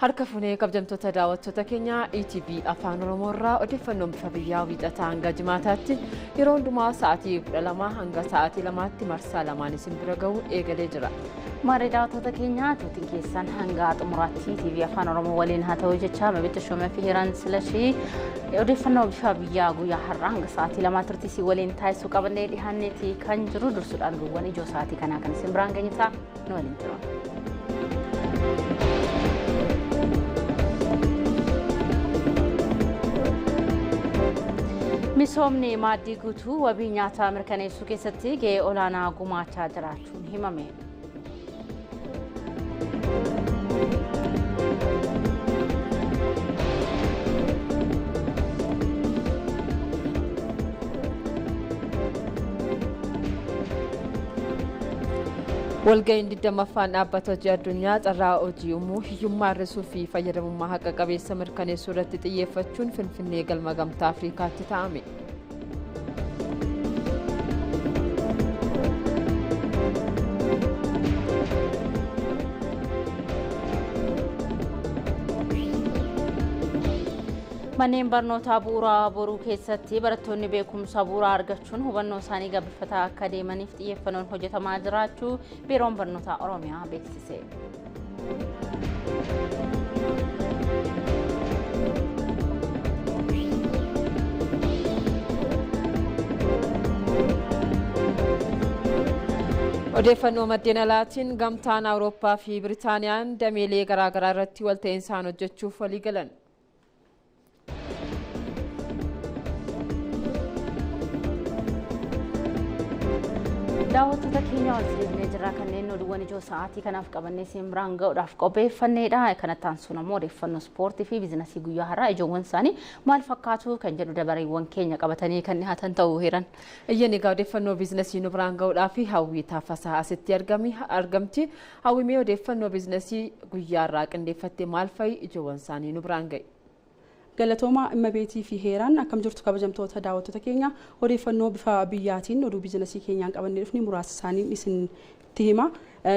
Harka funee kabajamtoota daawwattoota keenya ETV Afaan Oromoorraa odeeffannoon bifa biyyaa wiixataa hanga jimaataatti yeroo hundumaa sa'aatii 12 hanga sa'aatii 2tti marsaa lamaan isin bira ga'u eegalee jira. Maaree daawwattoota keenya tuutiin keessan hanga xumuraatti ETV Afaan Oromoo waliin haa ta'u jecha Mabicha Shoomee fi Hiraan Silashii odeeffannoo bifa biyyaa guyyaa har'aa hanga sa'aatii 2 turtii waliin taasisuu qabannee dhiyaanneeti kan jiru dursuudhaan duuwwan ijoo sa'aatii kanaa kan isin biraan geenyisaa nu waliin jiru. Misoomni maaddii guutuu wabii nyaataa mirkaneessuu keessatti gahee olaanaa gumaachaa jiraachuun himame. Walga'iin 20ffaan dhaabbata hojii addunyaa carraa hojii uumuu hiyyummaa hir'isuu fi fayyadamummaa haqa qabeessa mirkaneessuu irratti xiyyeeffachuun Finfinnee galma gamtaa Afriikaatti taa'ame. Manneen barnootaa bu'uuraa boruu keessatti barattoonni beekumsa bu'uuraa argachuun hubannoo isaanii gabbifataa akka deemaniif xiyyeeffannoon hojjetamaa jiraachuu Biiroon Barnootaa Oromiyaa beeksise. Odeeffannoo maddeen alaatiin gamtaan Awurooppaa fi Biritaaniyaan dameelee garaagaraa irratti walta'iinsaan hojjechuuf walii galan. Daawwattoota keenya waliin jirra kanneen oduuwwan ijoo sa'aatii kanaaf qabannee isin biraan ga'uudhaaf qopheeffanneedha. Kanatti aansuun ammoo odeeffannoo ispoortii fi biizinasii guyyaa har'aa ijoowwan isaanii maal fakkaatu kan jedhu dabareewwan keenya qabatanii kan dhiyaatan ta'uu hiran. Iyyan egaa odeeffannoo biizinasii nu biraan ga'uudhaaf hawwii taafasaa asitti argamti. Hawwii odeeffannoo biizinasii guyyaa har'aa qindeeffattee maal fa'i ijoowwan isaanii nu biraan ga'e. Galatooma Immabeetii fi Heeraan akkam jirtu kabajamtoota daawwattoota keenya odeeffannoo bifa biyyaatiin oduu biizinasii keenyaan qabannee dhufni muraasa isaanii isinitti hima.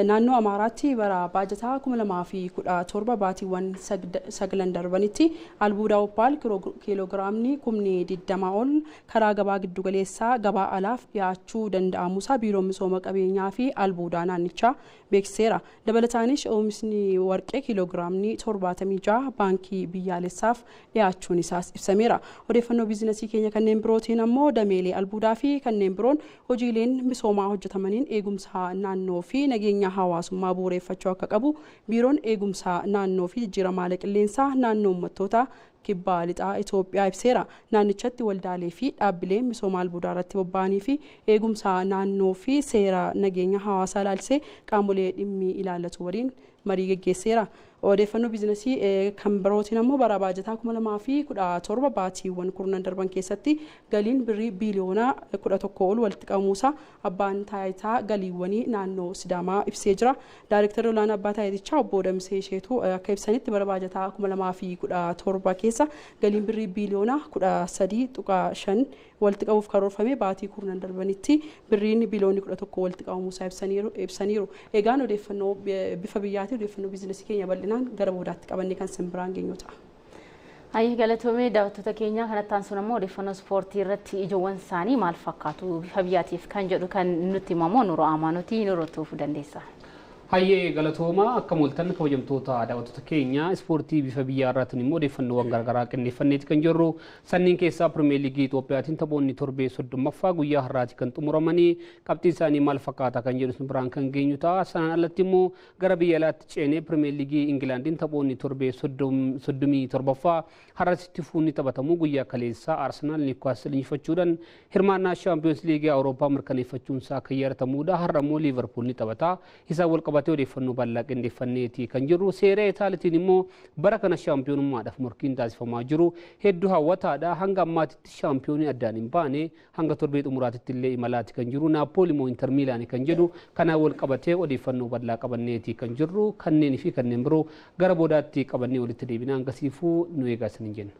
Naannoo Amaaraatti bara baajataa 2017 baatiiwwan 9 darbanitti albuuda oppaal kiiloogiraamni 20 ol karaa gabaa giddugaleessaa gabaa alaaf dhiyaachuu danda'amuusaa Biiroon Misooma Qabeenyaa fi Albuudaa naannichaa beeksiseera. Dabalataanis oomishni warqee kiiloogiraamni 76 baankii biyyaalessaaf dhiyaachuun isaas ibsameera. Odeeffannoo biizinasii keenya kanneen birootiin ammoo dameelee albuudaa fi kanneen biroon hojiileen misoomaa hojjetamaniin eegumsa naannoo fi nageenya hawaasummaa bu'uureffachuu akka qabu Biiroon Eegumsa Naannoo fi Jijjiirama Qilleensaa naannoo uummattoota kibbaa lixaa Itoophiyaa ibseera. Naannichatti waldaalee fi dhaabbileen misooma albuudaa irratti bobba'anii fi eegumsa naannoo fi seera nageenya hawaasaa ilaalchisee qaamolee dhimmi ilaallatu waliin marii gaggeesseera. Odeeffannoo biizinasii kan birootiin ammoo bara baajataa 2017 baatiiwwan 10 darban keessatti galiin birrii biiliyoona 11 ol walitti qabamuusaa abbaan taayitaa galiiwwanii naannoo Sidaamaa ibsee jira. Daayirektarri olaanaa abbaa taayitichaa obbo Damsee Sheetuu akka ibsanitti bara baajataa 2017 keessa galiin birrii biiliyoona 13.5 walitti qabuuf karoorfame baatii 10 darbanitti birriin biiliyoonni 11 walitti qabamuusaa ibsaniiru. Egaan odeeffannoo bifa biyyaatiin odeeffannoo biizinasii keenya bal'inaan gara boodaatti qabannee kan isin biraan geenyu ta'a. Ayyi galatoomee daawwattoota keenya kanatti aansuun ammoo odeeffannoo ispoortii irratti ijoowwan isaanii maal fakkaatu bifa biyyaatiif kan jedhu kan nutti himamoo Nuroo Amaanotii Nuroo tuufuu dandeessa. Hayyee galatooma akka mul'atan kabajamtoota daawwattoota keenya ispoortii bifa biyyaa irratti immoo odeeffannoowwan garaagaraa qindeeffanneeti kan jirru sanniin keessaa Pirimeer Liigii Itoophiyaatiin taphoonni torbee 30ffaa guyyaa har'aati kan xumuramanii qabxiin isaanii maal fakkaata kan jedhu biraan kan geenyu ta'a. Sanaan alatti immoo gara biyya alaatti ceenee Pirimeer Liigii Ingilaandiin taphoonni torbee 37ffaa har'aatti fuunni taphatamu guyyaa kaleessaa Arsenaal Niwukaastil injifachuudhaan hirmaannaa Shaampiyoons Liigii Awurooppaa mirkaneeffachuun isaa kan yaadatamuudha. Har'a immoo Liiverpuul ni taphata. Isaan wal qabatee odeeffannoo bal'aa qindeeffanneeti kan jirru. Seera Itaaliitiin immoo bara kana shaampiyoonummaadhaaf morkiin taasifamaa jiru hedduu hawwataadha. Hanga ammaatitti shaampiyoonii addaan hin baane hanga torbee xumuraatitti illee imalaati kan jiru. Naapooli moo Inter Miilaani kan jedhu kanaan wal qabatee odeeffannoo bal'aa qabanneeti kan jirru. Kanneen fi kanneen biroo gara boodaatti qabannee walitti deebinaa hangasiifuu nu eegaa isiniin jenna.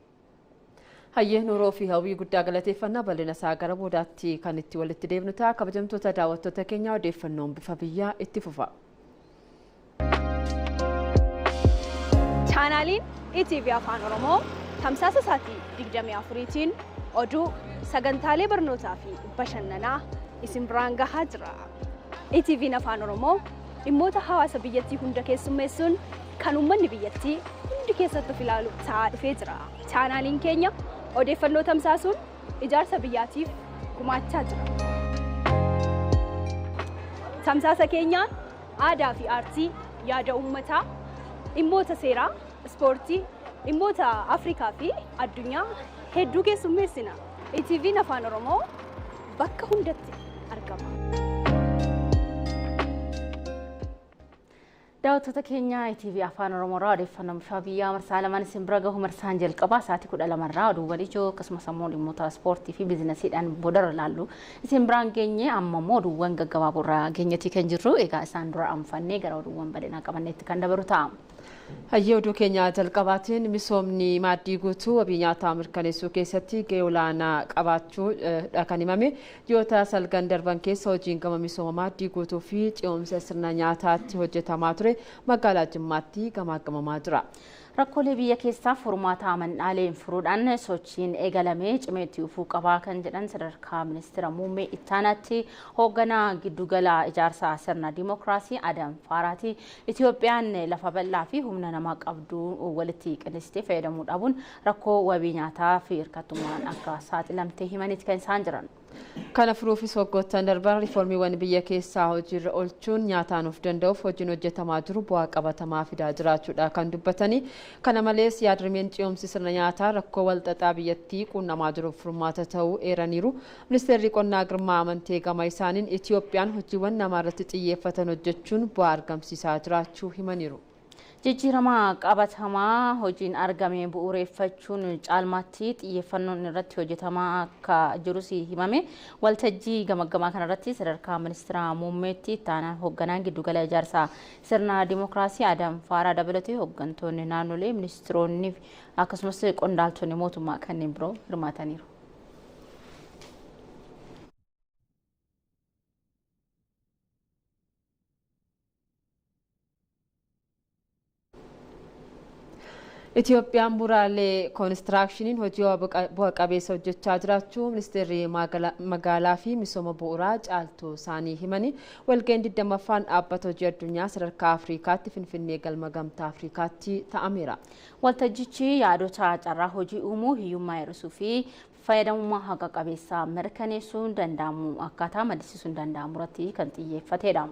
Hayyee Nuroo fi hawwii guddaa galateeffannaa bal'ina isaa gara boodaatti kan itti walitti deebinu ta'a. Kabajamtoota daawwattoota keenya odeeffannoon bifa biyyaa itti fufa. chaanaaliin ETV Afaan Oromoo tamsaasa isaatii 24tiin oduu sagantaalee barnootaa fi bashannanaa isin biraan gahaa jira. ETV'n Afaan Oromoo dhimmoota hawaasa biyyattii hunda keessummeessuun kan uummanni biyyattii hundi keessatti filaalu ta'aa dhufee jira. Chaanaaliin keenya odeeffannoo tamsaasuun ijaarsa biyyaatiif gumaachaa jira. Tamsaasa keenyaan aadaa fi aartii, yaada uummataa, dhimmoota seeraa, ispoortii, dhimmoota Afrikaa fi addunyaa hedduu keessummeessina. ETV'n Afaan Oromoo bakka hundatti argama. Daawwattoota keenya ETV Afaan Oromoo irraa odeeffannoo bifa biyyaa marsaa lamaan isin bira gahu marsaan jalqabaa sa'aatii 12 irraa oduuwwan ijoo akkasumas immoo dhimmoota ispoortii fi biizinasiidhaan booda ilaallu isin biraan geenye amma immoo oduuwwan gaggabaaboo irraa geenyetii kan jirru egaa isaan dura anfannee gara oduuwwan bal'inaa qabanneetti kan dabaru ta'a. Hayyee oduu keenya jalqabaatiin misoomni maaddii guutuu wabii nyaataa mirkaneessuu keessatti gahee olaanaa qabaachuudha kan himame. Ji'oota salgan darban keessa hojiin gama misooma maaddii guutuu fi ce'umsa sirna nyaataatti hojjetamaa ture magaalaa Jimmaatti gamaagamamaa jira. Rakkoolee biyya keessaa furmaata amandaaleen furuudhaan sochiin eegalamee cimeetti ufuu qabaa kan jedhan sadarkaa ministeera muummee ittaanaatti hoogganaa giddugala ijaarsa sirna dimookiraasii Adam Faaraati. Itoophiyaan lafa bal'aa fi humna namaa qabdu walitti qindeessitee fayyadamuu dhabuun rakkoo wabii nyaataa fi hirkattummaan akka saaxilamtee himanitti kan isaan jiran. Kana furuufis waggoottan darban riiformiiwwan biyya keessaa hojiirra oolchuun nyaataan of danda'uuf hojiin hojjetamaa jiru bu'aa qabatamaa fidaa jiraachuudha kan dubbatanii. Kana malees yaadrimeen ce'umsi sirna nyaataa rakkoo walxaxaa biyyattii qunnamaa jiruuf furmaata ta'uu eeraniiru. Ministeerri qonnaa Girmaa Amantee gama isaaniin Itoophiyaan hojiiwwan namaa irratti xiyyeeffatan hojjechuun bu'aa argamsiisaa jiraachuu himaniiru. Jijjiirama qabatamaa hojiin argame bu'uureeffachuun caalmaatti xiyyeeffannoon irratti hojjetamaa akka jirus himame. Waltajjii gamaggamaa kanarratti sadarkaa ministeera muummeetti ittaanaan hoogganaan giddugala ijaarsa sirna dimookiraasii Adam Faaraa dabalatee hooggantoonni naannolee ministeeronni akkasumas qondaaltonni mootummaa kanneen biroo hirmaataniiru. Itoophiyaan bu'uuraalee koonistiraakshiniin hojii bu'a qabeessa hojjechaa jiraachuu ministeerri magaalaa fi misooma bu'uuraa Caaltuu Saanii himanii walga'iin 20ffaan dhaabbata hojii addunyaa sadarkaa Afrikaatti Finfinnee galma gamtaa Afrikaatti ta'ameera. Waltajjichi yaadota carraa hojii uumuu hiyyummaa hir'isuu fi fayyadamummaa haqa qabeessaa mirkaneessuun danda'amu akkaataa maddisiisuun danda'amu irratti kan xiyyeeffatedha.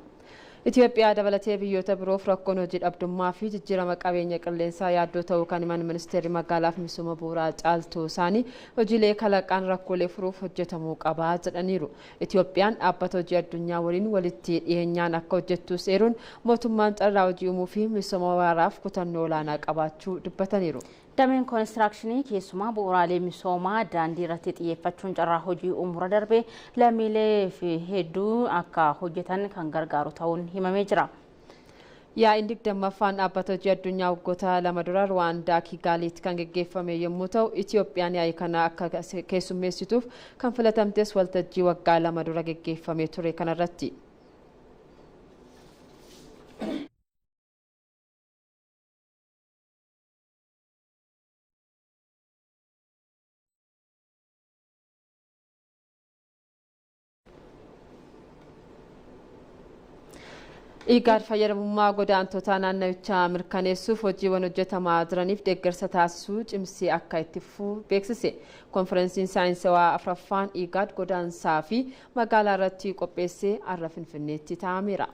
Itoophiyaa dabalatee biyyoota biroof rakkoon hojii dhabdummaa fi jijjiirama qabeenya qilleensaa yaaddoo ta'uu kan himan ministeerri magaalaa fi misooma bu'uuraa Caaltuu Saanii hojiilee kalaqaan rakkoolee furuuf hojjetamuu qabaa jedhaniiru. Itoophiyaan dhaabbata hojii addunyaa waliin walitti dhiyeenyaan akka hojjettus eeruun mootummaan carraa hojii uumuu fi misooma waaraaf kutannoo olaanaa qabaachuu dubbataniiru. Dameen koonistiraakshanii keessumaa bu'uuraalee misoomaa daandii irratti xiyyeeffachuun carraa hojii uumuu darbee lammiilee hedduu akka hojjetan kan gargaaru ta'uun himamee jira. Yaa'iin 20ffaan dhaabbata hojii addunyaa waggoota 2 dura Ruwaandaa Kigaaliitti kan gaggeeffame yommuu ta'u Itoophiyaan yaa'ii kana akka keessummeessituuf kan filatamtes waltajjii waggaa 2 dura gaggeeffamee ture kanarratti. Igaad fayyadamummaa godaantota naannawichaa mirkaneessuuf hojiiwwan hojjetamaa jiraniif deeggarsa taasisuu cimsee akka itti fufu beeksise. Konferensiin saayinsawaa 4ffaan Igaad godaansaa fi magaalaa irratti qopheessee har'a Finfinneetti taa'ameera.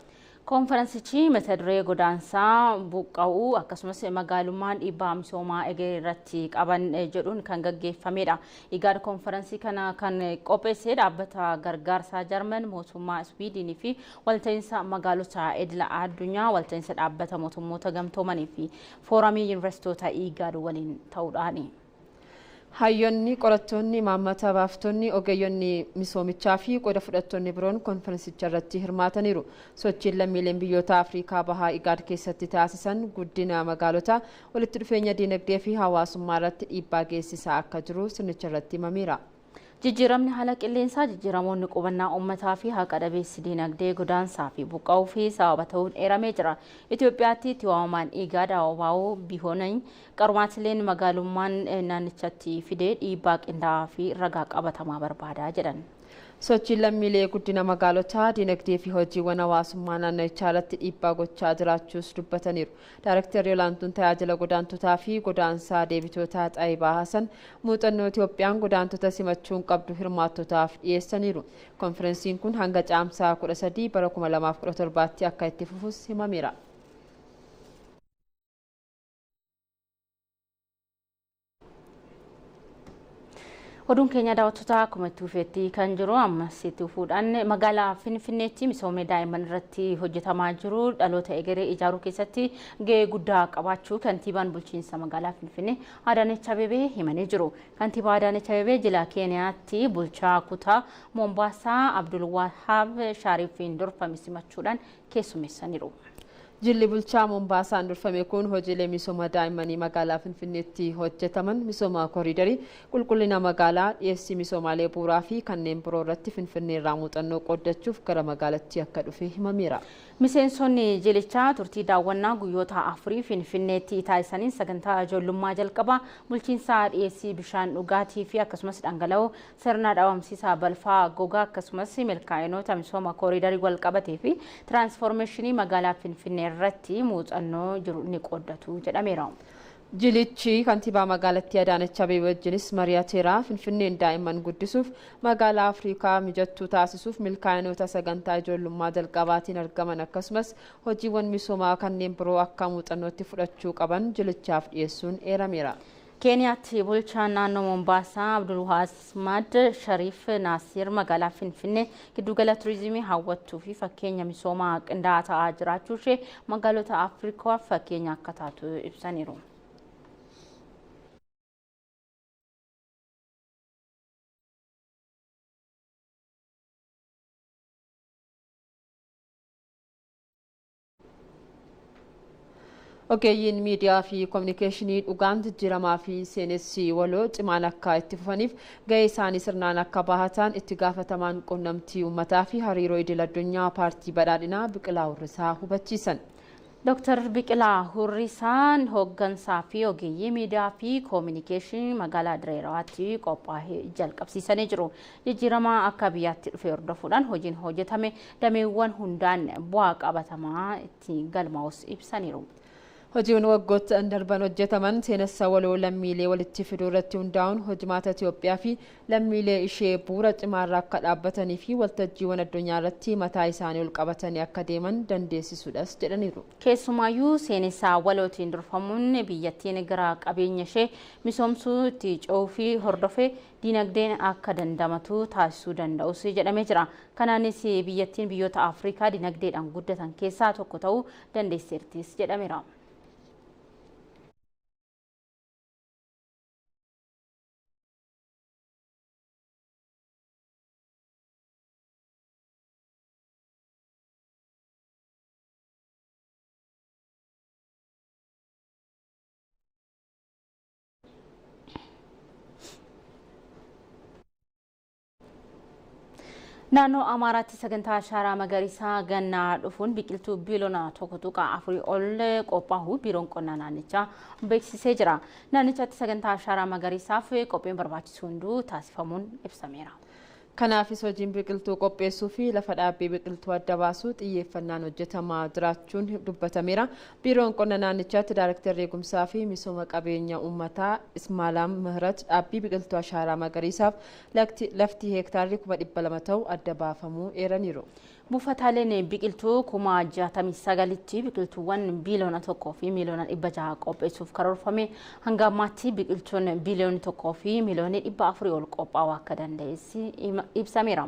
Konferensichi mata duree godaansaa buqqa'uu akkasumas magaalummaan dhiibbaa misoomaa egeree irratti qaban jedhuun kan gaggeeffamedha. Igaad konferensii kana kan qopheessee dhaabbata gargaarsaa Jarman mootummaa Swiidinii fi walta'iinsa magaalota idila addunyaa walta'iinsa dhaabbata mootummoota gamtoomanii fi fooramii yuunivarsiitota Igaad waliin ta'uudhaani. Hayyonni qorattoonni maammata baaftonni ogeeyyonni misoomichaa fi qooda fudhattoonni biroon konferensicha irratti hirmaataniiru. Sochiin lammiileen biyyoota Afrikaa bahaa Igaad keessatti taasisan guddina magaalotaa walitti dhufeenya dinagdee fi hawaasummaa irratti dhiibbaa geessisaa akka jiru sirnicha irratti himameera. Jijjiiramni haala qilleensaa jijjiiramoonni qubannaa uummataa fi haqa dhabeessi diinagdee godaansaa fi buqqa'uu fi sababa ta'uun eeramee jira. Itoophiyaatti itti waamamaan Igaad Awabaa'oo Bihoonany qarmaatileen magaalummaan naannichatti fidee dhiibbaa qindaa'aa fi ragaa qabatamaa barbaada jedhan. Sochiin lammiilee guddina magaalotaa dinagdee fi hojiiwwan hawaasummaa naannichaa irratti dhiibbaa gochaa jiraachuus dubbataniiru. Daayirektarri olaantuun tajaajila godaantotaa fi godaansaa deebitootaa Xaayibaa Hasan muuxannoo Itoophiyaan godaantota simachuun qabdu hirmaattotaaf dhiyeessaniiru. Konferensiin kun hanga caamsaa 13 bara 2017tti akka itti fufus himameera. Oduun keenya daawwattoota akkuma itti fufeetti kan jiru ammas itti fufuudhaan magaalaa Finfinneetti misoomni daa'imman irratti hojjetamaa jiru dhaloota egeree ijaaruu keessatti gahee guddaa qabaachuu kantiibaan bulchiinsa magaalaa Finfinnee Adaanech Abeebee himanii jiru. Kantiibaa Adaanech Abeebee jila Keeniyaatti bulchaa kutaa Mombaasaa Abdul Wahaab Shaarifiin durfame simachuudhaan keessummeessaniiru. Jilli bulchaa Mombaasaan durfame kun hojiilee misooma daa'immanii magaalaa Finfinneetti hojjetaman misooma koriidarii qulqullina magaalaa dhiyeessii misoomaalee bu'uuraa fi kanneen biroo irratti Finfinnee irraa muuxannoo qooddachuuf gara magaalattii akka dhufe himameera. Miseensonni jilichaa turtii daawwannaa guyyoota afurii Finfinneetti taasisaniin sagantaa ijoollummaa jalqabaa bulchiinsa dhiyeessii bishaan dhugaatii fi akkasumas dhangala'oo sirna dhaawamsiisaa balfaa gogaa akkasumas milkaa'inoota misooma koriidarii wal qabatee fi tiraansfoormeeshinii magaalaa Finfinnee irratti muuxannoo jiru ni qooddatu jedhameera. Jilichi kantiibaa magaalattii Adaanech Abeebee wajjinis mari'ateera. Finfinneen daa'imman guddisuuf magaalaa Afrikaa mijattuu taasisuuf milkaa'inoota sagantaa ijoollummaa jalqabaatiin argaman akkasumas hojiiwwan misoomaa kanneen biroo akka muuxannootti fudhachuu qaban jilichaaf dhiyeessuun eerameera. Keeniyaatti bulchaan naannoo Mombaasaa Abdul Wahaab Shariif Naasir magaalaa Finfinnee giddugala turizimii hawwattuu fi fakkeenya misoomaa qindaa'aa ta'aa jiraachuu ishee magaalota Afrikaaf fakkeenya akka taatu ibsaniiru. Ogeeyyiin miidiyaa fi kominikeeshinii dhugaan jijjiiramaa fi seenessii waloo cimaan akka itti fufaniif gahee isaanii sirnaan akka bahatan itti gaafatamaan quunnamtii uummataa fi hariiroo idil addunyaa paartii badhaadhinaa Biqilaa Hurrisaa hubachiisan. Dr. Biqilaa Hurrisaan hooggansaa fi ogeeyyii miidiyaa fi kominikeeshinii magaalaa Direedawaatti qophaa'ee jalqabsiisanii jiru. Jijjiiramaa akka biyyaatti dhufe hordofuudhaan hojiin hojjetame dameewwan hundaan bu'aa qabatamaa itti galmaa'us ibsaniiru. Hojiiwwan waggoota darban hojjetaman seenessa waloo lammiilee walitti fiduu irratti hundaa'uun hojimaata Itoophiyaa fi lammiilee ishee bu'uura cimaarraa akka dhaabbatanii fi waltajjiiwwan addunyaa irratti mataa isaanii ol qabatanii akka deeman dandeessisuudhas jedhaniiru. Keessumaayyuu seenessa walootiin durfamuun biyyattiin gara qabeenya ishee misoomsuu itti ce'uu fi hordofee dinagdeen akka dandamatu taasisuu danda'us jedhamee jira. Kanaanis biyyattiin biyyoota Afrikaa dinagdeedhaan guddatan keessaa tokko ta'uu dandeesseertis jedhameera. Naannoo Amaaraatti sagantaa ashaaraa magariisaa gannaa dhufuun biqiltuu biiloona 1.4 ol qophaa'u biiroon qonnaa naannichaa beeksisee jira. Naannichaatti sagantaa ashaaraa magariisaaf qophiin barbaachisu hunduu taasifamuun ibsameera. Kanaafis hojiin biqiltuu qopheessuu fi lafa dhaabbii biqiltuu adda baasuu xiyyeeffannaan hojjetamaa jiraachuun dubbatameera. Biiroon qonna naannichaatti Daayirektarri eegumsaa fi misooma qabeenya uummataa Ismaalaam Mihrat dhaabbii biqiltuu ashaaraa magariisaaf lafti heektaarri 200 ta'u adda baafamuu eeraniiru. Buufataaleen biqiltuu 69tti biqiltuuwwan biiloona 1 fi miiliyoona 600 qopheessuuf karoorfame hanga ammaatti biqiltuun biiliyoona 1 fi miiliyoona 400 ol qophaa'uu akka danda'es ibsameera.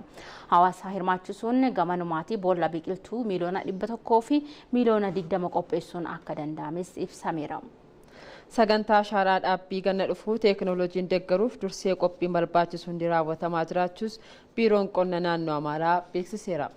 Hawaasa hirmaachisuun gamanumaatii boolla biqiltuu miiliyoona 100 fi miiliyoona 20 qopheessuun akka danda'ames ibsameera. Sagantaa ashaaraa dhaabbii ganna dhufuu teekinooloojiin deeggaruuf dursee qophiin barbaachisu hundi raawwatamaa jiraachuus biiroon qonna naannoo Amaaraa beeksiseera.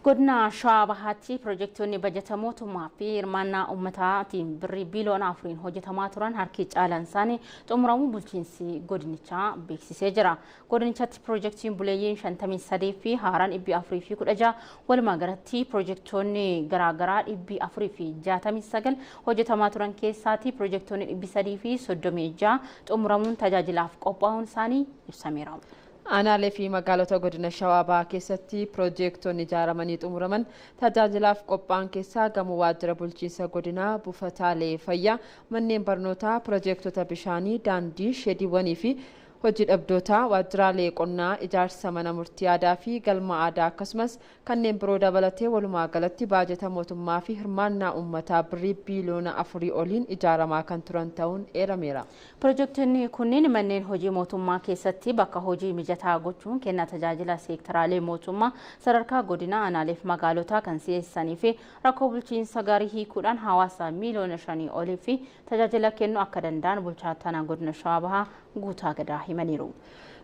Godina Shawaa Bahaatti piroojektonni bajeta mootummaa fi hirmaannaa uummataatiin birrii biiliyoona 4 hojjetamaa turan harki caalaan isaanii xumuramuu bulchiinsi godinichaa beeksisee jira. Godinichatti piroojektiin buleeyyiin 53 fi haaraan 416 walumaa galatti piroojektonni garaagaraa 469 hojjetamaa turan keessaatti piroojektonni 336 xumuramuun tajaajilaaf qophaa'uun isaanii ibsameera. Aanaalee fi magaalota godina Shawaa Bahaa keessatti piroojektonni ijaaramanii xumuraman tajaajilaaf qophaa'an keessaa gamoo waajjira bulchiinsa godinaa, buufataalee fayyaa, manneen barnootaa, piroojektota bishaanii, daandii, sheediiwwanii fi hojii dhabdootaa, waajjiraalee qonnaa, ijaarsa mana murtii aadaa fi galma aadaa akkasumas kanneen biroo dabalatee walumaa galatti baajeta mootummaa fi hirmaannaa uummataa birrii biiliyoona 4 oliin ijaaramaa kan turan ta'uun eerameera. Piroojektonni kunneen manneen hojii mootummaa keessatti bakka hojii mijataa gochuun kennaa tajaajila seektaraalee mootummaa sadarkaa godina aanaalee fi magaalotaa kan si'eessanii fi rakkoo bulchiinsa gaarii hiikuudhaan hawaasa miiliyoona 5 olii fi tajaajila kennuu akka danda'an bulchaa godina Shawaa Bahaa Guutaa Gadaa himaniiru.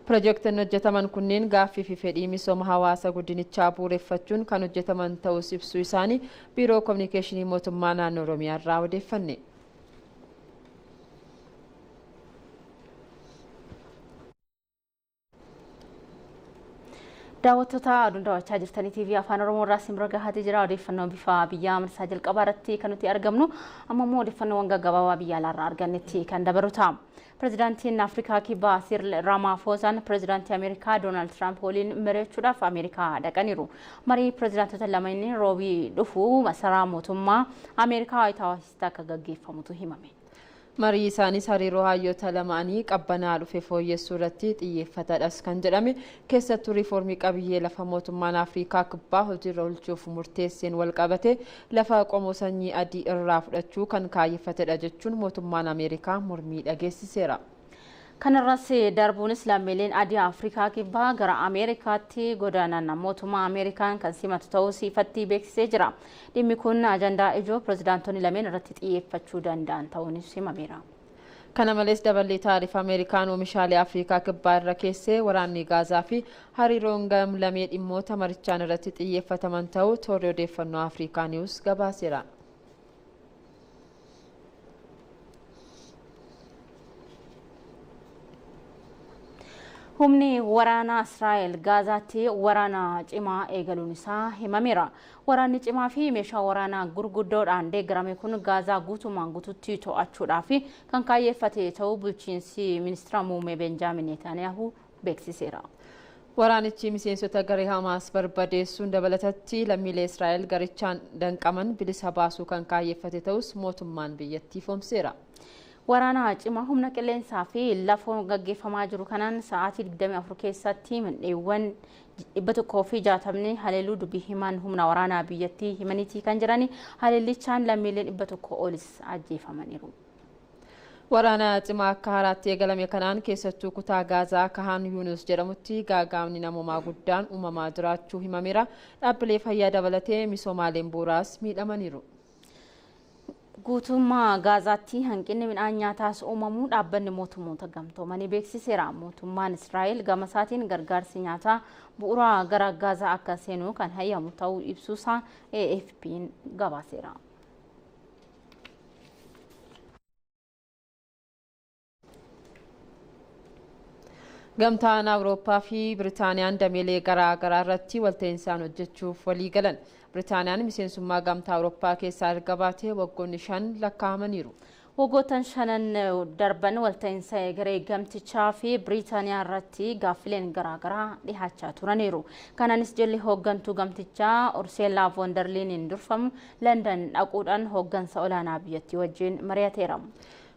Piroojektonni hojjetaman kunneen gaaffii fi fedhii misooma hawaasa godinichaa bu'uureffachuun kan hojjetaman ta'us ibsuu isaanii biiroo kominikeeshinii mootummaa naannoo Oromiyaa irraa odeeffanne. Daawwattoota aduun daawwachaa jirtanii TV Afaan Oromoo irraa simbira gahaatee jira. Odeeffannoo bifa biyyaa amansaa jalqabaa irratti kan nuti argamnu amma immoo odeeffannoowwan gaggabaabaa biyya alaarraa argannetti kan dabalu ta'a. Pireezidaantiin Afrikaa Kibbaa Siriil Raamaafoosaan pireezidaantii Ameerikaa Doonaald Tiraamp waliin mari'achuudhaaf Ameerikaa dhaqaniiru. Marii pireezidaantota lameenii roobii dhufu masaraa mootummaa Ameerikaa Waayit Haawusitti akka gaggeeffamutu himame. Marii isaanis hariiroo hayyoota lamaanii qabbanaa dhufe fooyyessuu irratti xiyyeeffatadhas kan jedhame keessattuu riifoormii qabiyyee lafa mootummaan Afrikaa Kibbaa hojiirra oolchuuf murteesseen wal qabate lafa qomoo sanyii adii irraa fudhachuu kan kaayeffatedha jechuun mootummaan Ameerikaa mormii dhageessiseera. Kanarras darbuunis lammiileen adii Afrikaa Kibbaa gara Ameerikaatti godaanan mootummaa Ameerikaan kan simatu ta'uu ifatti beeksisee jira. Dhimmi kun ajandaa ijoo pireezidaantonni lameen irratti xiyyeeffachuu danda'an ta'uunis himameera. Kana malees daballee taarifa Ameerikaan oomishaalee Afrikaa Kibbaa irra keessee waraanni Gaazaa fi hariiroon gamlamee dhimmoota marichaan irratti xiyyeeffataman ta'uu toorri odeeffannoo Afrikaa Niwus gabaaseera. Humni waraanaa Israa'el Gaazaatti waraana cimaa eegaluun isaa himameera. Waraanni cimaa fi meeshaa waraanaa gurguddoodhaan deeggarame kun Gaazaa guutumaan guututti to'achuudhaaf kan kaayeffate ta'uu bulchiinsi ministeera muummee Benjaamin Netanyaahuu beeksiseera. Waraanichi miseensota garee Hamaas barbadeessuun dabalatatti lammiilee Israa'el garichaan danqaman bilisa baasuu kan kaayyeffate ta'us mootummaan biyyattii ifoomseera. Waraana cimaa humna qilleensaa fi lafoon gaggeeffamaa jiru kanaan sa'aatii 24 keessatti mandheewwan 160 haleeluu dubbii himan humna waraanaa biyyattii himaniitii kan jirani haleellichaan lammiileen 100 olis ajjeefamaniiru. Waraana cimaa akka haaraatti eegalame kanaan keessattuu kutaa Gaazaa Kahan Yuunus jedhamutti gaagaa'amni namoomaa guddaan uumamaa jiraachuu himameera. Dhaabbilee fayyaa dabalatee misoomaaleen bu'uuraas miidhamaniiru. Guutummaa Gaazaatti hanqinni midhaan nyaataas uumamuu dhaabbanni mootummoota gamtoomanii beeksiseera. Mootummaan Israa'el gama isaatiin gargaarsi nyaataa bu'uuraa gara Gaazaa akka seenu kan hayyamu ta'uu ibsuusaa AFP'n gabaaseera. Gamtaan Awurooppaa fi Biritaaniyaan dameelee garaa garaa irratti walta'iinsaan hojjechuuf walii galan. Biritaaniyaan miseensummaa gamtaa Awurooppaa keessaa erga baatee waggoonni 5 lakkaa'amaniiru. Waggoottan 5 darban walta'iinsa garee gamtichaa fi Biritaaniyaa irratti gaaffileen garaa garaa dhihaachaa turaniiru. Kanaanis jalli hooggantuu gamtichaa Urseelaa von der Leyen durfamu London dhaquudhaan hooggansa olaanaa biyyattii wajjin mari'ateera.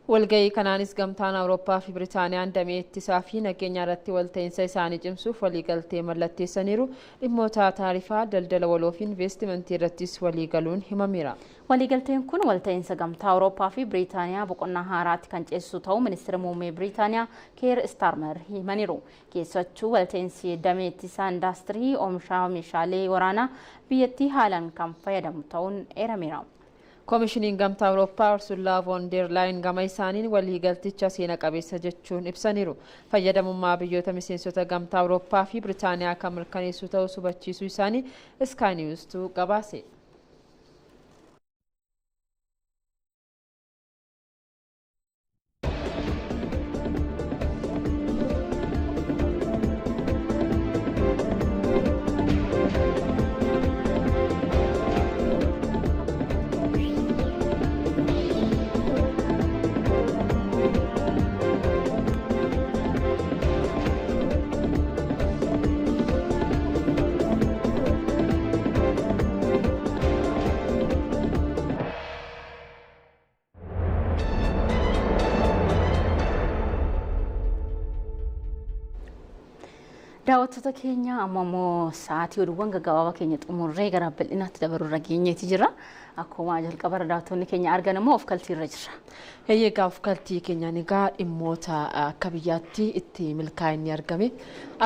Walgahii kanaanis gamtaan Awurooppaa fi Biritaaniyaan damee ittisaa fi nageenya irratti walta'iinsa isaanii cimsuuf waliigaltee mallatteessaniiru. Dhimmoota taarifaa, daldala waloo fi investimentii irrattis waliigaluun himameera. Waliigalteen kun walta'iinsa gamtaa Awurooppaa fi Biritaaniyaa boqonnaa haaraatti kan ceesisu ta'uu ministeera muummee Biritaaniyaa Keir Starmer himaniiru. Keessattuu walta'iinsi damee ittisaa indaastirii oomisha meeshaalee waraanaa biyyattii haalaan kan fayyadamu ta'uun eerameera. Koomishiniin Gamtaa Awurooppaa Ursula von der Leyen gama isaaniin waliigalticha seena qabeessa jechuun ibsaniiru. Fayyadamummaa biyyoota miseensota Gamtaa Awurooppaa fi Biriitaaniyaa kan mirkaneessu ta'uu hubachiisuu isaanii Sky News'tu gabaase. daawwattoota keenya ammoo sa'aatii oduuwwan gaggabaabaa keenya xumurree gara bal'inaatti dabarurra geenyeeti jira. Akkuma jalqaba daawwattoonni keenya argan ammoo of kaltiirra jira. Eegaa of kaltii keenya nigaa dhimmoota akka biyyaatti itti milkaa'inni argame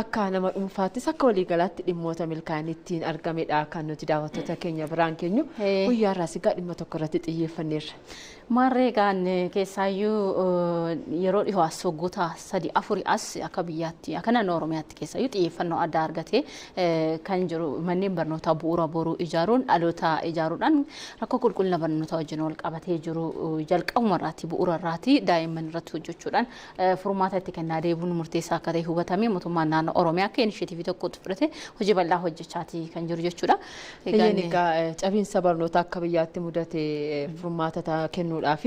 akka nama dhuunfaattis akka waliigalaatti dhimmoota milkaa'inni ittiin argamedha kan nuti daawwattoota keenya biraan keenyu guyyaa irraa sigaa dhimma tokko irratti xiyyeeffanneerra. Maarreegaan keessaayyuu yeroo dhihoo as waggoota 3-4 as akka biyyaatti akka naannoo Oromiyaatti keessaayyuu xiyyeeffannoo addaa argatee kan jiru manneen barnootaa bu'uura boruu ijaaruun dhaloota ijaaruudhaan rakkoo qulqullina barnootaa wajjin wal qabatee jiru jalqabuma irraatti bu'uura irraatti daa'imman irratti hojjechuudhaan furmaata itti kennaa deebiin murteessaa akka ta'e hubatamee mootummaan naannoo Oromiyaa akka inishiyatiivii tokkotti fudhatee hojii bal'aa hojjechaatii kan jiru jechuudha. Egaa cabiinsa barnootaa akka biyyaatti mudatee furmaata kennuudhaaf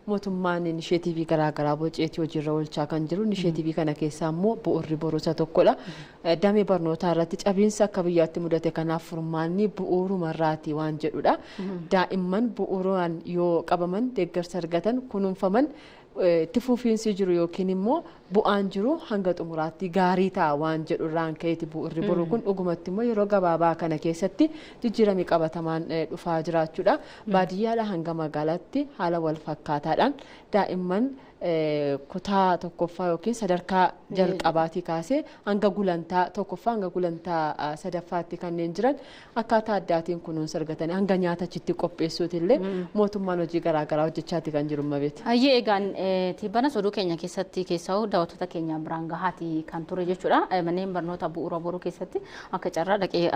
mootummaan inishiyatiivii garaagaraa boceetii hojiirra oolchaa kan jiru. Inishiyatiivii kana keessaa immoo bu'uurri boruusa tokkodha. Damee barnootaa irratti cabiinsa akka biyyaatti mudate kanaaf furmaanni bu'uuruma irraati waan jedhudha. Daa'imman bu'uuraan yoo qabaman deeggarsa argatan kunuunfaman itti fufiinsi jiru yookiin immoo bu'aan jiru hanga xumuraatti gaarii ta'a waan jedhu irraan ka'eeti bu'uurri boruu kun dhugumatti immoo yeroo gabaabaa kana keessatti jijjiiramni qabatamaan dhufaa jiraachuudha. Baadiyyaadhaa hanga magaalaatti haala wal fakkaataadhaan daa'imman kutaa tokkoffaa yookiin sadarkaa jalqabaatii kaasee hanga gulantaa tokkoffaa hanga gulantaa sadaffaatti kanneen jiran akkaataa addaatiin kunuunsa argatanii hanga nyaatachitti qopheessuutillee mootummaan hojii garaagaraa hojjechaati kan jiru mabeeti. Hayyee egaan tibbanas oduu keenya keessatti keessaa daawwattoota keenya biraan gahaati kan ture jechuudha. Manneen barnoota bu'uura boruu keessatti akka carraa dhaqee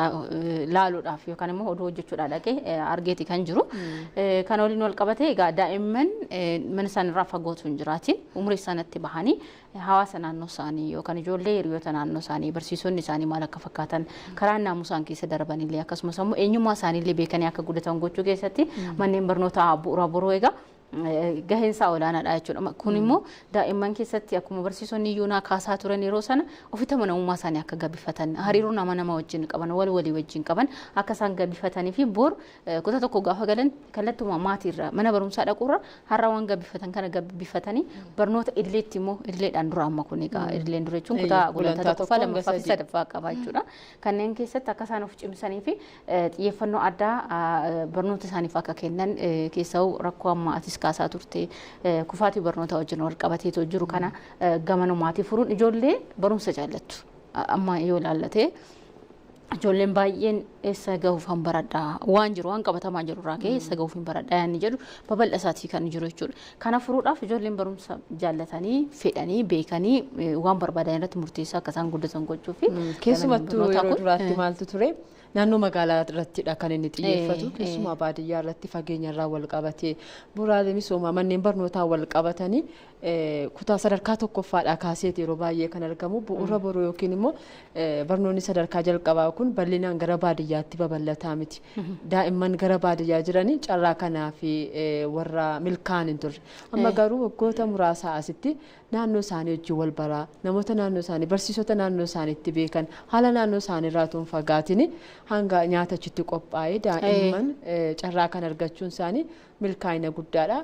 laaluudhaaf yookaan immoo oduu hojjechuudhaa dhaqee argeeti kan jiru. Kan waliin wal qabatee egaa daa'imman mana isaaniirraa fagootu hin jira. Umurii isaaniitti bahanii hawaasa naannoo isaanii yookaan ijoollee hiriyoota naannoo isaanii barsiisonni isaanii maal akka fakkaatan karaa naamusaan keessa darbanillee akkasumas immoo eenyummaa isaaniillee beekanii akka guddatan gochuu keessatti manneen barnootaa bu'uura boruu egaa gaheensaa olaanaadha jechuudha. Kun immoo daa'imman keessatti akkuma barsiisonni iyyuu kaasaa turan yeroo sana ofitti amanamummaa isaanii akka gabbifatan hariiroo nama wajjin qaban walii wajjin qaban akka isaan gabbifatanii fi bor kutaa tokko gaafa galan kallattuma maatiirra mana barumsaa dhaquurra har'a waan gabbifatan kana gabbifatanii barnoota idileetti immoo idileedhaan dura amma kun egaa idileen dura jechuun kutaa gulantaa tokkoffaa lammaffaa fi sadaffaa qaba jechuudha. Kanneen keessatti akka isaan of cimsanii fi xiyyeeffannoo addaa barnoota isaaniif akka kennan keessaa rakkoo amma atis kaasaa turte kufaatii barnoota wajjin wal qabatee jiru kana gamanumaatii furuun ijoollee barumsa jaallattu amma yoo ilaallatee ijoolleen baay'een eessa gahuuf han baradhaa waan jiru waan qabatamaa jiru irraa ka'ee eessa gahuuf hin baradhaa yaanni jedhu babal'isaatii kan jiru jechuudha. Kana furuudhaaf ijoolleen barumsa jaallatanii fedhanii beekanii waan barbaadan irratti murteessaa akka isaan guddatan gochuu fi keessumattuu yeroo duraatti maaltu ture naannoo magaalaa irrattidha kan inni xiyyeeffatu keessumaa baadiyyaa irratti fageenya irraa wal qabatee bu'uuraalee misoomaa manneen barnootaa wal qabatanii kutaa sadarkaa tokkoffaadhaa kaaseeti yeroo baay'ee kan argamu bu'uura boruu yookiin immoo barnoonni sadarkaa jalqabaa kun bal'inaan gara baadiyyaatti babal'ataa miti. Daa'imman gara baadiyyaa jiranii carraa kanaa fi warra milkaa'an hin turre. Amma garuu waggoota muraasaa asitti naannoo isaanii wajjin wal baraa namoota naannoo isaanii barsiisota naannoo isaaniitti beekan haala naannoo isaanii irraa tuun fagaatini hanga nyaatachitti qophaa'ee daa'imman carraa kan argachuun isaanii milkaa'ina guddaadha.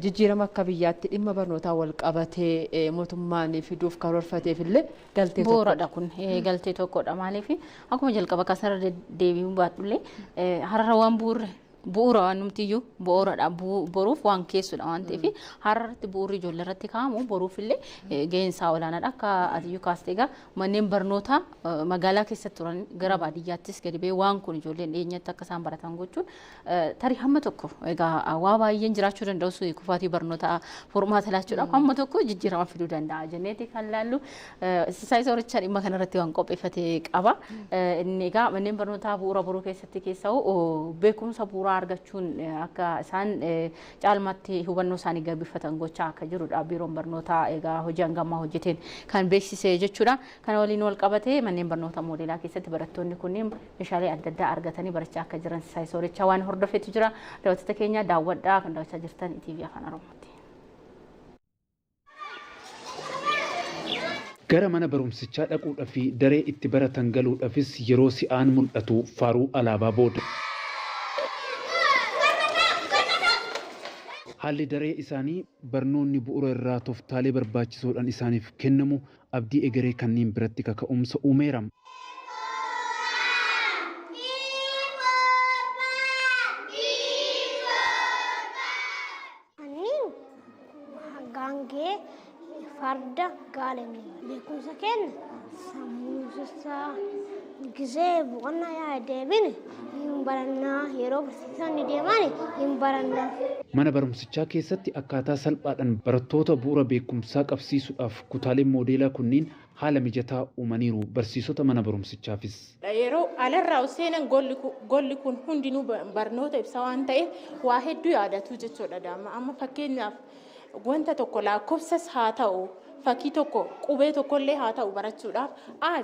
Jijjiirama akka biyyaatti dhimma barnootaa wal qabatee mootummaan fiduuf karoorfateef illee galtee tokkodha. Bu'uuradha kun galtee tokkodha maaliif akkuma jalqaba kasarra deebiin baadhullee har'a waan bu'uurre bu'uura waan numtiyyuu bu'uuradha boruuf waan keessudha waan ta'eef har'atti bu'uurri ijoollee irratti kaa'amu boruuf illee ga'insaa olaanaadha akka atiyyuu kaasteegaa manneen barnoota magaalaa keessatti turan gara baadiyyaattis gadi ba'ee waan kun ijoolleen dhiyeenyatti akka isaan baratan gochuun tarii hamma tokko egaa waa baay'een jiraachuu danda'u kufaatii barnoota furmaata laachuudhaaf hamma tokko jijjiirama fiduu danda'a jenneeti kan laallu saayinsa horichaa dhimma kanarratti waan qopheeffate qaba inni egaa manneen barnootaa bu'uura boruu keessatti keessa'u beekumsa bu'uuraa argachuun akka isaan caalmaatti hubannoo isaanii gabbifatan gochaa akka jirudha biiroon barnootaa egaa hojii hangammaa hojjeteen kan beeksise jechuudha kana waliin wal qabatee manneen barnoota moodeelaa keessatti barattoonni kunneen meeshaalee adda addaa argatanii barachaa akka jiran saayinsa horichaa waan hordofetu jira daawwattoota keenya daawwadhaa kan daawwachaa jirtan TV Afaan Oromooti. Gara mana barumsichaa dhaquudhaa fi daree itti baratan galuudhaafis yeroo si'aan mul'atu faaruu alaabaa booda. Haalli daree isaanii barnoonni bu'uura irraa tooftaalee barbaachisoodhaan isaaniif kennamu abdii egeree kanneen biratti kaka'umsa uumeera. Gaangee farda gaalamii beekumsa kenna sammuusaa gisee boqonnaa yaa deebine hin barannaa yeroo barsiisonni deeman hin barannaa. Mana barumsichaa keessatti akkaataa salphaadhaan barattoota bu'uura beekumsaa qabsiisuudhaaf kutaaleen moodeelaa kunniin haala mijataa uumaniiru barsiisota mana barumsichaafis. Yeroo alarraa seenan golli kun hundinuu barnoota ibsa waan ta'eef waa hedduu yaadatu jechuudha daama amma fakkeenyaaf wanta tokko lakkoofsas haa ta'u fakkii tokko qubee tokkollee haa ta'u barachuudhaaf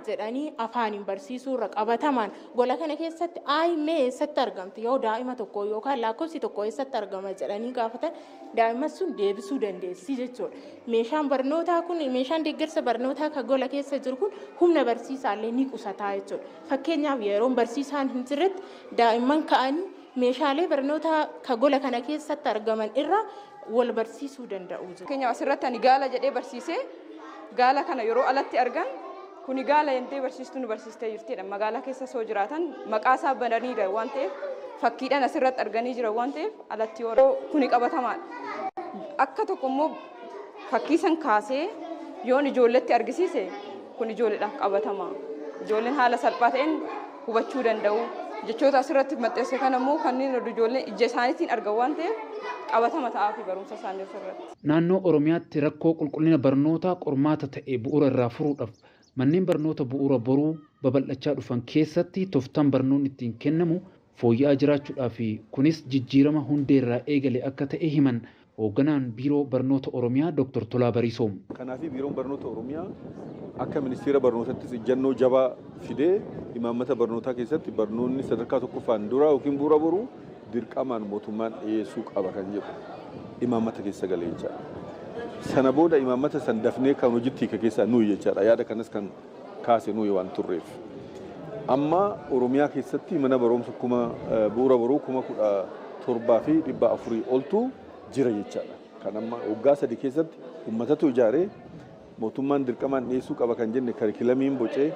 jedhanii afaaniin barsiisuu irra qabataman gola kana keessatti mee eessatti argamti yoo daa'ima tokko yookaan lakkoofsi tokko eessatti argama jedhanii gaafatan daa'imman sun deebisuu dandeessi jechuudha. Meeshaan barnootaa kun meeshaan deeggarsa barnootaa kan gola keessa jiru kun humna barsiisaallee ni qusataa jechuudha. Fakkeenyaaf yeroo barsiisaan hin jirretti daa'imman ka'anii meeshaalee barnootaa kan gola kana keessatti argaman irra wal barsiisuu danda'u. Fakkeenyaaf asirratti ani gaala jedhee barsiisee gaala kana yeroo alatti argan kuni gaala yentee barsiistuun barsiistee jirtedha. Magaalaa keessa soo jiraatan maqaa isaa bananiidha waan ta'eef fakkiidhaan asirratti arganii jiran waan ta'eef alatti yeroo kuni qabatamaadha. Akka tokko immoo fakkii san kaasee yoon ijoolletti argisiise kun ijoolleedhaaf qabatamaa. Ijoolleen haala salphaa ta'een hubachuu danda'u. Jechoota asirratti maxxanse kana immoo kanneen ijoolleen ija isaaniitiin argan waan ta'eef qabatama ta'aa fi barumsa isaanii irratti. Naannoo Oromiyaatti rakkoo qulqullina barnootaa qormaata ta'e bu'uura irraa furuudhaaf manneen barnoota bu'uura boruu babal'achaa dhufan keessatti tooftaan barnoonni ittiin kennamu fooyya'aa jiraachuudhaaf kunis jijjiirama hundeerraa eegale akka ta'e himan hoogganaan biiroo barnoota Oromiyaa Dr. Tolaa Bariisoom. Kanaaf biiroon barnoota Oromiyaa akka ministeera barnootaattis ejjennoo jabaa fidee imaammata barnootaa keessatti barnoonni sadarkaa tokkoffaan dura yookiin bu'uura boruu dirqamaan mootummaan dhiyeessuu qaba kan jedhu imaammata keessa galee jechaadha. Sana booda imaammata san dafnee kan hojiitti hiika keessaa nuyi jechaadha. Yaada kanas kan kaase nuyi waan turreef. Amma Oromiyaa keessatti mana barumsa bu'uura boruu 17,400 oltu jira jechaadha. Kan amma waggaa 3 keessatti uummatatu ijaaree mootummaan dirqamaan dhiyeessuu qaba kan jenne karikulamiin bocee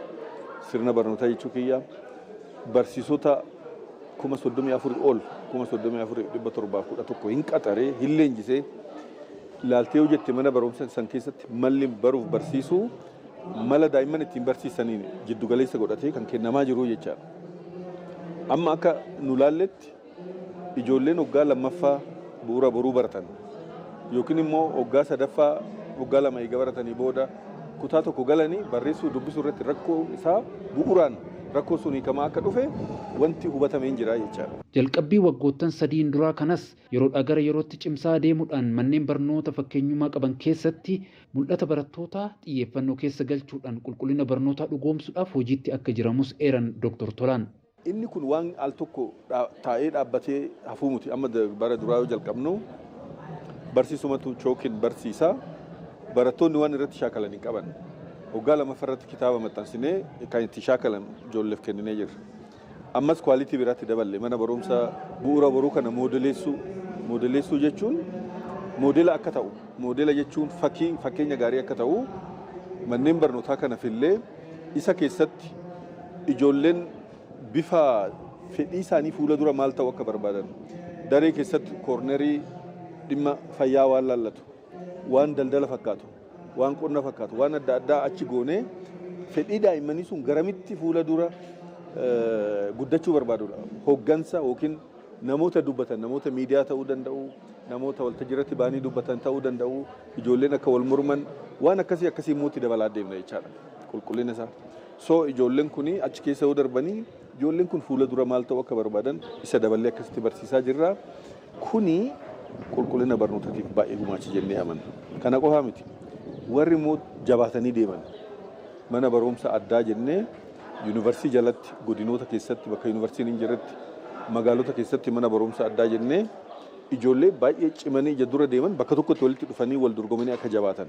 sirna barnootaa jechuu kiyya barsiisota 34,000 ol 34,711 hin qaxaree hin leenjisee ilaaltee hojjette mana barumsa san keessatti malli baruuf barsiisuu mala daa'imman ittiin barsiisaniin jiddu galeessa godhatee kan kennamaa jiru jechaadha. Amma akka nu laalletti ijoolleen waggaa lammaffaa bu'uura boruu baratan yookiin immoo waggaa sadaffaa waggaa lama eega baratanii booda kutaa tokko galanii barreessuu dubbisuu irratti rakkoo isaa bu'uuraan rakkoo sun hiikamaa akka dhufe wanti hubatamee hin jira jechaadha. Jalqabbii waggoottan 3 duraa kanas yeroodhaa gara yerootti cimsaa deemuudhaan manneen barnoota fakkeenyummaa qaban keessatti mul'ata barattootaa xiyyeeffannoo keessa galchuudhaan qulqullina barnootaa dhugoomsuudhaaf hojiitti akka jiramus eeran Dr. Tolaan. Inni kun waan al tokko taa'ee dhaabbatee hafuu miti amma bara duraa yoo jalqabnu barsiisumatu chookin barsiisaa barattoonni waan irratti shaakalan hin qaban. Waggaa lamaffaarratti kitaaba maxxansinee kan itti shaakalan ijoolleef kenninee jirra. Ammas kwaalitii biraatti daballe mana barumsa bu'uura boruu kana moodeleessuu jechuun moodela akka ta'u moodela jechuun fakkeenya gaarii akka ta'u manneen barnootaa kanaafillee isa keessatti ijoolleen bifa fedhii isaanii fuula dura maal ta'u akka barbaadan daree keessatti koornerii dhimma fayyaa waan laallatu waan daldala fakkaatu waan qonna fakkaatu waan adda addaa achi goonee fedhii daa'immanii sun garamitti fuula dura guddachuu barbaadudha. Hoggansa yookiin namoota dubbatan namoota miidiyaa ta'uu danda'u namoota waltajjiirratti baanii dubbatan ta'uu danda'u ijoolleen akka wal morman waan akkasii mootii dabalaa deemna jechaadha qulqullina isaa. So ijoolleen kuni achi keessa yoo darbanii ijoolleen kun fuula dura maal ta'u akka barbaadan isa daballee akkasitti barsiisaa jirra. Kuni qulqullina barnootaatiif baay'ee gumaacha jennee amanna. Kana qofaa miti. Warri immoo jabaatanii deeman mana barumsa addaa jennee yuunivarsiitii jalatti godinoota keessatti bakka yuunivarsiitiin hin jirretti magaalota keessatti mana barumsa addaa jennee ijoollee baay'ee cimanii ija dura deeman bakka tokkotti walitti dhufanii wal dorgomanii akka jabaatan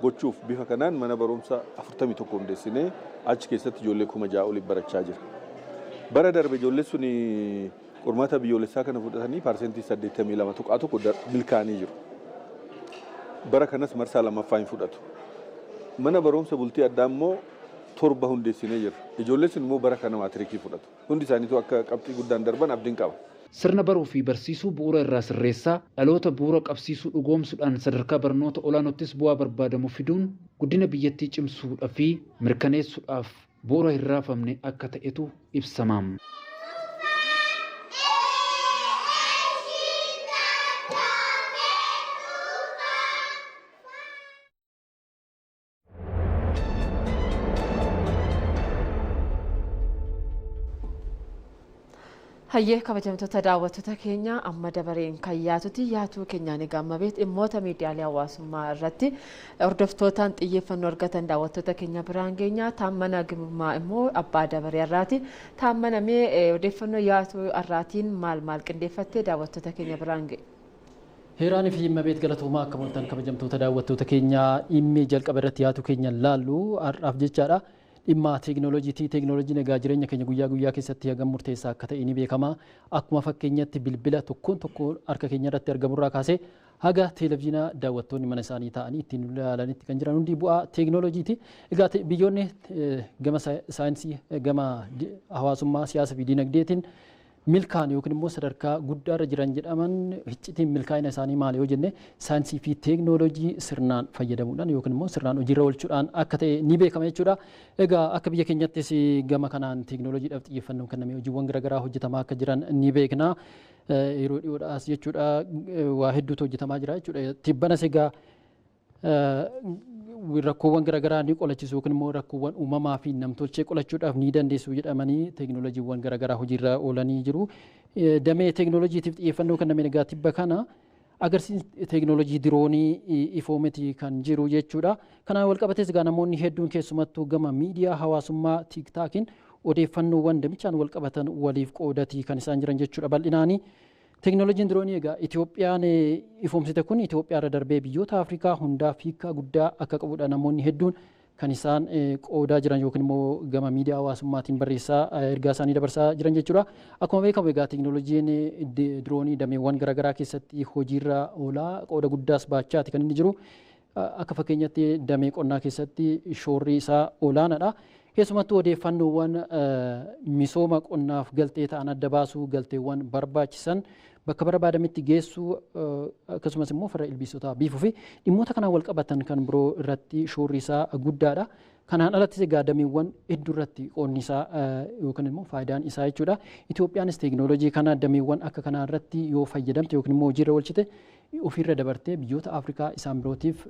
gochuuf bifa kanaan mana barumsa 41 hundeessinee achi keessatti ijoollee 6,000 oliif barachaa jira. Bara darbe ijoollee sun qormaata biyyoolessaa kana fudhatanii parsentii 82 tuqaa tokko milkaa'anii jiru. Bara kanas marsaa lammaffaa hin fudhatu. Mana barumsa bultii addaa immoo 7 hundeessinee jira. Ijoolleen sun immoo bara kana maatirikii fudhatu. Hundi isaaniitu akka qabxii guddaan darban abdiin qaba. Sirna baruu fi barsiisuu bu'uura irraa sirreessaa dhaloota bu'uura qabsiisuu dhugoomsuudhaan sadarkaa barnoota olaanoottis bu'aa barbaadamu fiduun guddina biyyattii cimsuudhaa fi mirkaneessuudhaaf bu'uura hin raafamne akka ta'etu ibsamaam. Hayyee kabajamtoota daawwattoota keenya amma dabareen kan yaatu keenyaan eegamma beet dhimmoota miidiyaalee hawaasummaa irratti hordoftootaan xiyyeeffannoo argatan daawwattoota keenya biraan geenya taammana gimummaa immoo abbaa dabaree irraati taammanamee odeeffannoo yaatu irraatiin maal qindeeffattee daawwattoota keenya biraan geenya. Heeraan fi dhimma beet galatoomaa akka mul'atan kabajamtoota daawwattoota keenya dhimmi jalqaba irratti yaatu keenya laallu har'aaf jechaadha. Dhimma teekinooloojiin egaa jireenya keenya guyyaa guyyaa keessatti hagam murteessaa akka ta'e ni beekama. Akkuma fakkeenyatti bilbila tokkoon harka keenya irratti argamurraa kaasee haga televezyiinaa daawwattoonni mana isaanii ta'anii ittiin ilaalanitti kan jiran hundi bu'aa teekinooloojiiti. Egaa biyyoonni gama saayinsii gama hawaasummaa siyaasaa fi dinagdeetiin milkaan yookiin immoo sadarkaa guddaarra jiran jedhaman iccitiin milkaa'ina isaanii maali yoo jenne saayinsii fi teekinooloojii sirnaan fayyadamuudhaan yookiin immoo sirnaan hojiirra oolchuudhaan akka ta'e ni beekama jechuudha. Egaa akka biyya keenyattis gama kanaan teekinooloojiidhaaf xiyyeeffannoon kennamee hojiiwwan garaagaraa hojjetamaa akka jiran ni beekna. Yeroo dhiyoodhaas jechuudha waa hedduutu hojjetamaa jira jechuudha. Tibbanas egaa rakkoowwan garaagaraa ni qolachisu yookiin immoo rakkoowwan uumamaa fi namtolchee qolachuudhaaf ni dandeessu jedhamanii teekinooloojiiwwan garaagaraa hojiirra oolanii jiru. Damee teekinooloojiitiif xiyyeeffannoo kennamee egaa tibba kana agarsiisni teekinooloojii diroonii ifoomeeti kan jiru jechuudha. Kanaan wal qabatees egaa namoonni hedduun keessumattuu gama miidiyaa hawaasummaa tiiktaakiin odeeffannoowwan damichaan wal qabatan waliif qoodatii kan isaan jiran jechuudha bal'inaanii. Teekinooloojiin diroonii egaa Itoophiyaan ifoomsite kun Itoophiyaa irra darbee biyyoota Afrikaa hundaaf hiika guddaa akka qabudha. Namoonni hedduun kan isaan qoodaa jiran yookiin immoo gama miidiyaa hawaasummaatiin barreessaa ergaa isaanii dabarsaa jiran jechuudha. Akkuma beekamu egaa teekinooloojiin diroonii dameewwan garaagaraa keessatti hojiirra oolaa qooda guddaas baachaati kan inni jiru. Akka fakkeenyatti damee qonnaa keessatti shoorri isaa olaanaadha. Keessumattuu odeeffannoowwan misooma qonnaaf galtee ta'an adda baasuu galteewwan barbaachisan bakka barbaadametti geessuu akkasumas immoo farra ilbiisotaa biifuu fi dhimmoota kanaan wal qabatan kan biroo irratti shoorri isaa guddaadha. Kanaan alattis egaa dameewwan hedduu irratti qoonni isaa yookiin immoo faayidaan isaa jechuudha. Itoophiyaanis teekinooloojii kana dameewwan akka kanaa irratti yoo fayyadamte yookiin immoo hojiirra oolchite ofiirra dabartee biyyoota Afrikaa isaan birootiif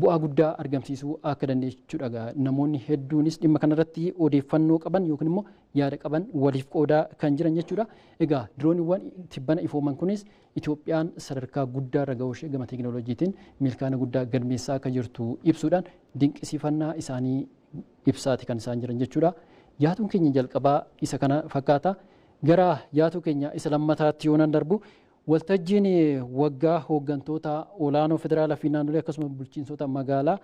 bu'aa guddaa argamsiisuu akka dandeechuudha. Namoonni hedduunis dhimma kanarratti odeeffannoo qaban yookiin immoo yaada qaban waliif qoodaa kan jiran jechuudha. Egaa dirooniiwwan tibbana ifooman kunis Itoophiyaan sadarkaa guddaa irra gahuu ishee gama teekinooloojiitiin milkaana guddaa galmeessaa akka jirtu ibsuudhaan dinqisiifannaa isaanii ibsaati kan isaan jiran jechuudha. Yaatuun keenya jalqabaa isa kana fakkaata. Gara yaatuu keenya isa lammataatti yoo nan darbu waltajjiin waggaa hooggantoota olaanoo federaalaa fi naannolee akkasumas bulchiinsota magaalaa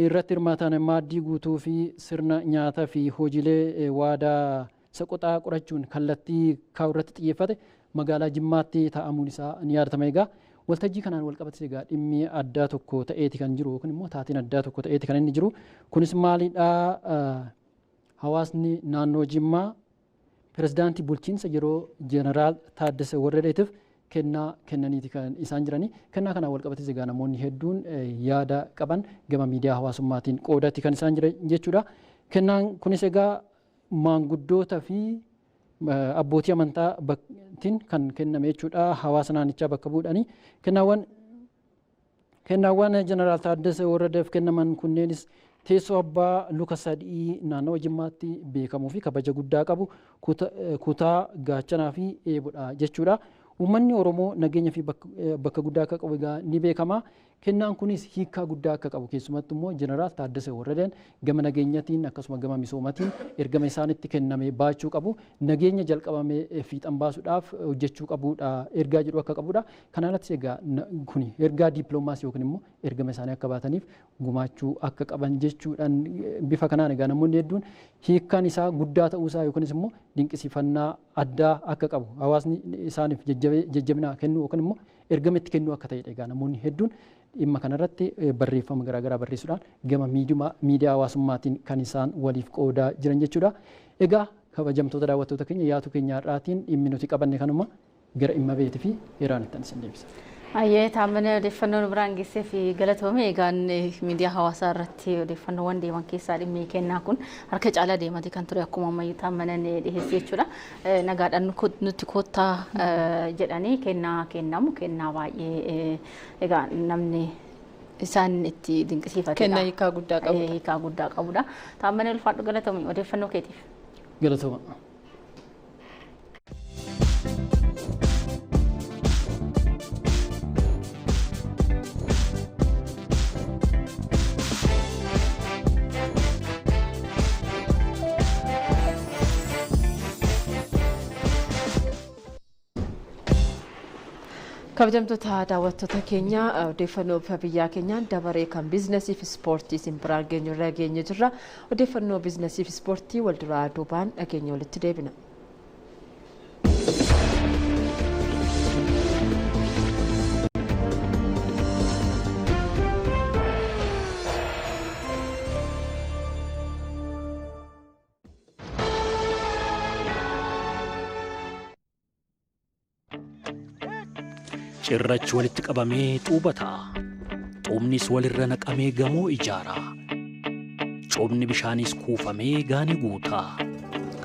irratti hirmaatan maaddii guutuu fi sirna nyaataa fi hojiilee waadaa saqoxaa qorachuun kallattii kaa'u irratti xiyyeeffate magaalaa Jimmaatti taa'amuun isaa ni yaadatama. Egaa waltajjii kanaan wal qabatee egaa dhimmi addaa tokko ta'eeti kan jiru yookiin immoo taatiin addaa tokko ta'eeti kan inni jiru. Kunis maalidhaa? Hawaasni naannoo Jimmaa pirezidaantii bulchiinsa yeroo jeneraal Taaddasee Warradeetiif kennaa kennaniiti kan isaan jiranii. Kennaa kanaan wal qabatee egaa namoonni hedduun yaada qaban gama miidiyaa hawaasummaatiin qoodatti kan isaan jiran jechuudha. Kennaan kunis egaa maanguddootaa fi abbootii amantaatiin kan kenname jechuudha. Hawaasa naannichaa bakka bu'uudhaani. Kennaawwan jeneraal Taaddasee Warradeef kennaman kunneenis teessoo abbaa luka sadii naannoo Jimmaatti beekamuu fi kabaja guddaa qabu kutaa gaachanaa fi eeboodha jechuudha. Uummanni Oromoo nageenya fi bakka guddaa akka qabu egaa ni beekama. Kennaan kunis hiikaa guddaa akka qabu keessumattuu immoo jeneraal Taaddasee Warradeen gama nageenyatiin akkasuma gama misoomatiin ergama isaanitti kenname baachuu qabu. Nageenya jalqabamee fiixan baasuudhaaf hojjechuu qabuudha ergaa jedhu akka qabuudha. Kana alattis egaa kuni ergaa diippiloomaasii yookiin immoo ergama isaanii akka baataniif gumaachuu akka qaban jechuudhaan bifa kanaan egaa namoonni hedduun hiikaan isaa guddaa ta'uusaa yookiinis immoo dinqisiifannaa addaa akka qabu hawaasni isaaniif jajjabina kennuu yookiin immoo ergama itti kennuu akka ta'edha egaa namoonni hedduun dhimma kanarratti barreeffama garaagaraa barreessuudhaan gama miidiyaa hawaasummaatiin kan isaan waliif qoodaa jiran jechuudha. Egaa kabajamtoota daawwattoota keenya yaatu keenya irraatiin dhimmi nuti qabanne kanuma gara dhimma beetii fi heeraanittan isin deebisa. Ayyee taammanee odeeffannoo nu biraan geessee fi galatoome egaan miidiyaa hawaasaa irratti odeeffannoowwan deeman keessaa dhimmi kennaa kun harka caalaa deemate kan ture akkuma ammayyuu taammaneen dhiheessee jechuudha. Nagaadhaan nutti koottaa jedhanii kennaa kennamu kennaa baay'ee egaa namni isaan itti dinqisiifatedha. Kennaa hiikaa guddaa qabudha. Hiikaa guddaa qabudha. Taammanee ulfaadhu galatoome odeeffannoo keetiif. Galatooma. kabajamtoota daawwattoota keenya odeeffannoo biyyaa keenyaan dabaree kan biizinasii fi ispoortii isin biraan geenyurra geenye jirra. Odeeffannoo biizinasii fi ispoortii wal duraa duubaan dhageenya walitti deebina. cirrachi walitti qabamee xuubata. Xuubnis walirra naqamee gamoo ijaara. Coobni bishaanis kuufamee gaani guuta.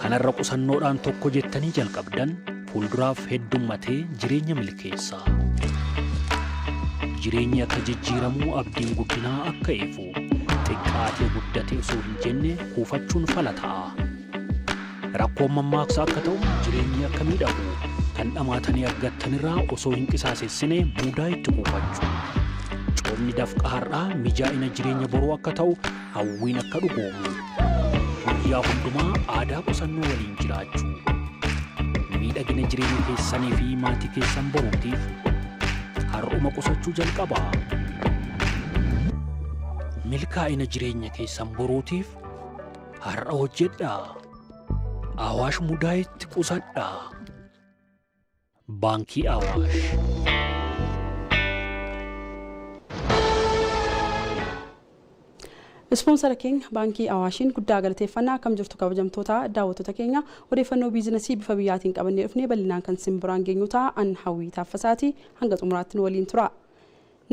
Kanarra qusannoodhaan tokko jettanii jalqabdan fuulduraaf heddummatee jireenya milkeessa. Jireenyi akka jijjiiramuu abdiin guddinaa akka eefu xiqqaatee guddate osoo hin jenne kuufachuun fala ta'a. Rakkoon mammaaksa akka ta'u jireenyi akka miidhagu kan dhamaatanii argattanirraa osoo hin qisaasessine mudaa itti kuufachuu. Coomni dafqa har'aa mijaa'ina jireenya boruu akka ta'u hawwiin akka dhugoomu. Guyyaa hundumaa aadaa qusannoo waliin jiraachuu. Miidhagina jireenya keessanii fi maatii keessan boruutiif har'uma qusachuu jalqabaa. Milkaa'ina jireenya keessan boruutiif har'a hojjedhaa. Awaash mudaa itti qusadhaa. Baankii Awaash. Ispoonsara keenya baankii Awaashiin guddaa galateeffannaa akkam jirtu kabajamtoota daawwattoota keenya odeeffannoo biizinasii bifa biyyaatiin qabannee dhufnee bal'inaan kan isin biraan geenyu ta'a an hawwii taaffasaati hanga xumuraatti nu waliin tura.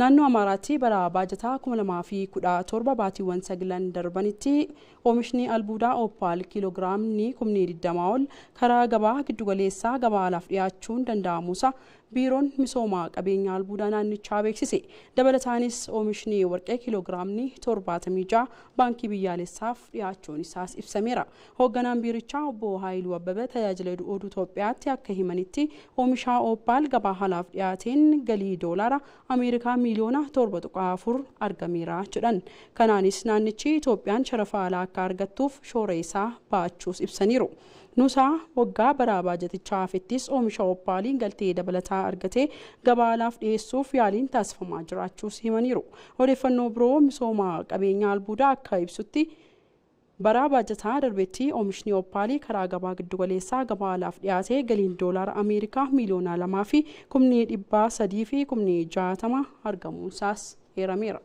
Naannoo Amaaraatti bara baajataa 2017 baatiiwwan 9 darbanitti oomishni albuudaa Opal kiiloogiraamni 20 ol karaa gabaa giddugaleessaa gabaalaaf dhiyaachuun danda'amuusa biiroon misooma qabeenya albuudaa naannichaa beeksise. Dabalataanis oomishni warqee kiiloogiraamni 76 baankii biyyaalessaaf dhiyaachuun isaas ibsameera. Hoogganaan biirichaa obbo Haayiluu Abbabee tajaajila oduu Itoophiyaatti akka himanitti oomisha Opal gabaa haalaaf dhiyaateen galii doolaara Ameerikaa miliyoona 7.4 argameera jedhan. Kanaanis naannichi Itoophiyaan sharafa alaa akka argattuuf shoora isaa baachuus ibsaniiru. Nuusaa waggaa bara baajatichaa hafettis oomisha Oppaaliin galtee dabalataa argatee gabaalaaf dhiyeessuuf yaaliin taasifamaa jiraachuus himaniiru. Odeeffannoo biroo misooma qabeenya albuudaa akka ibsutti bara baajataa darbetti oomishni Oppaalii karaa gabaa giddugaleessaa gabaalaaf dhiyaatee galiin doolaara Ameerikaa miliyoona 2 fi 300 fi 60 argamuusaas heerameera.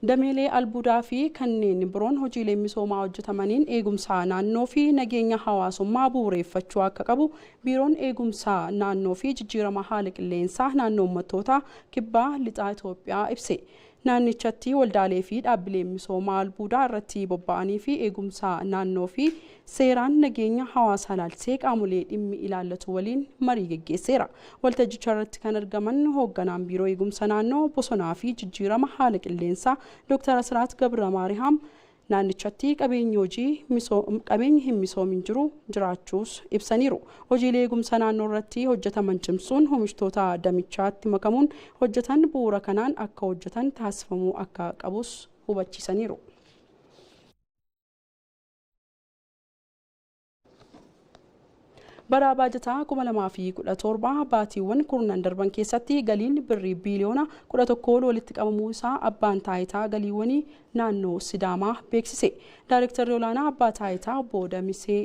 dameelee albuudaa fi kanneen biroon hojiilee misoomaa hojjetamaniin eegumsa naannoo fi nageenya hawaasummaa bu'uureeffachuu akka qabu biiroon eegumsa naannoo fi jijjiirama haala qilleensaa naannoo uummattoota kibbaa lixaa Itoophiyaa ibse. Naannichatti waldaalee fi dhaabbilee misoomaa albuudaa irratti bobba'anii fi eegumsa naannoo fi seeraan nageenya hawaasaa ilaalchisee qaamolee dhimmi ilaallatu waliin marii geggeesseera. Waltajjicha irratti kan argaman hoogganaan biiroo eegumsa naannoo bosonaa fi jijjiirama haala qilleensaa Dr. Asiraat Gabra-Maariyaam naannichatti qabeenyi hin misoomin jiru jiraachuus ibsaniiru. Hojiilee eegumsa naannoo irratti hojjetaman cimsuun oomishtoota damichaatti makamuun hojjetan bu'uura kanaan akka hojjetan taasifamuu akka qabus hubachiisaniiru. Bara baajataa 2017 baatiiwwan kurnan darban keessatti galiin birrii biiliyoona 11 walitti qabamuu isaa abbaan taayitaa galiiwwanii naannoo Sidaamaa beeksise. Daayirektarri olaanaa abbaa taayitaa obbo Damisee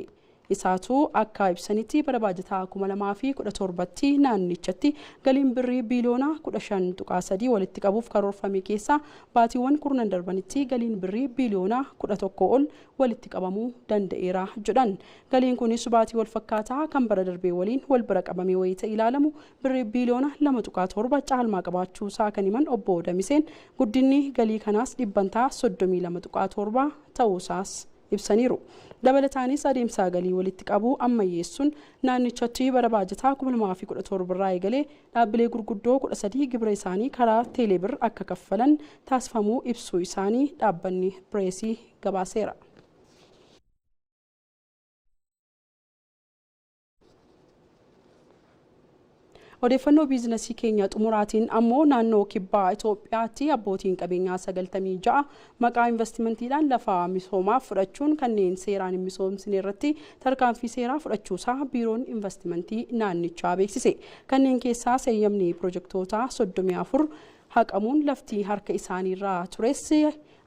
isaatu akka ibsanitti bara baajataa 2017tti naannichatti galiin birrii biiliyoona 15.3 walitti qabuuf karoorfame keessaa baatiiwwan kurnan darbanitti galiin birrii biiliyoona 11 ol walitti qabamuu danda'eera jedhan. Galiin kunis baatii wal fakkaataa kan bara darbee waliin wal bira qabamee wayita ilaalamu birrii biiliyoona 2.7 caalmaa qabaachuu isaa kan himan obbo Damiseen guddinni galii kanaas dhibbantaa 32.7 ta'uusaas ibsaniiru. Dabalataanis adeemsa galii walitti qabu ammayyeessuun naannichatti bara baajataa 2017 irraa eegalee dhaabbilee gurguddoo 13 gibira isaanii karaa teeleebir akka kaffalan taasifamuu ibsuu isaanii dhaabbanni pireesii gabaaseera. Odeeffannoo biizinasii keenya xumuraatiin ammoo naannoo kibbaa Itoophiyaatti abbootiin qabeenyaa 96 maqaa investimentiidhaan lafa misoomaaf fudhachuun kanneen seeraan hin misoomsine irratti tarkaanfii seeraa fudhachuusaa biiroon investimentii naannichaa beeksise. Kanneen keessaa seeyyamni pirojektoota 34 haqamuun lafti harka isaaniirraa tures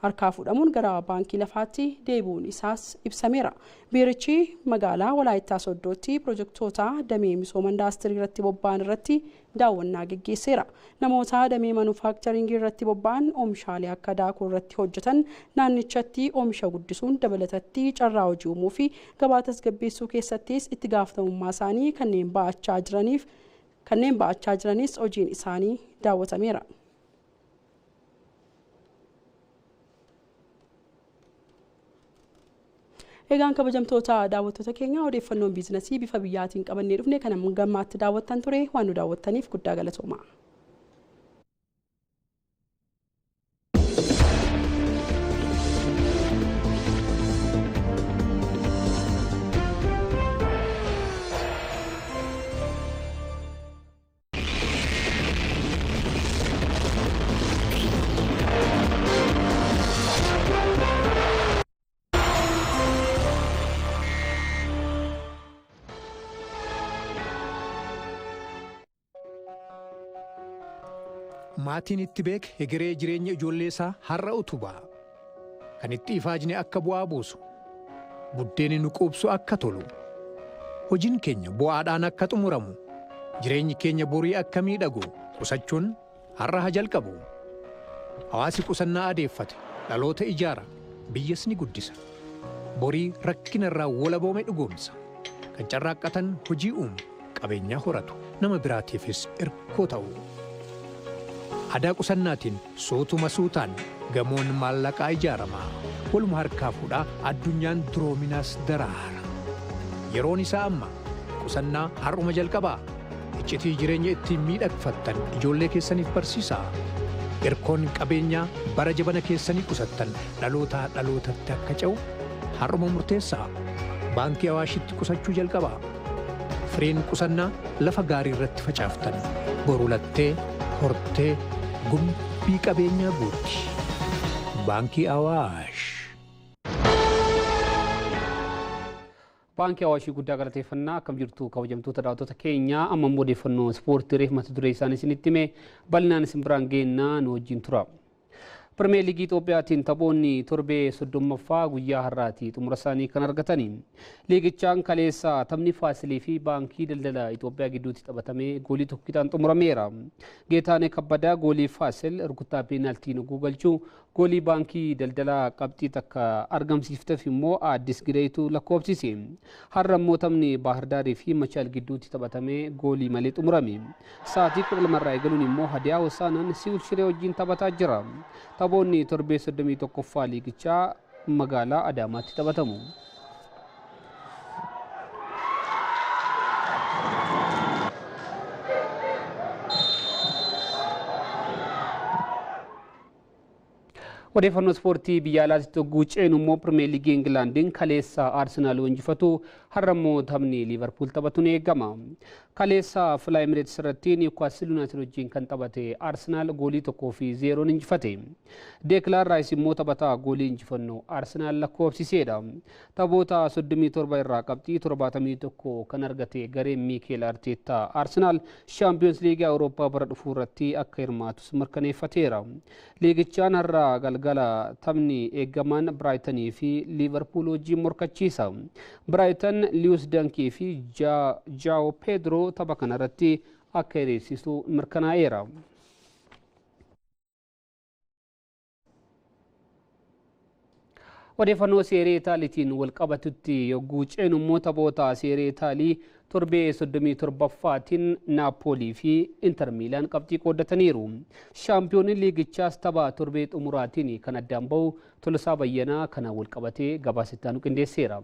harkaa fudhamuun gara baankii lafaatti deebi'uun isaas ibsameera. Biirichi magaalaa Walaayittaa Soddootti pirojektoota damee misooma indaastirii irratti bobba'an irratti daawwannaa geggeesseera. Namoota damee manufaakcharingii irratti bobba'an oomishaalee akka daakuu irratti hojjetan naannichatti oomisha guddisuun dabalatatti carraa hojii uumuu fi gabaa tasgabbeessuu keessattis itti gaafatamummaa isaanii kanneen ba'achaa jiranis hojiin isaanii daawwatameera. Egaan kabajamtoota daawwattoota keenya odeeffannoon biizinasii bifa biyyaatiin qabannee dhufne kan gammaatti daawwattan ture waan nu daawwattaniif guddaa galatooma. Maatiin itti beek egeree jireenya ijoollee isaa har'a utubaa kan itti ifaajne akka bu'aa buusu buddeeni nu quubsu akka tolu hojiin keenya bu'aadhaan akka xumuramu jireenyi keenya borii akka miidhagu qusachuun har'a haa jalqabu. Hawaasi qusannaa adeeffate dhaloota ijaara biyyas ni guddisa borii rakkina irraa walaboome dhugoomsa kan carraaqqatan hojii uumu qabeenyaa horatu nama biraatiifis irkoo ta'u. Aadaa qusannaatiin suutuma suutaan gamoon maallaqaa ijaarama waluma harkaa fuudhaa addunyaan duroominaas daraara. Yeroon isaa amma qusannaa har'uma jalqabaa iccitii jireenya ittiin miidhagfattan ijoollee keessaniif barsiisaa. Irkoon qabeenyaa bara jabana keessanii qusattan dhalootaa dhalootatti akka ce'u har'uma murteessaa. Baankii Awaashitti qusachuu jalqabaa. Firiin qusannaa lafa gaarii irratti facaaftan borulattee hortee gumbii qabeenyaa guutti. Baankii Awaash. Baankii Awaashii guddaa galateeffannaa akkam jirtu kabajamtoota daawwattoota keenyaa amma immoo odeeffannoo ispoortii mata duree isaanii isinitti himee bal'inaan isin biraan geennaa nu wajjin tura. Pirimeer Liigii Itoophiyaatiin taphoonni torbee 30ffaa guyyaa har'aati xumura isaanii kan argatanii. Liigichaan kaleessa taphni Faasilii fi Baankii Daldala Itoophiyaa gidduutti taphatamee goolii tokkiidhaan xumurameera. Geetaanee Kabbadaa goolii Faasil rukuttaa peenaaltiin guugalchuu goolii baankii daldalaa qabxii takka argamsiifteef immoo Addis Gireetu lakkoofsise. Har'a immoo taphni Baahardaarii fi Machaal gidduutti taphatamee goolii malee xumurame. Sa'aatii 12 irraa eegaluun immoo Hadiyaa Hosaanaan Siwul Shiree wajjin taphataa jira. Taphoonni torbee 31ffaa liigichaa magaalaa Adaamaatti taphatamu. odeeffannoo ispoortii biyya alaatti guuceen immoo Pirimeer Liigii Ingilaandiin kaleessa Arsenaal injifatu har'a immoo taphni Liivarpuul taphatuun eegama. Kaleessa Fulaa Emireetsi irratti Niwukaastil Yuunaayitid wajjin kan taphate Arsenaal goolii 1-0 injifate. Deeklaan Raayis immoo taphataa goolii injifannoo Arsenaal lakkoofsiseedha. Taphoota 37 irraa qabxii 71 kan argate gareen Miikeel Arteetaa Arsenaal Shaampiyoons Liigii Awurooppaa bara dhufuu irratti akka hirmaatus mirkaneeffateera. Liigichaan har'a galgala taphni eegamaan Biraayitanii fi Liivarpuul wajjin morkachiisa. Biraayitan Liwus Dankii fi Jaao Peedroo tapha kanarratti akka hiriirsisu mirkanaa'eera. Odeeffannoo seeree Itaaliitiin wal qabatutti yogguu ceenu immoo taphoota seeree Itaalii torbee 37ffaatiin Naapoolii fi Inter Miilaan qabxii qooddataniiru. Shaampiyoonni liigichaas tapha torbee xumuraatiin kan addaan bahu Tolosaa Bayyanaa kana wal qabatee gabaasittaan qindeesseera.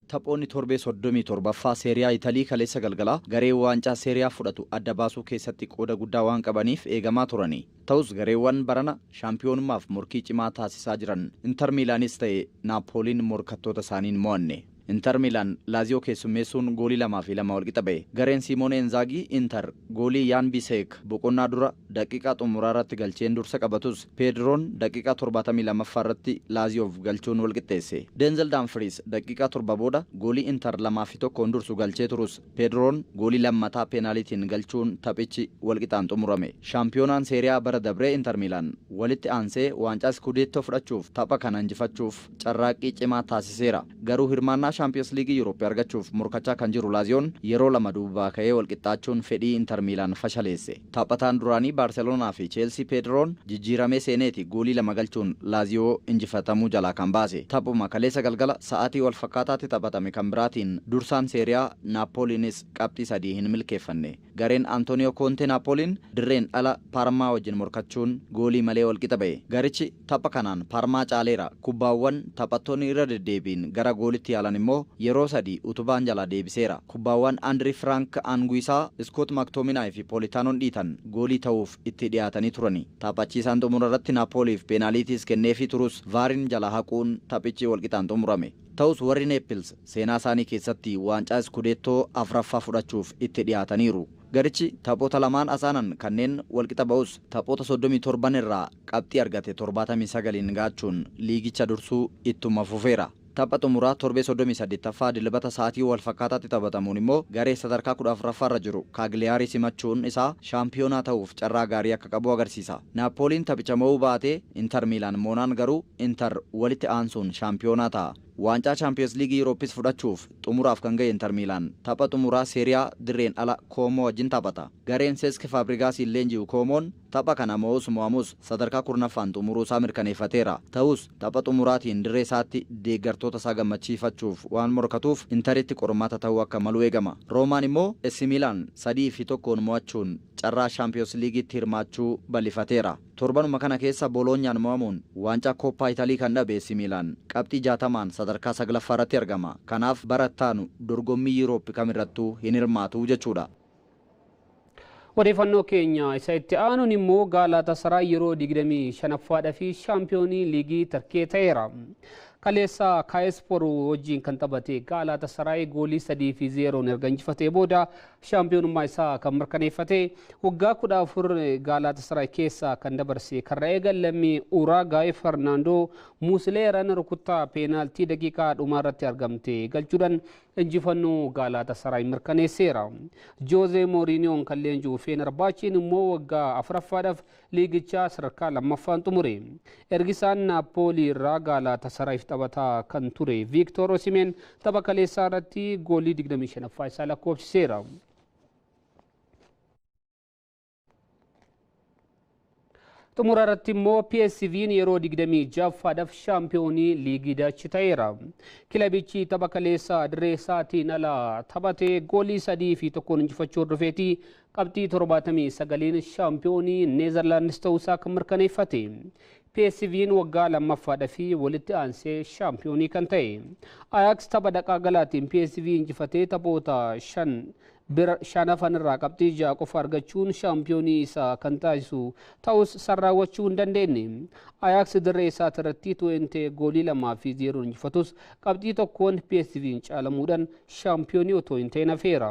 Taphoonni torbee 37ffaa seeriyaa Italii kaleessa galgala garee waancaa seeriyaa fudhatu adda baasuu keessatti qooda guddaa waan qabaniif eegamaa turani. Ta'us gareewwan barana shaampiyoonummaaf morkii cimaa taasisaa jiran Inter Miilaanis ta'e Naapooliin morkattoota isaaniin mo'anne. Inter Miilaan Laaziyoo keessummeessuun goolii 2-2 walqixa ba'e. Gareen Simoone Inzaagii Inter goolii Yaan Biseek boqonnaa dura daqiiqaa xumuraa irratti galcheen dursa qabatus Peedroon daqiiqaa 72ffaa irratti Laaziyoof galchuun walqixxeesse. Denzel Danfries daqiiqaa 7 booda goolii Inter 2-1 dursu galchee turus Peedroon goolii lammataa peenaalitiin galchuun taphichi walqixaan xumurame. Shaampiyoonaan seeriyaa bara dabree Inter Miilaan walitti aansee waancaa Skudeettoo fudhachuuf tapha kana injifachuuf carraaqqii cimaa taasiseera. Garuu hirmaannaa Champions League Europe argachuuf morkachaa kan jiru Laaziyoon yeroo lama duubaa ka'ee walqixxaachuun fedhii Inter Miilaan fashaleesse. Taphataan duraanii Barcelonaa fi Chelsea Pedroon jijjiiramee seeneeti goolii 2 galchuun Laaziyoo injifatamuu jalaa kan baase. Taphuma kaleessa galgala sa'aatii wal fakkaataatti taphatame kan biraatiin dursaan seeriyaa Naapooliinis qabxii 3 hin milkeeffanne. Gareen Antonio Conte Naapooliin dirreen ala Parmaa wajjin morkachuun goolii malee walqixa ba'e. Garichi tapha kanaan Parmaa caaleera. Kubbaawwan taphattoonni irra deddeebiin gara goolitti yaalan immoo yeroo 3 utubaan jalaa deebiseera. Kubbaawwan Andri Frank Anguisaa, Scott McTominay fi Politaanon dhiitan goolii ta'uuf itti dhiyaatanii turani. Taphachiisaan xumura irratti Naapooliif peenaaliitiis kenneefii turus vaariin jala haquun taphichi walqixaan xumurame. Ta'us warri Neepils seenaa isaanii keessatti waancaa Skudeettoo 4ffaa fudhachuuf itti dhiyaataniiru. Garichi taphoota lamaan asaanan kanneen walqixa ba'us taphoota 37 irraa qabxii argate 79 gaachuun liigicha dursuu ittuma fufeera. Tapha xumuraa torbee 38ffaa dilbata sa'aatii wal fakkaataatti taphatamuun immoo garee sadarkaa 14ffaa irra jiru Kaagliyaarii simachuun isaa shaampiyoonaa ta'uuf carraa gaarii akka qabu agarsiisa. Naapooliin taphicha mo'uu baatee Inter Miilaan moonaan garuu Inter walitti aansuun shaampiyoonaa ta'a. Waancaa Champions League Euroopis fudhachuuf xumuraaf kan ga'e Inter Miilaan tapha xumuraa seeriyaa dirreen ala Koomoo wajjin taphata. Gareen Seesk Faabrigaas leenji'u Koomoon tapha kana mo'amus sadarkaa 10ffaan xumuruu isaa mirkaneeffateera. Ta'us tapha xumuraatiin dirree isaatti deeggartoota isaa gammachiifachuuf waan morkatuuf Interitti qormaata ta'uu akka malu eegama. Roomaan immoo AC Miilaan 3-1 mo'achuun carraa Champions League'itti hirmaachuu bal'ifateera. Torbanuma kana keessa Boloonyaan mo'amuun waancaa Kooppaa Italii kan dhabe AC Miilaan qabxii 60 sadarkaa 9ffaa irratti argama. Kanaaf barattaanu dorgommii Yuurooppii kamirrattuu hin hirmaatu jechuudha. Odeeffannoo keenya isa itti aanuun immoo Galatasaray yeroo 25ffaadhaa fi shaampiyoonii liigii Turkii ta'eera. Kaleessa Kaayespoor wajjin kan taphate Galatasaray goolii 3-0 erga injifatee booda shaampiyoonummaa isaa kan mirkaneeffate. Waggaa 14 Galatasaray keessa kan dabarse karra eegalamii Uraagaay Fernando Muusleeran rukuttaa peenaaltii daqiiqaa dhumaa irratti argamte galchuudhaan injifannoo Galatasaray mirkaneesseera. Jose Mourinhoon kan leenji'u Fenerbahceen immoo waggaa 4ffaadhaaf liigichaa sadarkaa 2ffaan xumure. Ergisaan Naapoolii irraa Galatasaray taphataa kan ture Victor Osimhen tapha kaleessaa irratti goolii 25ffaa isaa lakkoofsiseera. xumura irratti immoo PSV'n yeroo 26ffaadhaaf shaampiyoonii liigii dachitaa'eera. Kilabichi tapha kaleessa dirree isaatiin ala taphatee goolii 3-1 injifachuu hordofeetii qabxii 79 shaampiyoonii Neezerlaandis ta'uusaa kan mirkaneeffate. PSV'n waggaa lammaffaadhaa fi walitti aansee shaampiyoonii kan ta'e. Ajax tapha dhaqaa galaatiin PSV injifatee taphoota 5 irraa qabxii 6 qofa argachuun shaampiyoonii isaa kan taasisu ta'us sarraawwachuu hin dandeenye. Ajax dirree isaa irratti Twente goolii 2-0 injifatus qabxii tokkoon PSV'n caalamuudhaan shaampiyoonii otoo hin ta'in hafeera.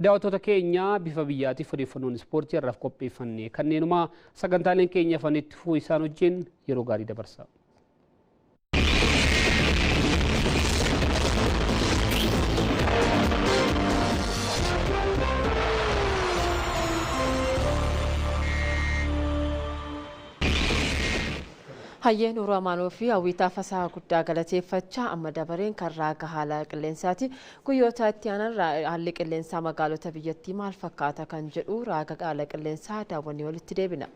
Daawwattoota keenya bifa biyyaatiif odeeffannoon ispoortii irraaf qopheeffanne kanneenuma sagantaaleen keenya fanitti fufuu isaan wajjin yeroo gaarii dabarsa. Hayyeen Oromoo fi hawwitaa fasaa guddaa galateeffachaa amma dabareen kan raaga haala qilleensaati. Guyyoota itti aanan haalli qilleensaa magaalota biyyattii maal fakkaata kan jedhu raaga haala qilleensaa daawwannee walitti deebina.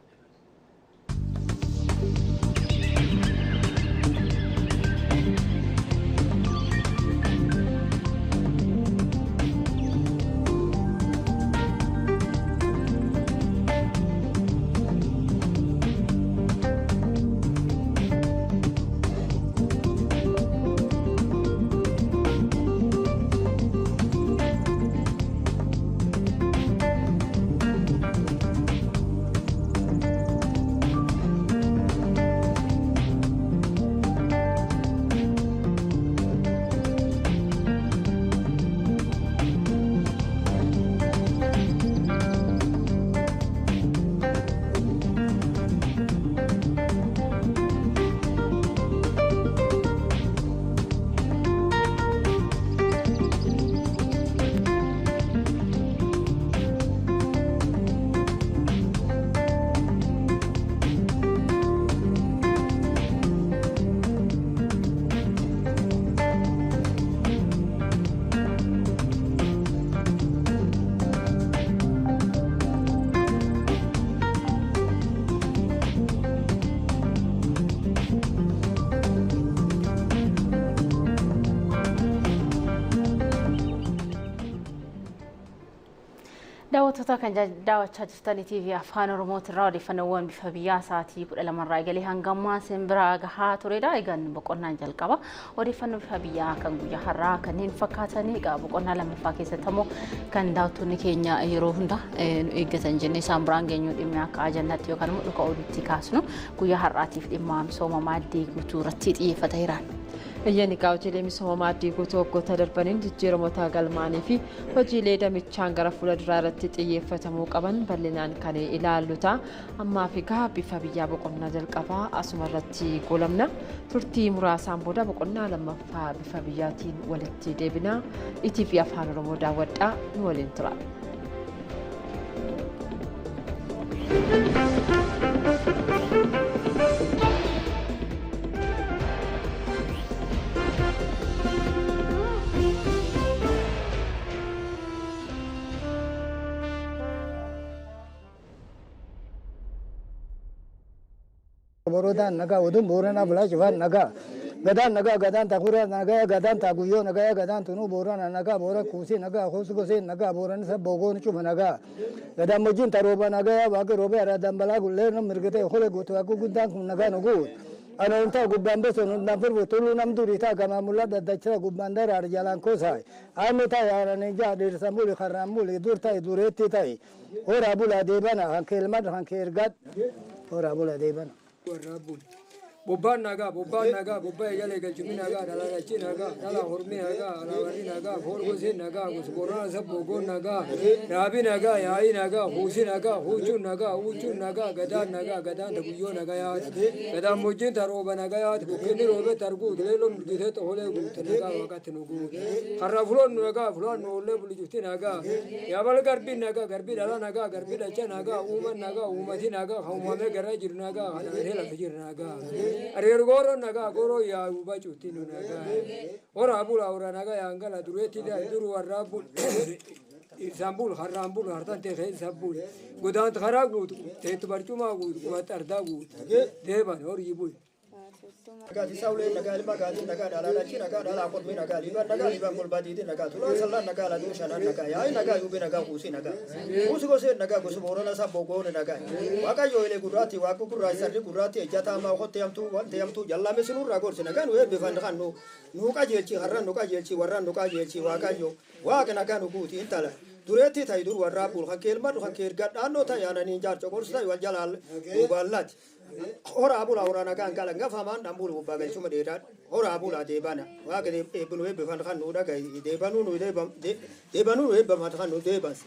daawwattoota kan daawwachaa jirtan TV Afaan Oromootirraa odeeffannoowwan bifa biyyaa sa'aatii 12 irraa eegalee hanga ammaa simbira gahaa turedha. Egaan boqonnaan jalqaba odeeffannoo bifa biyyaa kan guyyaa har'aa kanneen fakkaatanii egaa boqonnaa lammaffaa keessatti immoo kan daawwattoonni keenya yeroo hunda eeggatan jennee isaan biraan geenyu dhimma akka ajannatti yookaan immoo dhuka oduutti kaasnu guyyaa har'aatiif dhimma misooma maaddii guutuu irratti xiyyeeffateera. Iyyaanii hojiilee misooma maaddii guutuu waggoota darbaniin jijjiiramoota galmaanii fi hojiilee damichaan gara fuulduraa irratti xiyyeeffatamuu qaban bal'inaan kan ilaallu ta'a. Ammaaf egaa bifa biyyaa boqonnaa jalqabaa asuma irratti goolabna. Turtii muraasaan booda boqonnaa lammaffaa bifa biyyaatiin walitti deebina. ETV Afaan Oromoo daawwadhaa nu waliin tura. Borodan naga udum borana bula jivan naga gadan takura naga gadan taguyo naga gadan tunu borana naga bora kusi naga khusgose naga boran sab bogon chuma naga gadan mujin taroba naga bage robe aradan bala gulle no mirgete khole goto aku gudan kun naga nugu ana unta gubban beso na furbo tulu nam duri ta gama mulla dadachra gubban dar ar jalan ko sai ame ta yara ne ja dir samul kharamul dur ta dureti tai ora bula debana han kelmad han kergat ora bula debana Bobban naga, bobba yale galchumi naga, dalalachi naga, dala hormi naga, alawari naga, forgosi naga, gusborana sab bogon naga, rabi naga, yai naga, husi naga, huchun naga, gadan taguyo naga yaat, gadan mujin taroba naga yaat, kukini robe targu, dilelon githet hole gut naga wakat nugu, harrafulon naga, fulon nole bulijuti naga, yabal garbi dala naga, garbi dacha naga, uman naga, umati naga, haumame garajir naga, hanamene lafijir naga. Ariir gooroo nagaa gooroo yaa'u bacuutti nu nagaa. Horaa bula horaa nagaa yaangala dureetti duru warraa bul. Isambul haraan bul hartaan teekee isambul. Godaant karaa guutu teetu barcumaa guutu qubatti ardaa guutu. Deeban horii bul. Nagaa saawulee nagaa ilma gaatii nagaa dhalaa dachii nagaa dhalaa qormii nagaa liibaan golbaatiitii nagaa tulaa sallaan nagaa laduu shanaan nagaa yaa'i nagaa yuubee nagaa kuusii nagaa kuusi goseen nagaa gosa boorana sabboo goone nagaa waaqayyo ilee gurraatti waaqu gurraa sarri gurraatti ejjataa maa hotte hamtuu wante hamtuu jallame sinurraa gorsi nagaa nu eebbifan kan nu qajeelchi harran nu qajeelchi warran nu qajeelchi waaqayyo waaqa nagaa nu guuti intala dureetti ta'i dur warraa bul kan keelma kan keergaa dhaannoo ta'i aananii jaarcho gorsi ta'i wal jalaal duuballaati. Horaa bula horaa nagaan kala ngafamaan dhambulu bubbaga cuma dheeraadha. Horaa bula deebana. Waaqa eebbinu eebbifan kan nu dhaga deebanuu nu eebbamata kan nu deebas.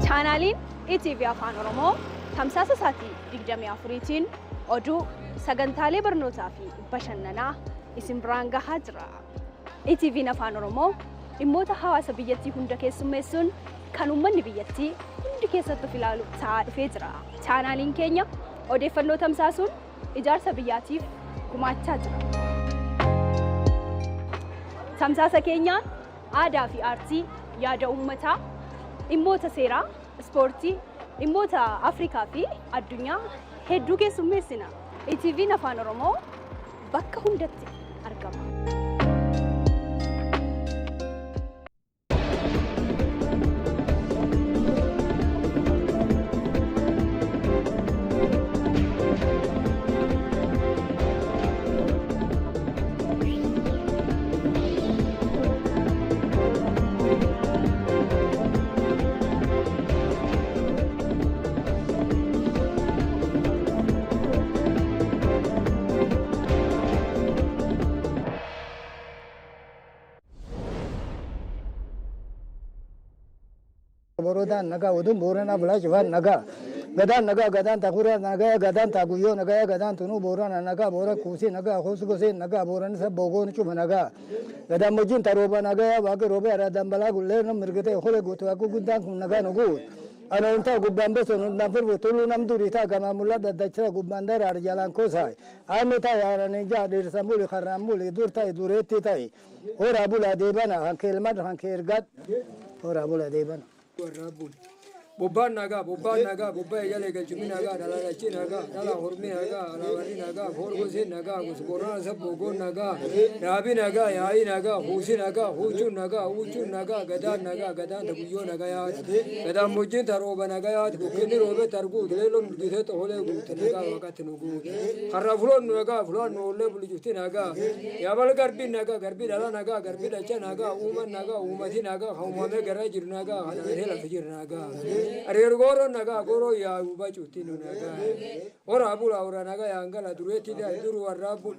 Chaanaaliin ETV Afaan Oromoo tamsaasa isaatii 24tiin oduu sagantaalee barnootaa fi bashannanaa isin biraan gahaa jira. ETV'n Afaan Oromoo dhimmoota hawaasa biyyattii hunda keessummeessuun kan uummanni biyyattii hundi keessatti of ilaalu ta'aa dhufee jira. Chaanaaliin keenya odeeffannoo tamsaasuun ijaarsa biyyaatiif gumaachaa jira. Tamsaasa keenyaan aadaa fi aartii yaada uummataa dhimmoota seeraa ispoortii dhimmoota Afrikaa fi addunyaa hedduu keessummeessina. ETV'n Afaan Oromoo bakka hundatti argama. Borodan naga udum borana bela jawan naga gadan takura naga gadan taguyo naga gadan tunu borana naga bora kusi naga khus gose naga boran sab bogon chuma naga gadan mujin taroba naga wage robe aradan bala gulle no mirgete khole goto aku gudan kun naga nogu ana unta gubban beso na furbo tulu nam duri ta gama mulla dadachra gubban dar ar jalan ko sai ame ta yara ne ja dir samuli kharamuli dur tai dureti tai ora bula debana han kelmat han kergat ora bula debana Bobbaan nagaa bobbaa eegalee galchumii nagaa dhalaa dachee nagaa dhalaa hormee nagaa alaabarrii nagaa foorgoseen nagaa gosboorana sabboogoon nagaa raabii nagaa yaa'ii nagaa huusii nagaa huuchuun nagaa gadaan taguyyoo nagaa yaati gadaan mujjiin tarooba nagaa yaati bukkinni roobee targuutu leelloon mul'isee xoholee guute nagaa waaqatti nu guute har'a fuloon nagaa fuloon nu ollee bulijufti nagaa yaabal garbiin nagaa garbii dhala nagaa garbii dacha nagaa uuman nagaa uumatii nagaa kan uumamee gara jiru nagaa kan amatee lafa jiru nagaa. Ariir gooroo nagaa gooroo yaa'u bacuutti nu nagaa. Horaa bula horaa nagaa yaangala dureetti duru warraa bul.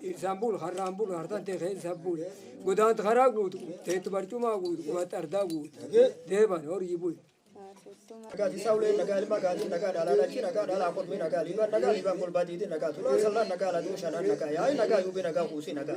Isambul haraan bul hartaan teekee isambul. Godaant karaa guutu teetu barcumaa guutu qubatti ardaa guutu. Deeban horii bul. Nagaa saawulee nagaa ilma gaatii nagaa dhalaa dachii nagaa dhalaa qormii nagaa liibaan golbaatiitii nagaa tulaa sallaan nagaa laduu shanaan nagaa yaa'i nagaa yuubee nagaa kuusii nagaa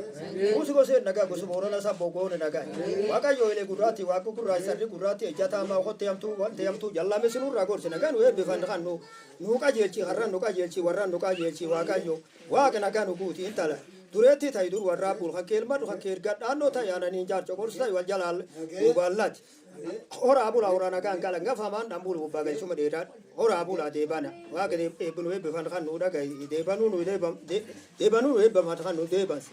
kuusi goseen nagaa gosa boorana sabboo goone nagaa waaqayyo ilee gurraatti waaqu gurraa sarri gurraatti ejjataa maa hotte hamtuu wante hamtuu jallame sinurraa gorsi nagaa nu eebbifan kan nu qajeelchi harran nu qajeelchi warran nu qajeelchi waaqayyo waaqa nagaa nu guuti intala dureetti ta'i dur warraa bul kan keelma kan keergaa dhaannoo ta'i aananii jaarcho gorsi ta'i wal jalaal duuballaati. Horaa bula horaa nagaan kala ngafamaan dhambulu bubbaga cuma dheeraadha. Horaa bula deebana. Waaqa eebbinu eebbifan kan nu dhaga deebanuu nu eebbamata kan nu deebas.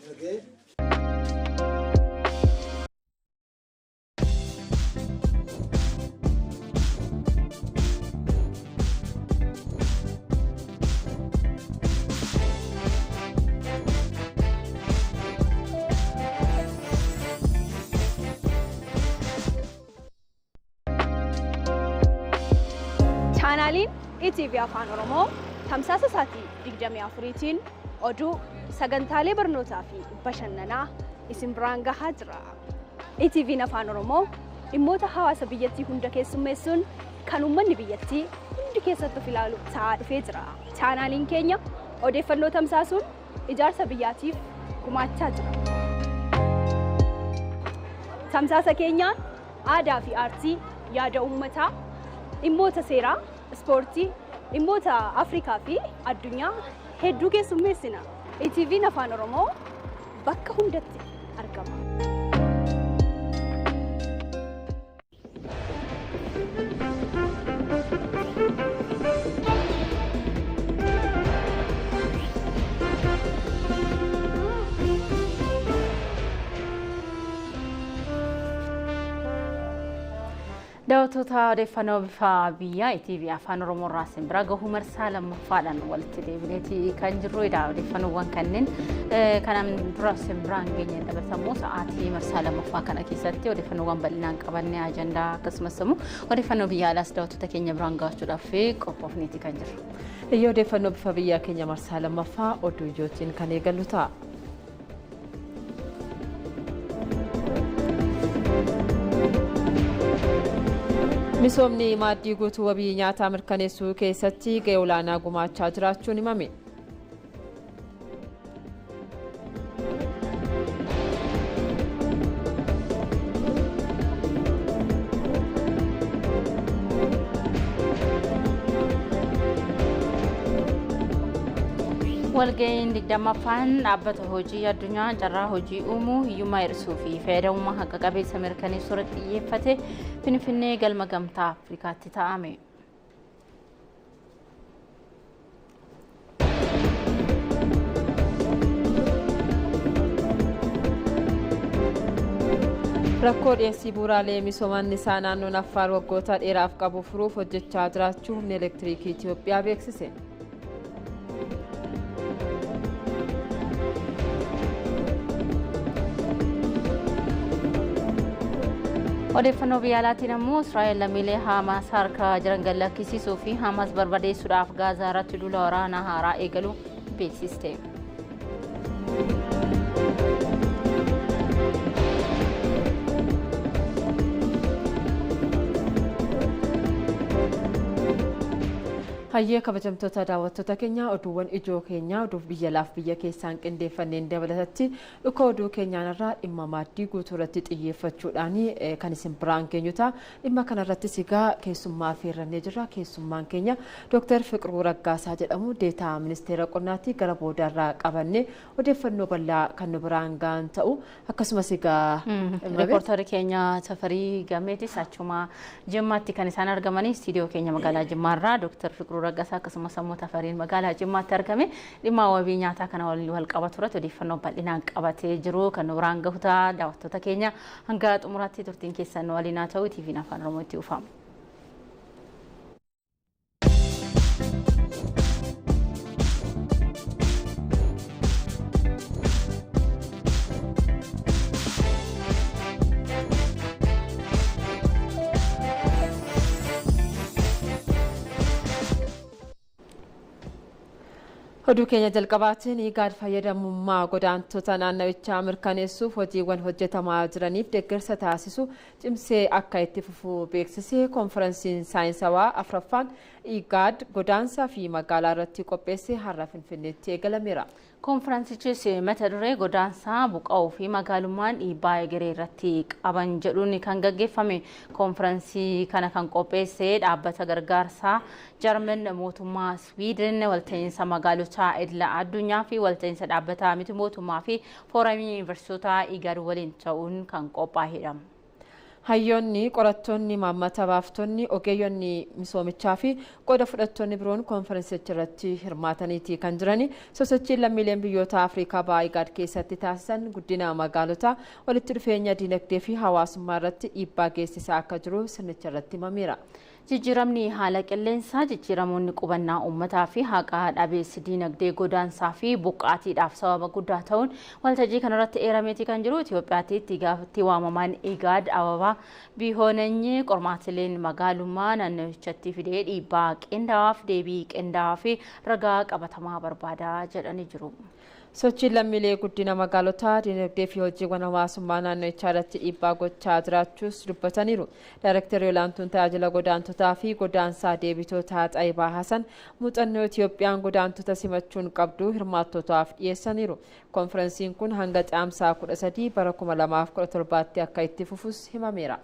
Chaanaaliin ETV Afaan Oromoo tamsaasa isaatii 24tiin oduu sagantaalee barnootaa fi bashannanaa isin biraan gahaa jira. ETV'n Afaan Oromoo dhimmoota hawaasa biyyattii hunda keessummeessuun kan uummanni biyyattii hundi keessatti of ilaalu ta'aa dhufee jira. Chaanaaliin keenya odeeffannoo tamsaasuun ijaarsa biyyaatiif gumaachaa jira. Tamsaasa keenyaan aadaa fi aartii, yaada uummataa, dhimmoota seeraa, ispoortii, dhimmoota Afrikaa fi addunyaa hedduu keessummeessina. ETV'n Afaan Oromoo bakka hundatti argama. Daawwattoota odeeffannoo bifa biyyaa ETV Afaan Oromoo irraa isin bira gahuu marsaa lammaffaadhaan walitti deebineeti kan jirru. Odeeffannoowwan kanneen kanaan dura isin biraan geenye dabatamuu sa'aatii marsaa lammaffaa kana keessatti odeeffannoowwan bal'inaan qabannee ajandaa akkasumas immoo odeeffannoo biyyaalaas daawwattoota keenya biraan gahuudhaaf qophoofneeti kan jirru. Odeeffannoo bifa biyyaa keenya marsaa lammaffaa oduu ijootiin kan eegallu ta'a. Misoomni maaddii guutuu wabii nyaataa mirkaneessuu keessatti gahee olaanaa gumaachaa jiraachuun himame. Walga'iin 20ffaan dhaabbata hojii addunyaa carraa hojii uumuu hiyyummaa hir'isuu fi fayyadamummaa haqa qabeessa mirkaneessuu irratti xiyyeeffate Finfinnee galma gamtaa Afrikaatti taa'ame. Rakkoo dhiyeessii bu'uuraalee misoomaan isaa naannoon Affaar waggoota dheeraaf qabu furuuf hojjechaa jiraachuu humna elektiriikii Itoophiyaa beeksise. Odeeffannoo biyyaalaatiin immoo Israa'el lammiilee Hamaas harka jiran gallakkisiisuu fi Hamaas barbadeessuudhaaf Gaazaa irratti duula waraanaa haaraa eegaluu beeksiste. Hayyee kabajamtoota daawwattoota keenya oduuwwan ijoo keenya oduuf biyya laaf biyya keessaan qindeeffanneen dabalatatti dhuka oduu keenyaan irraa dhimma maaddii guutuu irratti xiyyeeffachuudhaan kan isin biraan geenyu ta'a. Dhimma kanarratti sigaa keessummaa affeerrannee jirra. Keessummaan keenya Dr. Fiqiruu Raggaasaa jedhamu deetaa ministeera qonnaatti gara boodarraa qabanne odeeffannoo bal'aa kan nu biraan ga'an ta'u akkasumas sigaa riipoortarii keenya Tafarii Gameetis achuma Jimmaatti kan isaan argamanii istiidiyoo keenya magaalaa Jimmaarraa Dr. Fiqiruu Raggaasaa akkasumas immoo Tafariin magaalaa Jimmaatti argame dhimma wabii nyaataa kana waliin wal qabatu irratti odeeffannoo bal'inaan qabatee jiru kan nu biraan gahu ta'a. Daawwattoota keenya hanga xumuraatti turtiin keessan waliin haa ta'u. TV'n Afaan Oromootti ufama. Oduu keenya jalqabaatiin IGAD fayyadamummaa godaantota naannawichaa mirkaneessuuf hojiiwwan hojjetamaa jiraniif deeggarsa taasisu cimsee akka itti fufu beeksisee konferensiin saayinsawaa afraffaan IGAD godaansaa fi magaalaa irratti qopheessee har'a Finfinneetti eegalameera. Konferensichis mata duree godaansaa buqqa'uu fi magaalummaan dhiibbaa egeree irratti qaban jedhuun kan gaggeeffame. Konferensii kana kan qopheesse dhaabbata gargaarsaa Jarman mootummaa Swiidin walta'iinsa magaalotaa idila addunyaa fi walta'iinsa dhaabbataa miti mootummaa fi fooramii yuunivarsiitota IGAD waliin ta'uun kan qophaa'edha. Hayyoonni qorattoonni maammata baaftonni ogeeyyonni misoomichaa fi qooda fudhattoonni biroon konferensicha irratti hirmaataniiti kan jirani. Sosochiin lammiileen biyyoota Afrikaa ba'aa IGAD keessatti taasisan guddina magaalotaa walitti dhufeenya dinagdee fi hawaasummaa irratti dhiibbaa geessisaa akka jiru sirnicha irratti himameera. Jijjiiramni haala qilleensaa jijjiiramoonni qubannaa uummataa fi haqa dhabeessi dinagdee godaansaa fi buqqaatiidhaaf sababa guddaa ta'uun waltajjii kanarratti eerameeti kan jiru. Itoophiyaatti itti waamamaan IGAD Ababaa Bihoonanyii qormaatileen magaalummaa naannichatti fidee dhiibbaa qindaa'aaf deebii qindaa'aa fi ragaa qabatamaa barbaada jedhanii jiru. Sochiin lammiilee guddina magaalotaa dinagdee fi hojiiwwan hawaasummaa naannichaa irratti dhiibbaa gochaa jiraachuus dubbataniiru. Daayirektarri olaantuun tajaajila godaantotaa fi godaansaa deebitootaa Xaayibaa Hasan muuxannoo Itiyoophiyaan godaantota simachuun qabdu hirmaattotaaf dhiyeessaniiru. Konferensiin kun hanga caamsaa 13 bara 2017 akka itti fufus himameera.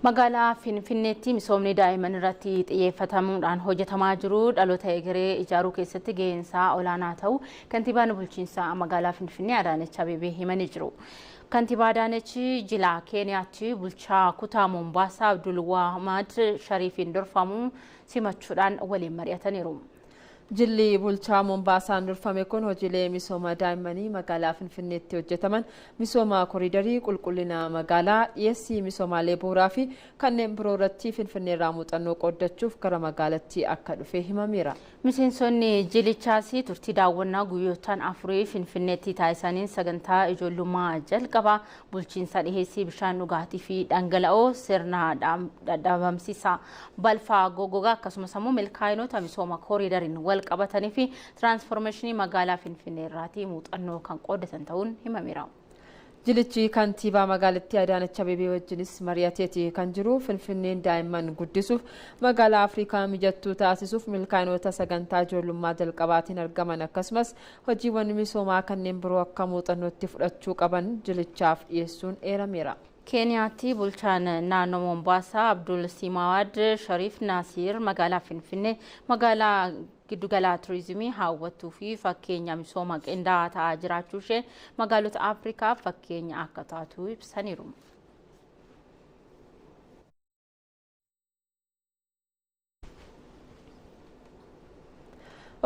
Magaalaa Finfinneetti misoomni daa'imman irratti xiyyeeffatamuudhaan hojjetamaa jiru dhaloota egeree ijaaruu keessatti gaheensaa olaanaa ta'u kantiibaan bulchiinsa magaalaa Finfinnee Adaanech Abeebee himanii jiru. Kantiibaa Adaanech jila Keeniyaatti bulchaa kutaa Mombaasaa Abdulwahamad Shariifiin dorfamuu simachuudhaan waliin mari'ataniiru. Jilli bulchaa Mombaasaan durfame kun hojiilee misooma daa'immanii magaalaa Finfinneetti hojjetaman misooma koriidarii qulqullina magaalaa dhiyeessii misoomaalee bu'uuraa fi kanneen biroo irratti Finfinneerraa muuxannoo qooddachuuf gara magaalattii akka dhufe himameera. Miseensonni jilichaas turtii daawwannaa guyyootaan afurii Finfinneetti taasisaniin sagantaa ijoollummaa jalqabaa bulchiinsa dhiheessii bishaan dhugaatii fi dhangala'oo sirna dhabamsiisaa balfaa gogogaa akkasumas immoo milkaa'inoota misooma koriidariin qabatanii fi tiraansformeeshinii magaalaa Finfinnee irraatii muuxannoo kan qooddatan ta'uun himameera. Jilichi kantiibaa magaalattii Adaanech Abeebee wajjinis mari'ateeti kan jiru. Finfinneen daa'imman guddisuuf magaalaa Afrikaa mijattuu taasisuuf milkaa'inoota sagantaa ijoollummaa jalqabaatiin argaman akkasumas hojiiwwan misoomaa kanneen biroo akka muuxannootti fudhachuu qaban jilichaaf dhiyeessuun eerameera. Keeniyaatti bulchaan naannoo Mombaasaa Abdul Simawad Shariif Naasir magaalaa Finfinnee magaalaa giddugala turizimii hawwattuu fi fakkeenya misooma qindaa'aa ta'aa jiraachuu ishee magaalota Afrikaaf fakkeenya akka taatu ibsaniiru.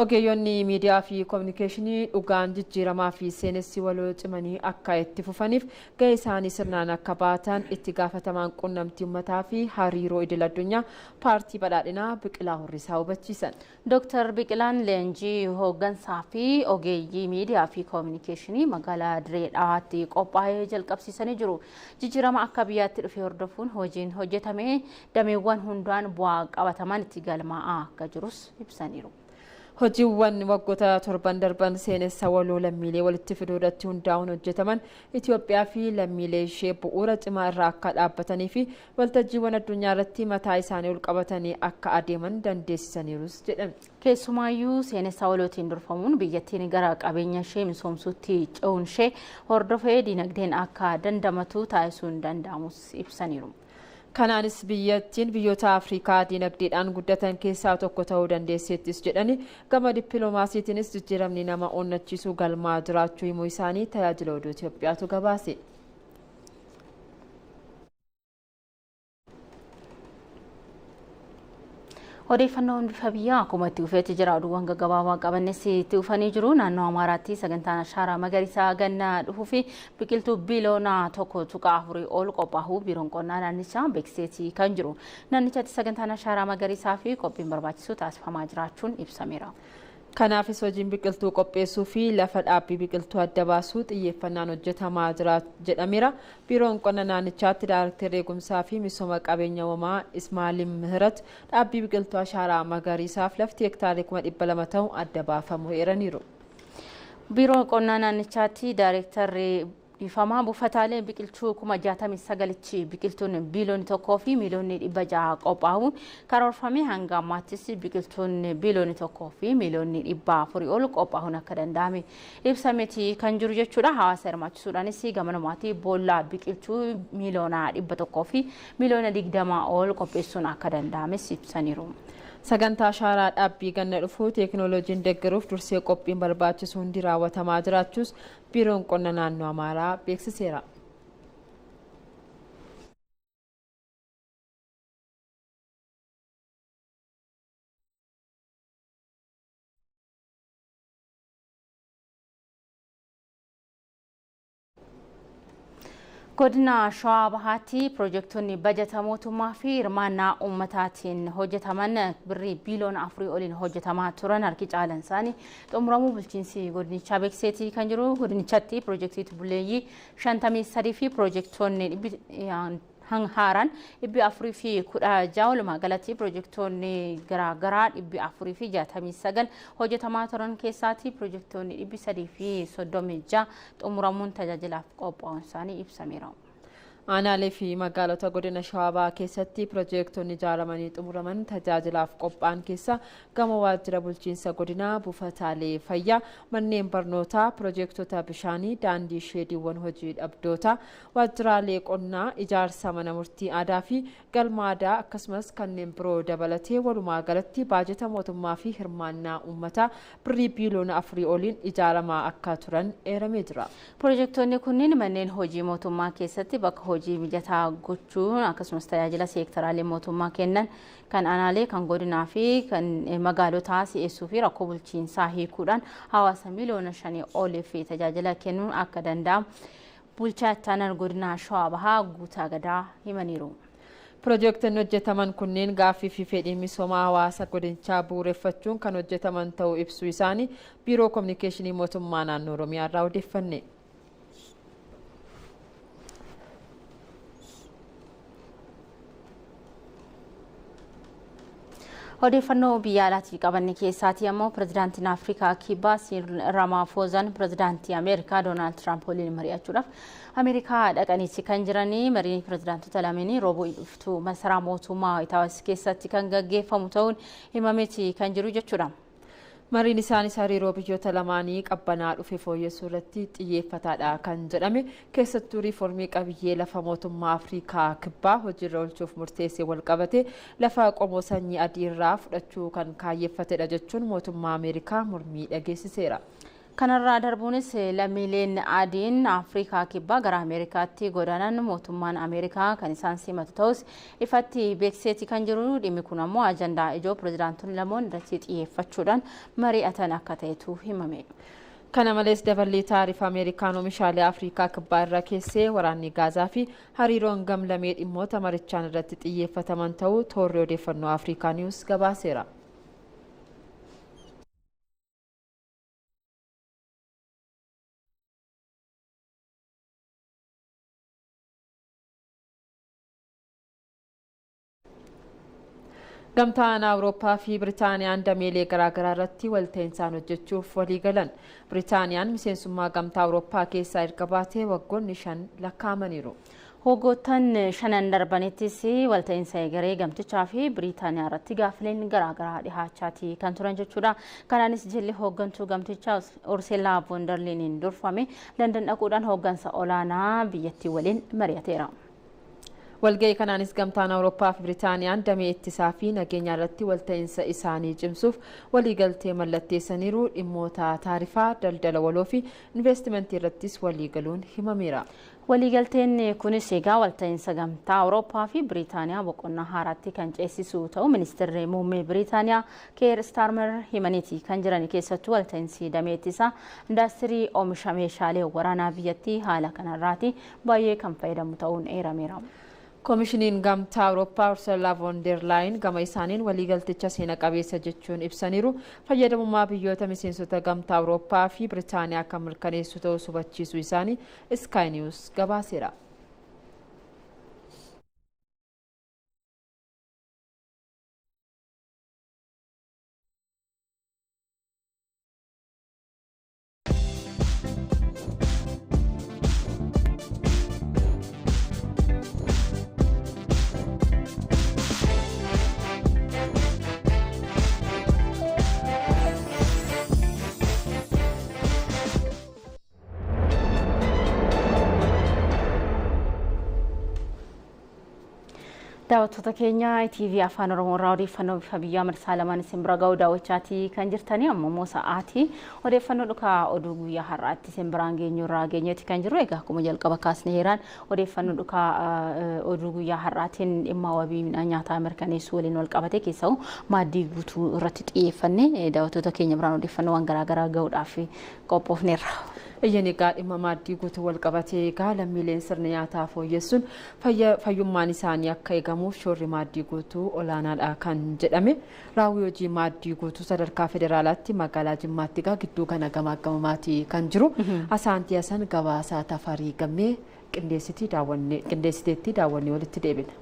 Ogeeyyonni miidiyaa fi kominikeeshinii dhugaan jijjiiramaa fi seenessi waloo cimanii akka itti fufaniif gahee isaanii sirnaan akka baatan itti gaafatamaan quunnamtii uummataa fi hariiroo idil addunyaa paartii badhaadhinaa Biqilaa Horriisaa hubachiisan. Dr. Biqilaan leenjii hooggansaa fi ogeeyyii miidiyaa fi kominikeeshinii magaalaa Diree Dhawaatti qophaa'ee jalqabsiisanii jiru. Jijjiirama akka biyyaatti dhufe hordofuun hojiin hojjetame dameewwan hundaan bu'aa qabataman itti galmaa'aa akka jirus ibsaniiru. Hojiiwwan waggoota torban darban seenessa waloo lammiilee walitti fiduu irratti hundaa'uun hojjetaman Itoophiyaa fi lammiilee ishee bu'uura cimaa irraa akka dhaabbatanii fi waltajjiiwwan addunyaa irratti mataa isaanii ol qabatanii akka adeeman dandeessisaniirus jedhan. Keessumaayyuu seenessa walootiin durfamuun biyyattiin gara qabeenya ishee misoomsuutti ce'uun ishee hordofee dinagdeen akka dandamatu taasisuun danda'amus ibsaniiru. Kanaanis biyyattiin biyyoota Afrikaa dinagdeedhaan guddatan keessaa tokko ta'uu dandeesseettis jedhani gama dippiloomaasiitiinis jijjiiramni nama onnachiisuu galmaa jiraachuu himuu isaanii tajaajila oduu Itoophiyaatu gabaase. Odeeffannoon bifa biyyaa akkuma itti dhufeetti jira. Oduuwwan gaggabaabaa qabannes itti dhufanii jiru. Naannoo Amaaraatti sagantaan ashaaraa magariisaa ganna dhufuu fi biqiltuu biiloona 1.4 ol qophaa'uu biiroon qonnaa naannichaa beeksiseetii kan jiru. Naannichatti sagantaan ashaaraa magariisaa fi qophiin barbaachisu taasifamaa jiraachuun ibsameera. Kanaafis hojiin biqiltuu qopheessuu fi lafa dhaabbii biqiltuu adda baasuu xiyyeeffannaan hojjetamaa jira jedhameera. Biiroon qonna naannichaatti Daayirektarri eegumsaa fi misooma qabeenya uumamaa Ismaa'il Mihirat dhaabbii biqiltuu ashaaraa magariisaaf lafti hektaarii 200 ta'u adda baafamu eeraniiru. Biiroon qonnaa naannichaatti Daayirektarri ifamaa buufataalee biqiltuu 69tti biqiltuun biiloonii 1 fi miiliyoonii 600 qophaa'uun karoorfamee hanga ammaattis biqiltuun biiloonii 1 fi miiliyoonii 400 ol qophaa'uun akka danda'ame ibsameeti kan jiru jechuudha. Hawaasa hirmaachisuudhaanis gama namaatii boollaa biqiltuu miiliyoona 100 fi miiliyoona 20 ol qopheessuun akka danda'ames ibsaniiru. Sagantaa ashaaraa dhaabbii ganna dhufuu teekinooloojiin deeggaruuf dursee qophiin barbaachisu hundi raawwatamaa jiraachuus biiroon qonna naannoo Amaaraa beeksiseera. Godina Shawaa Bahaatti piroojektonni bajata mootummaa fi hirmaannaa uummataatiin hojjetaman birrii biiliyoona 4 oliin hojjetamaa turan harki caalan isaanii xumuramuu bulchiinsi godinichaa beeksiseetii kan jiru. Godinichatti piroojektota buleeyyii 53 fi piroojektonni haaraan dhibbi afurii fi 16 walumaa galatti piroojeektoonni garaagaraa dhibbi afurii fi 69 hojjetamaa turan keessaatti piroojeektoonni dhibbi 3 fi 36 xumuramuun tajaajilaaf qophaa'uun isaanii ibsameera. Aanaalee fi magaalota godina Shawaa keessatti piroojeektoonni ijaaramanii xumuraman tajaajilaaf qophaa'an keessa gama waajjira bulchiinsa godinaa buufataalee fayyaa manneen barnootaa piroojeektota bishaanii daandii sheediiwwan hojii dhabdoota waajjiraalee qonnaa ijaarsa mana murtii aadaa fi galma aadaa akkasumas kanneen biroo dabalatee walumaa galatti baajeta mootummaa fi hirmaannaa uummataa birrii biiliyoona 4 oliin ijaaramaa akka turan eeramee jira. Piroojeektoonni kunniin manneen hojii mootummaa keessatti bakka hojii mijataa gochuun akkasumas tajaajila seektaraalee mootummaa kennan kan aanaalee kan godinaa fi kan magaalotaa si'eessuu fi rakkoo bulchiinsaa hiikuudhaan hawaasa miliyoona 5 olii fi tajaajila kennuun akka danda'amu bulchaa ittaanaa godinaa Shawaa Bahaa Guutaa Gadaa himaniiru. Piroojeektoonni hojjetaman kunneen gaaffii fi fedhii misoomaa hawaasa godinichaa bu'uureffachuun kan hojjetaman ta'uu ibsuu isaanii biiroo kominikeeshinii mootummaa naannoo Oromiyaa irraa odeeffanne. Odeeffannoo biyya alaatii qabanne keessaati ammoo pirezidaantiin Afrikaa Kibbaa Siiriil Ramaafoozaan pirezidaantii Ameerikaa Doonaald Tiraamp waliin mari'achuudhaaf Ameerikaa dhaqaniitti kan jiranii marii pirezidaantota lameenii roobuu dhuftuu masaraa mootummaa Waayit Haawus keessatti kan gaggeeffamu ta'uun himameeti kan jiru jechuudha. Mariin isaanis hariiroo biyyoota lamaanii qabbanaa dhufe fooyyessuu irratti xiyyeeffataadha kan jedhame keessattuu riiformii qabiyyee lafa mootummaa Afrikaa Kibbaa hojiirra oolchuuf murteessee walqabate lafa qomoo sanyii adii irraa fudhachuu kan kaayyeeffatedha jechuun mootummaa Ameerikaa mormii dhageessiseera. Kanarraa darbuunis lammiileen adiin Afrikaa Kibbaa gara Ameerikaatti godaanan mootummaan Ameerikaa kan isaan simatu ta'us ifatti beeksiseeti kan jiru. Dhimmi kun ammoo ajandaa ijoo pirezidaantonni lamoon irratti xiyyeeffachuudhaan mari'atan akka ta'etu himame. Kana malees dabalii taarifa Ameerikaan oomishaalee Afrikaa Kibbaa irraa keessee waraanni Gaazaa fi hariiroon gamlamee dhimmoota marichaan irratti xiyyeeffataman ta'uu toorri odeeffannoo Afrikaa Niwus gabaaseera. Gamtaan Awurooppaa fi Biritaaniyaan dameelee garaagaraa irratti walta'insaan hojjechuuf walii galan. Biritaaniyaan miseensummaa Gamtaa Awurooppaa keessaa erga baatee waggoonni 5 lakkaa'amaniiru. Hoggoottan 5 darbanittis walta'insa egeree gamtichaa fi Biritaaniyaa irratti gaaffileen garaagaraa dhihaachaati kan turan jechuudha. Kanaanis jilli hooggantuu gamtichaa Urseelaa von der Leyen durfame Landan dhaquudhaan hooggansa olaanaa biyyattii waliin mari'ateera. Walga'ii kanaanis Gamtaan Awurooppaa fi Biritaaniyaan damee ittisaa fi nageenya irratti walta'iinsa isaanii cimsuuf waliigaltee mallatteessaniiru. Dhimmoota taarifaa, daldala waloo fi investimentii irrattis waliigaluun himameera. Waliigalteen kunis egaa walta'iinsa Gamtaa Awurooppaa fi Biritaaniyaa boqonnaa haaraatti kan ceesisu ta'u ministeerri muummee Biritaaniyaa Keir Starmer himaniiti kan jiran keessattuu walta'iinsi damee ittisaa indaastirii oomisha meeshaalee waraanaa biyyattii haala kanarraati baay'ee kan fayyadamu ta'uun eerameera. Koomishiniin Gamtaa Awurooppaa Urseelaa von der Leyen gama isaaniin waliigalticha seena qabeessa jechuun ibsaniiru. Fayyadamummaa biyyoota miseensota Gamtaa Awurooppaa fi Biritaaniyaa kan mirkaneessu ta'uu hubachiisuu isaanii Sky News gabaaseera. Daawwattoota keenya TV Afaan Oromoo irraa odeeffannoo bifa biyyaa marsaa lamaan isin bira ga'uu daawwachaatii kan jirtanii ammoo sa'aatii odeeffannoo dhukaa oduu guyyaa har'aatti isin biraan geenyu irraa geenyeeti kan jiru. Egaa akkuma jalqaba kaasne heeraan odeeffannoo dhukaa oduu guyyaa har'aatiin dhimma wabii midhaan nyaataa mirkaneessuu waliin wal qabate keessaa maaddii guutuu irratti xiyyeeffanne daawwattoota keenya biraan odeeffannoowwan garaagaraa ga'uudhaaf qophoofneerra. Egaa dhimma maaddii guutuu wal qabatee egaa lammiileen sirna nyaataa fooyyessuun fayyummaan isaanii akka eegamuuf shoorri maaddii guutuu olaanaadha kan jedhame. Raawwii hojii maaddii guutuu sadarkaa federaalaatti magaalaa Jimmaatti egaa gidduu kana gamaagamamaati kan jiru. Asaantii Hasan gabaasaa Tafarii Gammee qindeessiteetti daawwannee walitti deebina.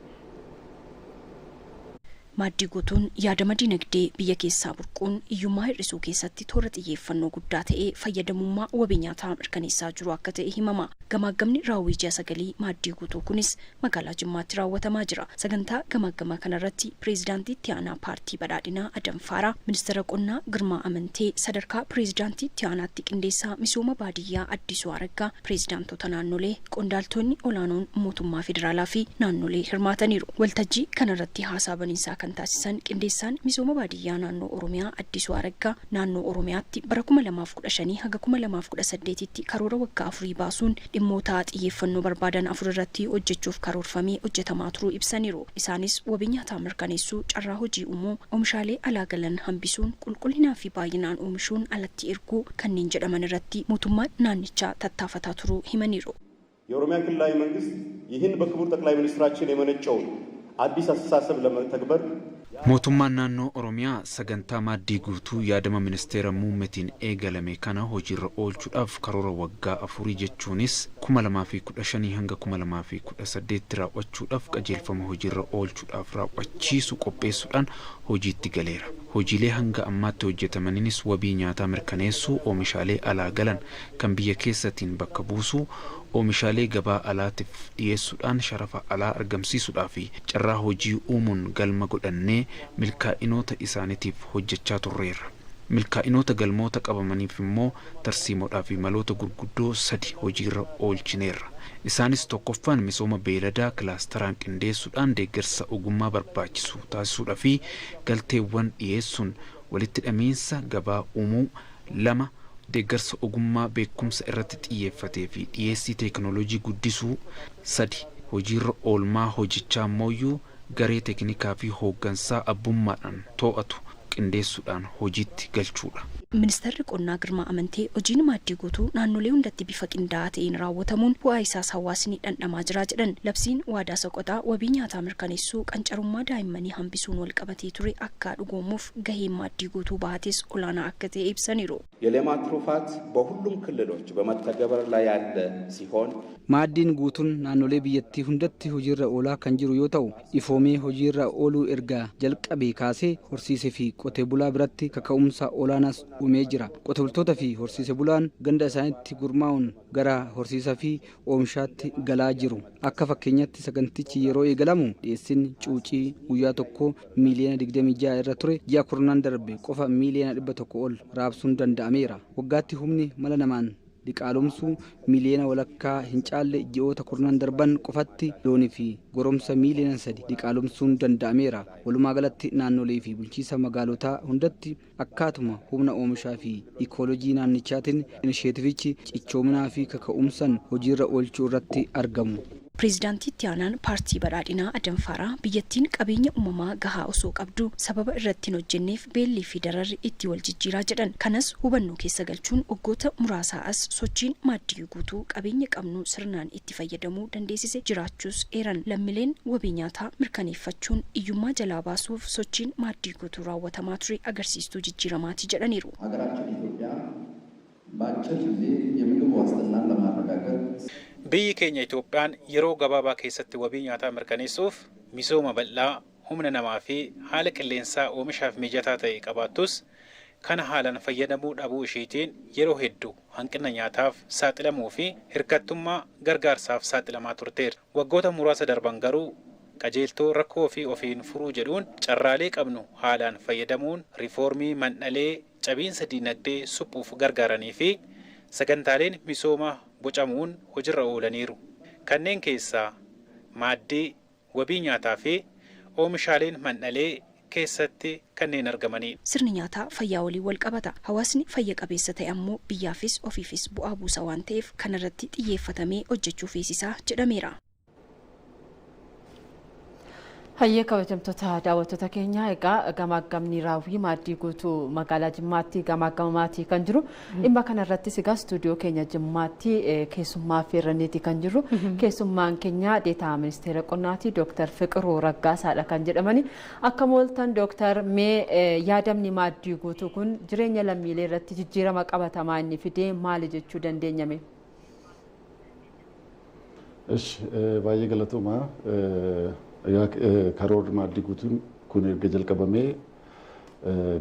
Maaddii guutuun yaadama dinagdee biyya keessaa burquun iyyummaa hir'isuu keessatti toora xiyyeeffannoo guddaa ta'ee fayyadamummaa wabii nyaataa mirkaneessaa jiru akka ta'e himama. Gamaggamni raawwii ji'a 9 maaddii guutuu kunis magaalaa Jimmaatti raawwatamaa jira. Sagantaa gamaggamaa kanarratti pireezidaantii itti aanaa paartii badhaadhinaa Adam Faaraa, ministeera qonnaa Girmaa Amantee, sadarkaa pireezidaantii itti aanaatti qindeessaa misooma baadiyyaa Addisuu Araggaa, pireezidaantota naannolee, qondaaltonni olaanoon mootummaa federaalaa fi naannolee hirmaataniiru. Waltajjii kanarratti haasaa baniinsaa kan taasisan qindeessaan misooma baadiyyaa naannoo Oromiyaa Addisuu Araggaa naannoo Oromiyaatti bara 2015 haga 2018tti karoora waggaa 4 baasuun dhimmoota xiyyeeffannoo barbaadan 4 irratti hojjechuuf karoorfamee hojjetamaa turuu ibsaniiru. Isaanis wabii nyaataa mirkaneessuu, carraa hojii uumuu, oomishaalee alaa galan hambisuun, qulqullinaa fi baay'inaan oomishuun alatti erguu kanneen jedhaman irratti mootummaan naannichaa tattaafataa turuu himaniiru. የኦሮሚያ ክልላዊ መንግስት ይህን በክቡር ጠቅላይ ሚኒስትራችን የመነጨውን አዲስ አስተሳሰብ ለመተግበር mootummaan naannoo Oromiyaa sagantaa maaddii guutuu yaadama ministeera muummeetiin eegalame kana hojiirra oolchuudhaaf karoora waggaa 4 jechuunis 2015 hanga 2018 raawwachuudhaaf qajeelfama hojiirra oolchuudhaaf raawwachiisu qopheessuudhaan hojiitti galeera. Hojiilee hanga ammaatti hojjetamaniinis wabii nyaataa mirkaneessuu, oomishaalee alaa galan kan biyya keessaatiin bakka buusuu, oomishaalee gabaa alaatiif dhiyeessuudhaan sharafa alaa argamsiisuudhaa fi carraa hojii uumuun galma godhannee milkaa'inoota isaaniitiif hojjechaa turreerra. Milkaa'inoota galmoota qabamaniif immoo tarsiimoodhaa fi maloota gurguddoo 3 hojiirra oolchineerra. Isaanis tokkoffaan misooma beeladaa kilaasteraan qindeessuudhaan deeggarsa ogummaa barbaachisu taasisuudhaa fi galteewwan dhiyeessuun walitti hidhamiinsa gabaa uumuu. 2 deeggarsa ogummaa beekumsa irratti xiyyeeffatee fi dhiyeessii teekinooloojii guddisuu. 3 hojiirra oolmaa hojichaa mooyyuu garee teeknikaa fi hooggansaa abbummaadhaan to'atu qindeessuudhaan hojiitti galchuudha. Ministeerri qonnaa Girmaa Amantee hojiin maaddii guutuu naannolee hundatti bifa qindaa'aa ta'een raawwatamuun bu'aa isaas hawaasni dhandhamaa jira jedhan. Labsiin waadaa soqotaa wabii nyaataa mirkaneessuu qancarummaa daa'immanii hambisuun wal qabatee ture akka dhugoomuuf gaheen maaddii guutuu bahates olaanaa akka ta'e ibsaniiru. የሌማት ትሩፋት በሁሉም ክልሎች በመተግበር ላይ ያለ ሲሆን maaddiin guutuun naannolee biyyattii hundatti hojiirra oolaa kan jiru yoo ta'u, ifoomee hojiirra ooluu erga jalqabee kaasee horsiisee fi qotee bulaa biratti kaka'umsa olaanaas uumee jira. Qotee bultoota fi horsiisee bulaan ganda isaaniitti gurmaa'uun gara horsiisaa fi oomishaatti galaa jiru. Akka fakkeenyaatti sagantichi yeroo eegalamu dhiyeessin cuucii guyyaa tokko miiliyoona 26 irra ture ji'a 4 darbe qofa miiliyoona 100 ol raabsuun danda'ameera. Waggaatti humni mala namaan diqaalomsuu miiliyoona walakkaa hin caalle ji'oota 4 darban qofatti loonii fi goromsa miiliyoona 3 diqaalomsuun danda'ameera. Walumaa galatti naannolee fi bulchiisa magaalotaa hundatti akkaatuma humna oomishaa fi ikooloojii naannichaatiin inisheetivichi cichoominaa fi kaka'umsan hojiirra oolchuu irratti argamu. Pireezidaantii itti aanaan paartii badhaadhinaa Adam Faaraa biyyattiin qabeenya uumamaa gahaa osoo qabdu sababa irratti hin hojjenneef beellii fi dararri itti wal jijjiiraa jedhan. Kanas hubannoo keessa galchuun waggoota muraasaa as sochiin maaddii guutuu qabeenya qabnu sirnaan itti fayyadamuu dandeessise jiraachuus eeran. Lammiileen wabii nyaataa mirkaneeffachuun iyyummaa jalaa baasuuf sochiin maaddii guutuu raawwatamaa ture agarsiistuu jijjiiramaati jedhaniiru. Biyyi keenya Itoophiyaan yeroo gabaabaa keessatti wabii nyaataa mirkaneessuuf misooma bal'aa, humna namaa fi haala qilleensaa oomishaaf mijataa ta'e qabaattus kana haalaan fayyadamuu dhabuu isheetiin yeroo hedduu hanqina nyaataaf saaxilamuu fi hirkattummaa gargaarsaaf saaxilamaa turteera. Waggoota muraasa darban garuu qajeeltoo rakkoo fi ofiin furuu jedhuun carraalee qabnu haalaan fayyadamuun riifoormii mandhalee cabiinsa diinagdee suphuuf gargaaranii fi sagantaaleen misoomaa bocamuun hojiirra oolaniiru. Kanneen keessaa maaddii, wabii nyaataa fi oomishaaleen mandhalee keessatti kanneen argamanidha. Sirni nyaataa fayyaa waliin wal qabata. Hawaasni fayya qabeessa ta'e ammoo biyyaafis ofiifis bu'aa buusa waan ta'eef kanarratti xiyyeeffatamee hojjechuu feesisaa jedhameera. Hayyee kabajamtoota daawwattoota keenya egaa gamaggamni raawwii maaddii guutuu magaalaa Jimmaatti gamaggamamaatii kan jiru. Dhimma kanarrattis egaa istuudiyoo keenya Jimmaatti keessummaa affeerranneeti kan jiru. Keessummaan keenya deetaa ministeera qonnaati Dr. Fiqiruu Raggaasaadha kan jedhamani. Akka mooltan Dr. mee yaadamni maaddii guutuu kun jireenya lammiilee irratti jijjiirama qabatamaa inni fidee maali jechuu dandeenyame? baay'ee galatooma. Karoorri maaddii guutuun kun erga jalqabamee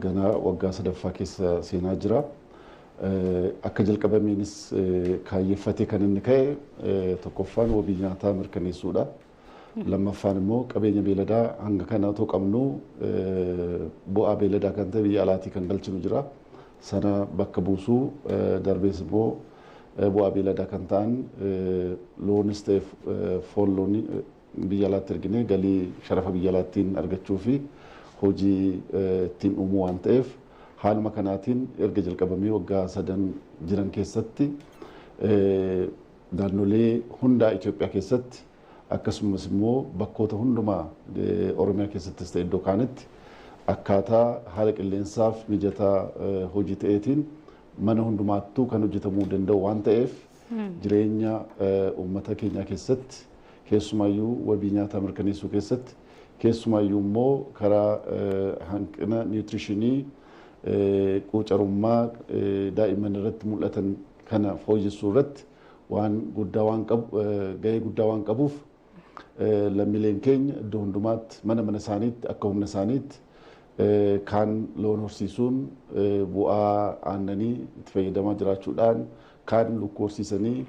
ganaa waggaa sadaffaa keessa seenaa jira. Akka jalqabameenis kaayyeeffatee kan inni ka'e tokkoffaan wabii nyaataa mirkaneessuudha. Lammaffaan immoo qabeenya beeladaa hanga kana otoo qabnu bu'aa beeladaa kan ta'e biyya alaatii kan galchinu jira. Sana bakka buusuu darbees immoo bu'aa beeladaa kan ta'an loonis ta'e foon loonii biyya alaatti ergine galii sharafa biyya alaattiin argachuu fi hojii ittiin uumuu waan ta'eef haaluma kanaatiin erga jalqabamee waggaa 3 jiran keessatti naannolee hundaa Itoophiyaa keessatti akkasumas immoo bakkoota hundumaa Oromiyaa keessattis ta'e iddoo kaanitti akkaataa haala qilleensaaf mijataa hojii ta'eetiin mana hundumaattuu kan hojjetamuu danda'u waan ta'eef jireenya uummata keenyaa keessatti keessumaayyuu wabii nyaataa mirkaneessuu keessatti keessumaayyuu immoo karaa hanqina niwutirishinii quucarummaa daa'imman irratti mul'atan kana fooyyessuu irratti waan guddaa waan qabu gahee guddaa waan qabuuf lammiileen keenya iddoo hundumaatti mana isaaniitti akka humna isaaniitti kaan loon horsiisuun bu'aa aannanii itti fayyadamaa jiraachuudhaan kaan lukkuu horsiisanii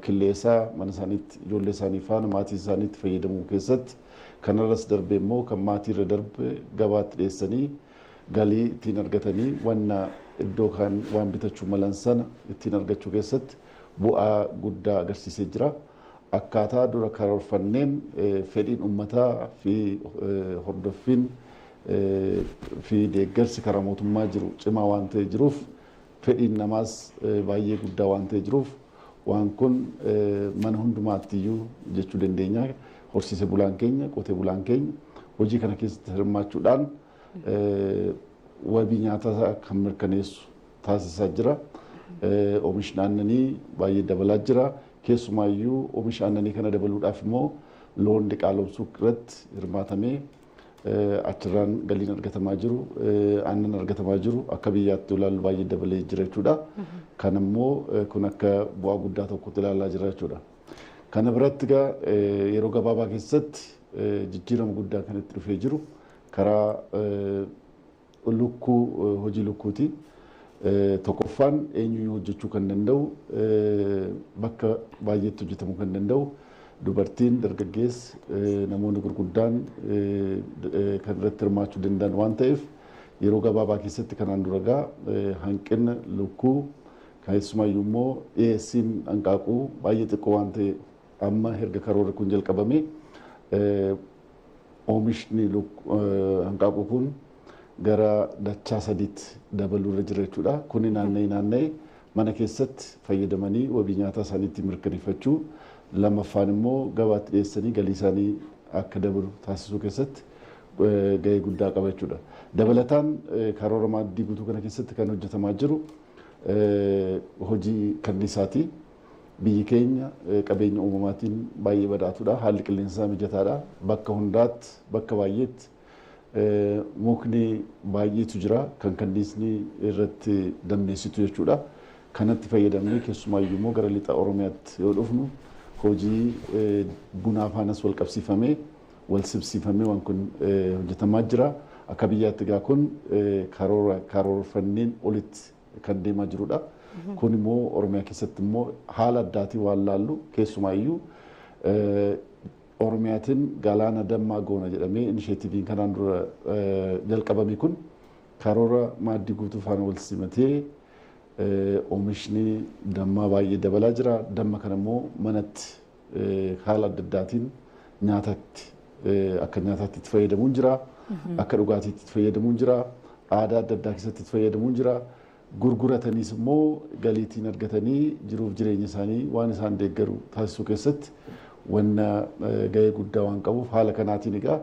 killeessaa mana isaaniitti ijoollee isaanii faana maatii isaaniitti fayyadamuu keessatti kanarras darbe immoo kan maatii irra darbe gabaatti dhiyeessanii galii ittiin argatanii wanna iddoo kan waan bitachuu malan sana ittiin argachuu keessatti bu'aa guddaa agarsiisee jira. Akkaataa dura karoorfanneen fedhiin uummataa fi hordoffiin fi deeggarsi karaa mootummaa jiru cimaa waan ta'ee jiruuf fedhiin namaas baay'ee guddaa waan ta'ee jiruuf waan kun mana hundumaattiyyuu jechuu dandeenya. Horsiise bulaan keenya qotee bulaan keenya hojii kana keessatti hirmaachuudhaan wabii nyaataa kan mirkaneessu taasisaa jira. Oomishni aannanii baay'ee dabalaa jira. Keessumaayyuu oomisha aannanii kana dabaluudhaaf immoo loon diqaalomsuu irratti hirmaatamee achirraan galiin argatamaa jiru aannan argatamaa jiru akka biyyaatti ilaalu baay'ee dabalee jira jechuudha. Kan immoo kun akka bu'aa guddaa tokkotti ilaalaa jira jechuudha. Kana biratti egaa yeroo gabaabaa keessatti jijjiirama guddaa kan itti dhufee jiru karaa lukkuu hojii lukkuuti. Tokkoffaan eenyuyyuu hojjechuu kan danda'u bakka baay'eetti hojjetamuu kan danda'u dubartiin dargaggeessi namoonni gurguddaan kan irratti hirmaachuu danda'an waan ta'eef yeroo gabaabaa keessatti kanaan dura hanqina lukkuu keessumaayyuu immoo dhiyeessiin hanqaaquu baay'ee xiqqoo waan ta'e amma erga karoorri kun jalqabame oomishni hanqaaquu kun gara dachaa 3tti dabaluu irra jira jechuudha. Kuni naanna'ee mana keessatti fayyadamanii wabii nyaataa isaaniitti mirkaneeffachuu lammaffaan immoo gabaatti dhiyeessanii galii isaanii akka dabalu taasisuu keessatti gahee guddaa qaba jechuudha. Dabalataan karoora maaddii guutuu kana keessatti kan hojjetamaa jiru hojii kanniisaati. Biyyi keenya qabeenya uumamaatiin baay'ee badhaatuudha. Haalli qilleensaa mijataadha. Bakka hundaatti bakka baay'eetti mukni baay'eetu jira kan kanniisni irratti dammeessitu jechuudha. Kanatti fayyadamnee keessumaayyuu immoo gara lixa Oromiyaatti yoo dhufnu hojii bunaa faanas wal qabsiifamee wal sibsiifamee waan kun hojjetamaa jira. Akka biyyaatti egaa kun karoorfanneen olitti kan deemaa jirudha. Kun immoo Oromiyaa keessatti immoo haala addaatiin waan laallu keessumaayyuu Oromiyaatiin galaana dammaa goona jedhamee inisheetiiviin kanaan dura jalqabame kun karoora maaddii guutuu faana wal simatee oomishni dammaa baay'ee dabalaa jira. Damma kana immoo manatti haala adda addaatiin nyaatatti akka nyaataatti itti fayyadamuun jira. Akka dhugaatiitti itti fayyadamuun jira. Aadaa adda addaa keessatti itti fayyadamuun jira. Gurgurataniis immoo galiitiin argatanii jiruuf jireenya isaanii waan isaan deeggaru taasisuu keessatti wanna gahee guddaa waan qabuuf haala kanaatiin egaa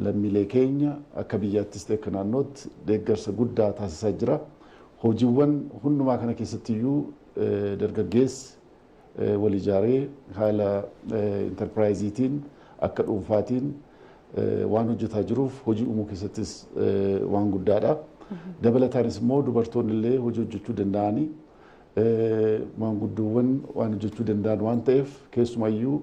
lammiilee keenya akka biyyaattis ta'e akka naannootti deeggarsa guddaa taasisaa jira. Hojiiwwan hundumaa kana keessattiyyuu dargaggeessi wal ijaaree haala intarpiraayiziitiin akka dhuunfaatiin waan hojjetaa jiruuf hojii uumuu keessattis waan guddaadha. Dabalataanis immoo dubartoonni illee hojii hojjechuu danda'anii maanguddoowwan waan hojjechuu danda'an waan ta'eef keessumayyuu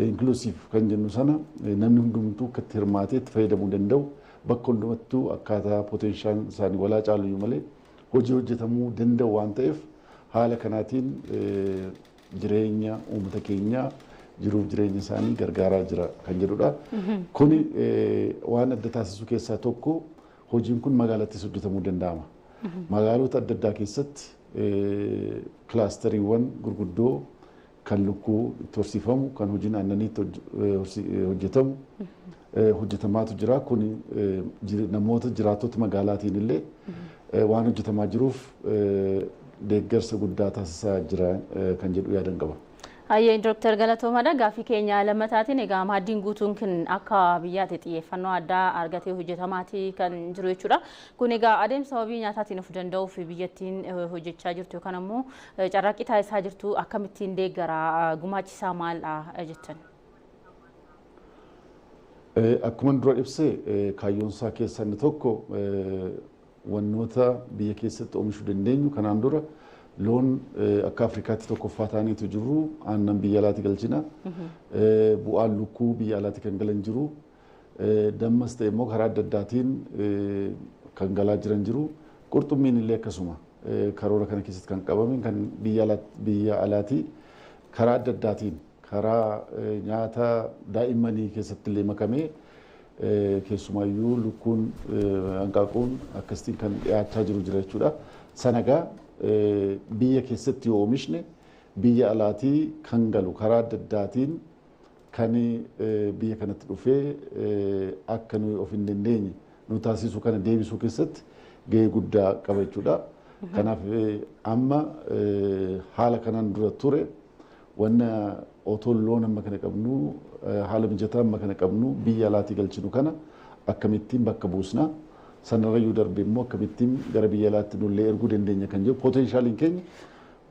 inklusiif kan jennu sana namni hundumtuu akka itti hirmaatee itti fayyadamuu danda'u bakka hundumattuu akkaataa potenshaal isaanii walaa caaluyyuu malee hojii hojjetamuu danda'u waan ta'eef haala kanaatiin jireenya uummata keenyaa jiruuf jireenya isaanii gargaaraa jira kan jedhudha. Kuni waan adda taasisu keessaa tokko hojiin kun magaalattis hojjetamuu danda'ama. Magaalota adda addaa keessatti kilaastariiwwan gurguddoo kan lukkuu itti horsiifamu kan hojiin aannanii hojjetamu hojjetamaatu jira. Kun namoota jiraattota magaalaatiin illee waan hojjetamaa jiruuf deeggarsa guddaa taasisaa jira kan jedhu yaadan qaba. Hayyee Dr. Galatoomaa gaaffii keenya lammataatiin egaa maaddiin guutuun kun akka biyyaatti xiyyeeffannoo addaa argatee hojjetamaatii kan jiru jechuudha. Kun egaa adeemsa wabii nyaataatiin of danda'uuf biyyattiin hojjechaa jirtu yookaan ammoo carraaqqii taasisaa jirtu akkamittiin deeggara gumaachisaa maalidha jettan? Akkuma dura ibsee kaayyoon isaa keessaa inni tokko wannoota biyya keessatti oomishuu dandeenyu kanaan dura loon akka Afrikaatti tokkoffaa ta'aniitu jiru aannan biyya alaatti galchina bu'aan lukkuu biyya alaatti kan galan jiru dammas ta'e immoo karaa adda addaatiin kan galaa jiran jiru qurxummiin illee akkasuma karoora kana keessatti kan qabame kan biyya alaatti karaa adda addaatiin karaa nyaata daa'immanii keessatti illee makamee keessumaayyuu lukkuun hanqaaquun akkasitiin kan dhiyaachaa jiru jira jechuudha. Sanagaa biyya keessatti yoo oomishne biyya alaatii kan galu karaa adda addaatiin kan biyya kanatti dhufee akka nuyi of hin dandeenye nu taasisu kana deebisuu keessatti gahee guddaa qaba jechuudha. Kanaaf amma haala kanaan dura ture wanna otoo loon amma kana qabnu haala mijataa amma kana qabnu biyya alaatii galchinu kana akkamittiin bakka buusna. Sanarrayyuu darbee immoo akkamittiin gara biyya alaatti nullee erguu dandeenya kan jedhu potenshaaliin keenya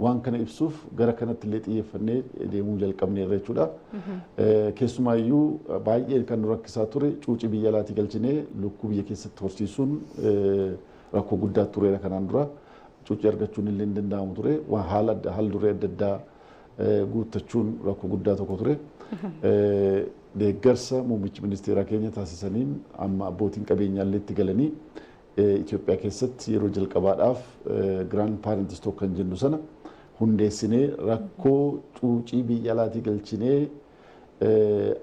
waan kana ibsuuf gara kanatti illee xiyyeeffannee deemuu jalqabneerra jechuudha. Keessumaayyuu baay'ee kan nu rakkisaa ture cuucii biyya alaatii galchinee lukkuu biyya keessatti horsiisuun rakkoo guddaa tureera kanaan dura. Cuucii argachuun illee hin danda'amu ture. Waan haala duree adda addaa guuttachuun rakkoo guddaa tokko ture. Deeggarsa muummichi ministeeraa keenya taasisaniin amma abbootiin qabeenyaa illee itti galanii Itoophiyaa keessatti yeroo jalqabaadhaaf Grand Parent Stock kan jennu sana hundeessinee rakkoo cuucii biyya alaatii galchinee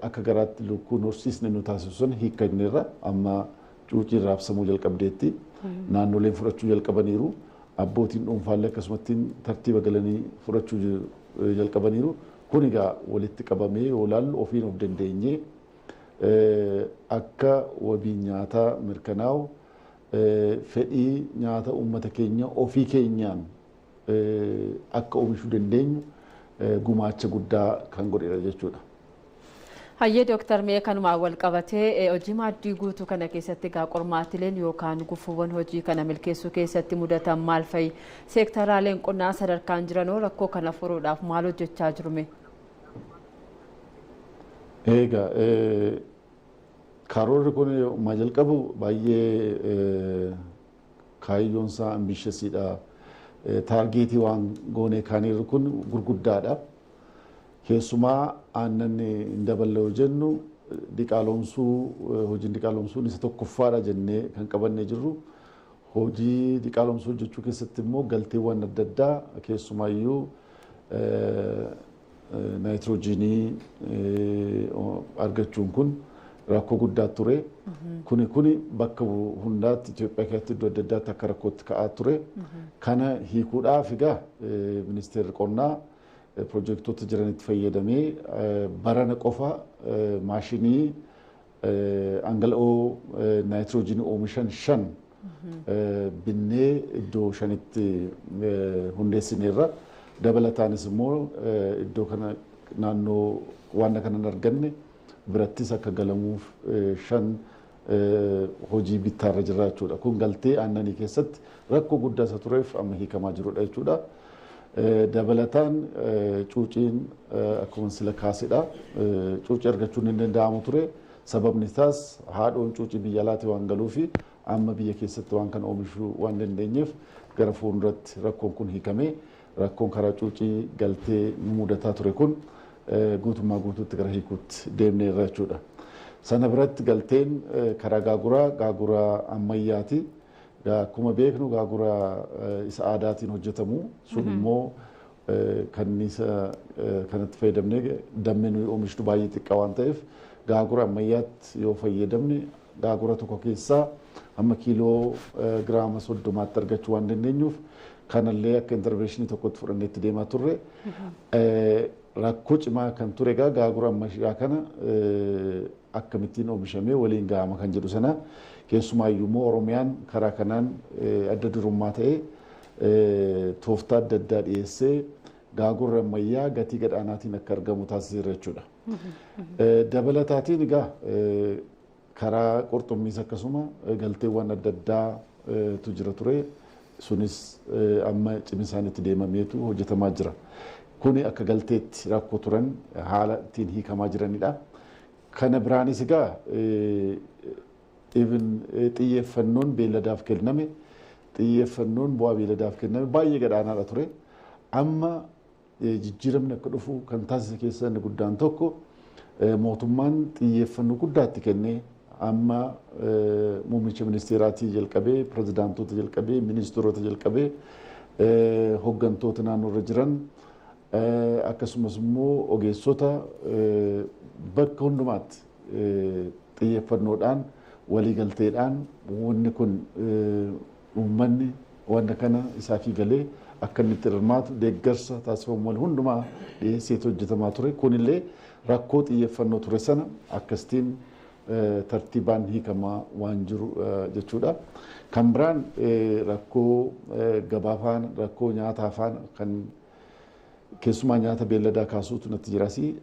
akka garaatti lukkuun horsiisne nu taasisu sana hiikkanneerra amma cuuciin raabsamuu jalqabdeetti naannoleen fudhachuu jalqabaniiru abbootiin dhuunfaallee akkasumattiin tartiiba galanii fudhachuu jalqabaniiru. Kun egaa walitti qabamee yoo ilaallu ofiin of dandeenyee akka wabii nyaataa mirkanaa'u fedhii nyaata uummata keenya ofii keenyaan akka oomishuu dandeenyu gumaacha guddaa kan godhedha jechuudha. Hayyee Dooktar Mee kanumaan wal qabatee hojii maaddii guutuu kana keessatti egaa qormaatileen yookaan gufuuwwan hojii kana milkeessuu keessatti mudatan maal fa'i? Seektaraaleen qonnaa sadarkaan jiranoo rakkoo kana furuudhaaf maal hojjechaa jirume? Egaa karoorri kun maa jalqabu baay'ee kaayyoon isaa ambishasiidha. Taargeetii waan goonee kaaniirri kun gurguddaadha. Keessumaa aannan hin daballe yoo jennu hojiin diqaalomsuun isa tokkoffaadha jennee kan qabannee jirru. Hojii diqaalomsuu hojjechuu keessatti immoo galteewwan adda addaa keessumaayyuu naayitiroojiinii argachuun kun rakkoo guddaa ture. Kuni bakka hundaatti Itoophiyaa keessatti iddoo adda addaatti akka rakkootti ka'aa ture. Kana hiikuudhaaf egaa ministeerri qonnaa piroojeektoota jiranitti fayyadamee barana qofa maashinii dhangala'oo naayitiroojiinii oomishan 5 binnee iddoo 5tti hundeessineerra. Dabalataanis immoo iddoo kana naannoo waan kana arganne birattis akka galamuuf 5 hojii bittaarra jira jechuudha. Kun galtee aannanii keessatti rakkoo guddaa isa tureef amma hiikamaa jirudha jechuudha. Dabalataan cuuciin akkuma sila kaasedha. Cuucii argachuun hin danda'amu ture. Sababni isaas haadhoon cuucii biyya alaatii waan galuufi amma biyya keessatti waan kana oomishuu waan dandeenyeef gara fuulduratti rakkoon kun hiikamee rakkoon karaa cuucii galtee nu mudataa ture kun guutummaa guutuutti gara hiikuutti deemnee irra jechuudha. Sana biratti galteen karaa gaaguraa ammayyaati. Akkuma beeknu gaaguraa isa aadaatiin hojjetamu sun immoo kanniisa kanatti fayyadamnee dammee nuyi oomishnu baay'ee xiqqaa waan ta'eef gaagura ammayyaatti yoo fayyadamne gaagura tokko keessaa amma kiiloo giraama 30tti argachuu waan dandeenyuuf kanallee akka interventionii tokkotti fudhannee itti deemaa turre. Rakkoo cimaa kan ture egaa gaagura ammayyaa kana akkamittiin oomishamee waliin ga'ama kan jedhu sana keessumaayyuu immoo Oromiyaan karaa kanaan adda durummaa ta'ee tooftaa adda addaa dhiyeessee gaagurri ammayyaa gatii gadhaanaatiin akka argamu taasiseera jechuudha. Dabalataatiin egaa karaa qurxummiis akkasuma galteewwan adda addaatu jira ture. Sunis amma cimisaanitti deemameetu hojjetamaa jira. Kuni akka galteetti rakkoo turan haala ittiin hiikamaa jiranidha. Kana biraanis egaa xiyyeeffannoon beelladaaf kenname xiyyeeffannoon bu'aa beelladaaf kenname baay'ee gadhaanaadha ture. Amma jijjiiramni akka dhufu kan taasise keessaa inni guddaan tokko mootummaan xiyyeeffannoo guddaatti kennee amma muummicha ministeeraatii jalqabee pirezidaantoota jalqabee ministeerota jalqabee hooggantoota naannoorra jiran akkasumas immoo ogeessota bakka hundumaatti xiyyeeffannoodhaan waliigalteedhaan wanni kun uummanni wanta kana isaafii galee akka inni itti hirmaatu deeggarsa taasifamu wal hundumaa dhiyeesseetu hojjetamaa ture. Kunillee rakkoo xiyyeeffannoo ture sana akkasitiin tartiibaan hiikamaa waan jiru jechuudha. Kan biraan rakkoo gabaafaan rakkoo nyaataafaan kan keessumaa nyaata beelladaa kaasuutu natti jirasi.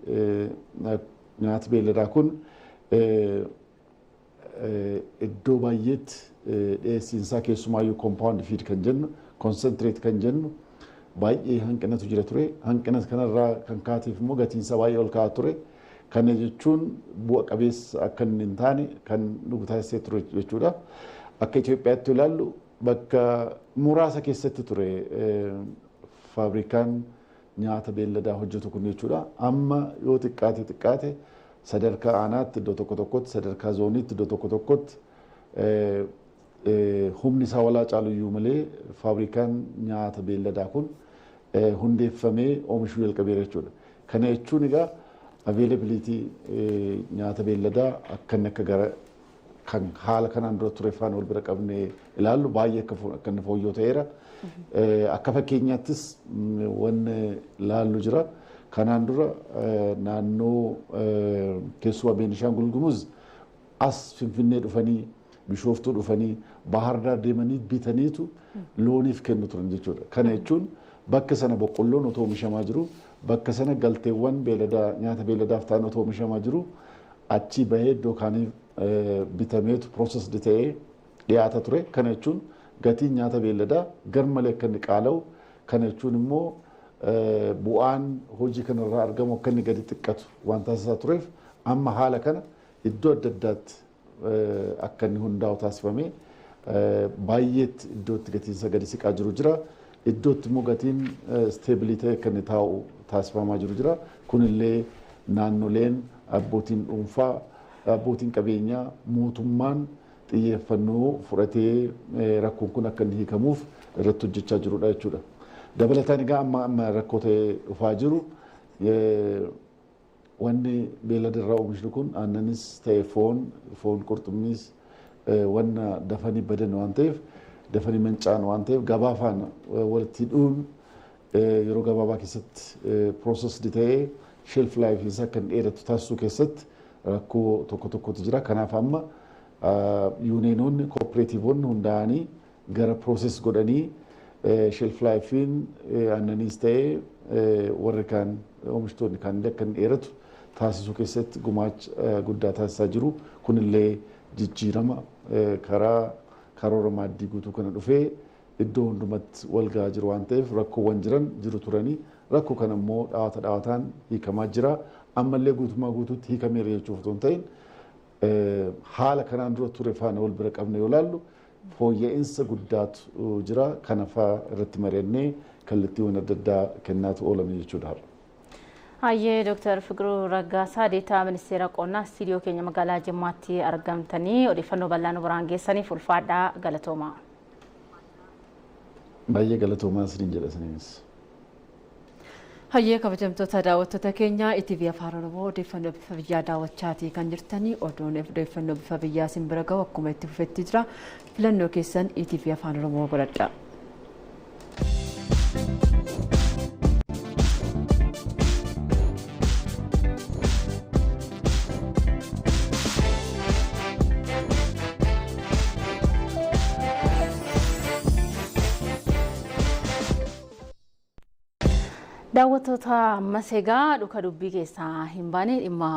Nyaati beelladaa kun iddoo baay'eetti dhiyeessiinsaa keessumaayyuu compound feed kan jennu concentrate kan jennu baay'ee hanqinatu jira ture. Hanqina kanarraa kan kaateef immoo gatiinsaa baay'ee ol ka'aa ture. Kana jechuun bu'a qabeessa akka hin taane kan nu taasisee ture jechuudha. Akka Itoophiyaatti ilaallu bakka muraasa keessatti ture faabrikaan nyaata beelladaa hojjetu kun jechuudha. Amma yoo xiqqaate sadarkaa aanaatti iddoo tokko tokkotti sadarkaa zooniitti iddoo tokko tokkotti humni isaa walaa caaluyyuu malee faabrikaan nyaata beelladaa kun hundeeffamee oomishuu jalqabeera jechuudha. Kana jechuun egaa availability nyaata beelladaa akka gara kan haala kanaan dura ture faana wal bira qabnee ilaallu baay'ee akka inni fooyyoo ta'eera. Akka fakkeenyaattis wanni ilaallu jira. Kanaan dura naannoo keessumaa Beenishaangul Gumuz as Finfinnee dhufanii Bishooftuu dhufanii Bahar Daar deemanii bitaniitu looniif kennu turan jechuudha. Kana jechuun bakka sana boqqolloon otoo oomishamaa jiru bakka sana galteewwan beelladaa nyaata beelladaaf ta'an otoo oomishamaa jiru achi bahee iddoo kaaniif bitameetu processed ta'ee dhiyaata ture. Kana jechuun gatiin nyaata beelladaa garmalee akka inni qaala'u kana jechuun immoo bu'aan hojii kanarraa argamu akka inni gadi xiqqatu waan taasisaa tureef amma haala kana iddoo adda addaatti akka inni hundaa'u taasifamee baay'eetti iddootti gatiinsa gadi siqaa jiru jira. Iddootti immoo gatiin steebilitee akka inni taa'u taasifamaa jiru jira. Kunillee naannoleen abbootiin dhuunfaa abbootiin qabeenyaa mootummaan xiyyeeffannoo fudhatee rakkoon kun akka inni hiikamuuf irratti hojjechaa jirudha jechuudha. Dabalataan egaa amma rakkoo ta'ee dhufaa jiru wanni beelladarraa oomishnu kun aannanis ta'e foon qurxummiis wanna dafanii badan waan ta'eef dafanii mancaan waan ta'eef gabaafaan walitti hidhuun yeroo gabaabaa keessatti processed ta'ee shelf life isaa kan dheeratu taasisuu keessatti rakkoo tokkotu jira. Kanaaf amma yuuniyoononni kooperaatiivonni hundaa'anii gara process godhanii shelf lifein aannaniis ta'ee warri kaan oomishtoonni kan akka hin dheeratu taasisuu keessatti gumaacha guddaa taasisaa jiru. Kunillee jijjiirama karaa karoora maaddii guutuu kana dhufee iddoo hundumatti wal gahaa jiru waan ta'eef rakkoowwan jiru turanii rakkoo kana immoo dhaawataan hiikamaa jira. Ammallee guutummaa guutuutti hiikameera jechuuf otoo hin ta'in haala kanaan dura ture faana wal bira qabne yoo ilaallu fooyya'insa guddaatu jira. Kana fa'aa irratti mari'annee kallattiiwwan adda addaa kennaatu oolan jechuudha. Hayyee Dr. Fiqiruu Raggaasaa Deetaa Ministeera Qonnaa Istiidiyoo keenya magaalaa Jimmaatti argamtanii odeeffannoo bal'aa nu biraan geessaniif ulfaadhaa galatoomaa. Baay'ee galatoomaa isiniin jedha isiniinis. Hayyee kabajamtoota daawwattoota keenya ETV Afaan Oromoo odeeffannoo bifa biyyaa daawwachaatii kan jirtanii odeeffannoo bifa biyyaa isin bira gahu akkuma itti fufetti jira. Filannoo keessan ETV Afaan Oromoo godhadhaa. daawwattoota ammas egaa dhuka dubbii keessaa hin baane dhimma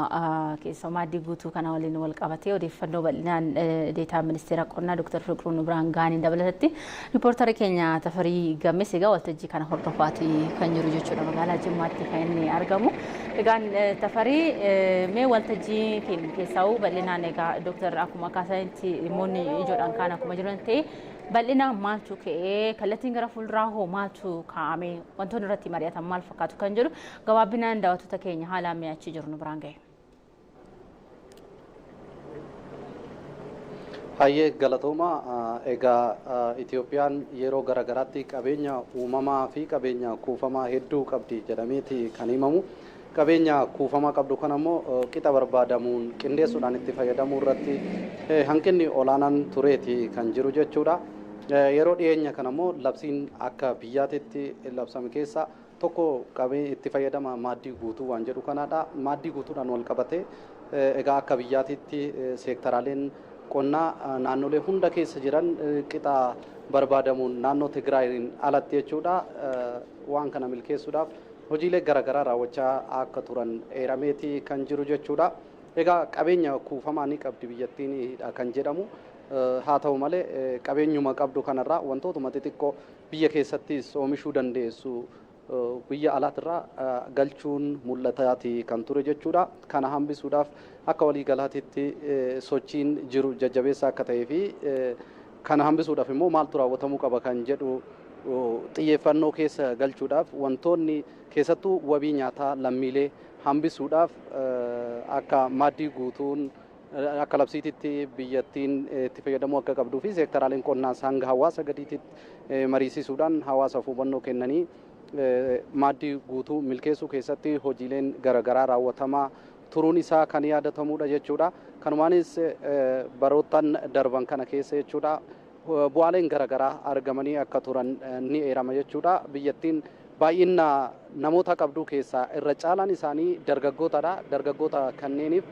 keessa maaddii guutuu kana waliin wal qabatee odeeffannoo bal'inaan deetaa ministeera qonnaa Dr. Fiqiruu Biraan Gaaniin dabalatatti riipoortara keenya Tafarii Gammes egaa waltajjii kana hordofaatii kan jiru jechuudha magaalaa Jimmaatti kan inni argamu. Egaan Tafarii mee waltajjii keessaa bal'inaan egaa Dr. akkuma kaasanitti dhimmoonni ijoodhaan kaan akkuma jiran ta'e bal'ina maaltu ka'ee kallattiin gara fuulduraa hoo maaltu kaa'ame wantoonni irratti mari'atan maal fakkaatu kan jedhu gabaabinaan daawwattoota keenya haala mi'aachii jiru nu biraan ga'e. Hayyee galatooma egaa Itoophiyaan yeroo garaagaraatti qabeenya uumamaa fi qabeenya kuufamaa hedduu qabdi jedhameeti kan himamu. Qabeenya kuufamaa qabdu kan ammoo qixa barbaadamuun qindeessuudhaan itti fayyadamuu irratti hanqinni olaanaan tureeti kan jiru jechuudha. Yeroo dhiyeenya kan ammoo labsiin akka biyyaatitti labsame keessa tokko qabee itti fayyadama maaddii guutuu waan jedhu kanaadha. Maaddii guutuudhaan wal qabate egaa akka biyyaatitti seektaraaleen qonnaa naannolee hunda keessa jiran qixa barbaadamuun naannoo Tigraayin alatti jechuudha. Waan kana milkeessuudhaaf hojiilee garaagaraa raawwachaa akka turan eerameeti kan jiru jechuudha. Egaa qabeenya kuufamaa ni qabdi biyyattiin kan jedhamu. Haa ta'u malee qabeenyuma qabdu kanarraa wantootuma xixiqqoo biyya keessattis oomishuu dandeessu biyya alaatirraa galchuun mul'ataati kan ture jechuudha. Kana hambisuudhaaf akka waliigalaatitti sochiin jiru jajjabeessa akka ta'ee fi kana hambisuudhaaf immoo maaltu raawwatamuu qaba kan jedhu xiyyeeffannoo keessa galchuudhaaf wantoonni keessattuu wabii nyaataa lammiilee hambisuudhaaf akka maaddii guutuun akka labsiititti biyyattiin itti fayyadamuu akka qabduu fi seektaraaleen qonnaa hanga hawaasa gadiitti mariisisuudhaan hawaasaaf hubannoo kennanii maaddii guutuu milkeessuu keessatti hojiileen garaagaraa raawwatamaa turuun isaa kan yaadatamudha jechuudha. Kanumaanis baroottan darban kana keessa jechuudha. Bu'aaleen garaagaraa argamanii akka turan ni eerama jechuudha. Biyyattiin baay'ina namoota qabduu keessaa irra caalaan isaanii dargaggootadha. Dargaggoota kanneeniif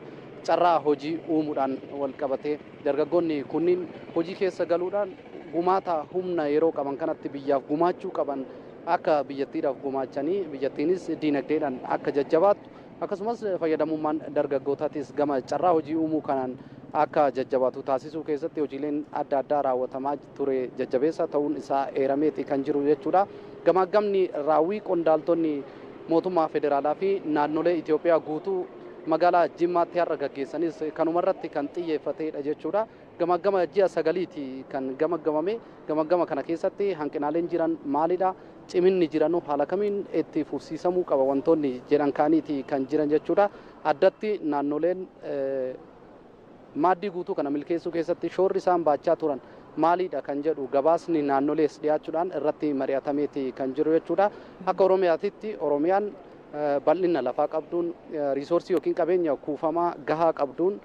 carraa hojii uumuudhaan wal qabatee dargaggoonni kunniin hojii keessa galuudhaan gumaata humna yeroo qaban kanatti biyyaaf gumaachuu qaban akka biyyattiidhaaf gumaachanii biyyattiinis diinagdeedhaan akka jajjabaattu akkasumas fayyadamummaan dargaggootatis gama carraa hojii uumuu kanaan akka jajjabaatu taasisuu keessatti hojiileen adda addaa raawwatamaa ture jajjabeessa ta'uun isaa eerameeti kan jiru jechuudha. Gamaggamni raawwii qondaaltonni mootummaa federaalaa fi naannolee Itoophiyaa guutuu magaalaa Jimmaatti har'a gaggeessanis kanumarratti kan xiyyeeffatedha jechuudha. Gamaggama ji'a sagaliiti kan gamaggamame. Gamaggama kana keessatti hanqinaaleen jiran maalidha? Ciminni jiran haala kamiin itti fufsiisamuu qaba wantoonni jedhan kaaniiti kan jiran jechuudha. Addatti naannoleen maaddii guutuu kana milkeessuu keessatti shoorri isaan baachaa turan maalidha kan jedhu gabaasni naannolees dhiyaachuudhaan irratti mari'atameeti kan jiru jechuudha. Akka Oromiyaatitti Oromiyaan bal'ina lafaa qabduun riisoorsii yookiin qabeenya kuufamaa gahaa qabduun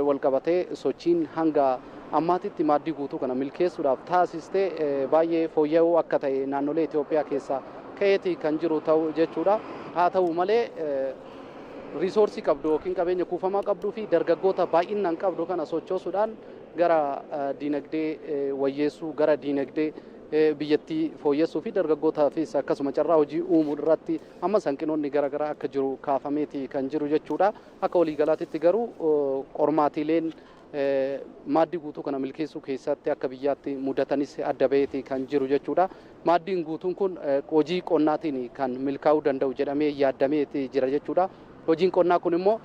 wal qabatee sochiin hanga ammaatitti maaddii guutuu kana milkeessuudhaaf taasistee baay'ee fooyya'uu akka ta'e naannolee Itoophiyaa keessaa ka'eeti kan jiru ta'u jechuudha. Haa ta'u malee riisoorsii qabdu yookiin qabeenya kuufamaa qabduu fi dargaggoota baay'inaan qabdu kana sochoosuudhaan gara diinagdee wayyeessuu gara diinagdee biyyattii fooyyessuu fi dargaggootaafis akkasuma carraa hojii uumuu irratti amma hanqinoonni garaagaraa akka jiru kaafameeti kan jiru jechuudha. Akka waliigalaatitti garuu qormaatiileen maaddii guutuu kana milkeessuu keessatti akka biyyaatti mudatanis adda baheeti kan jiru jechuudha. Maaddiin guutuun kun hojii qonnaatiin kan milkaa'uu danda'u jedhamee yaadameeti jira jechuudha. Hojiin qonnaa kun immoo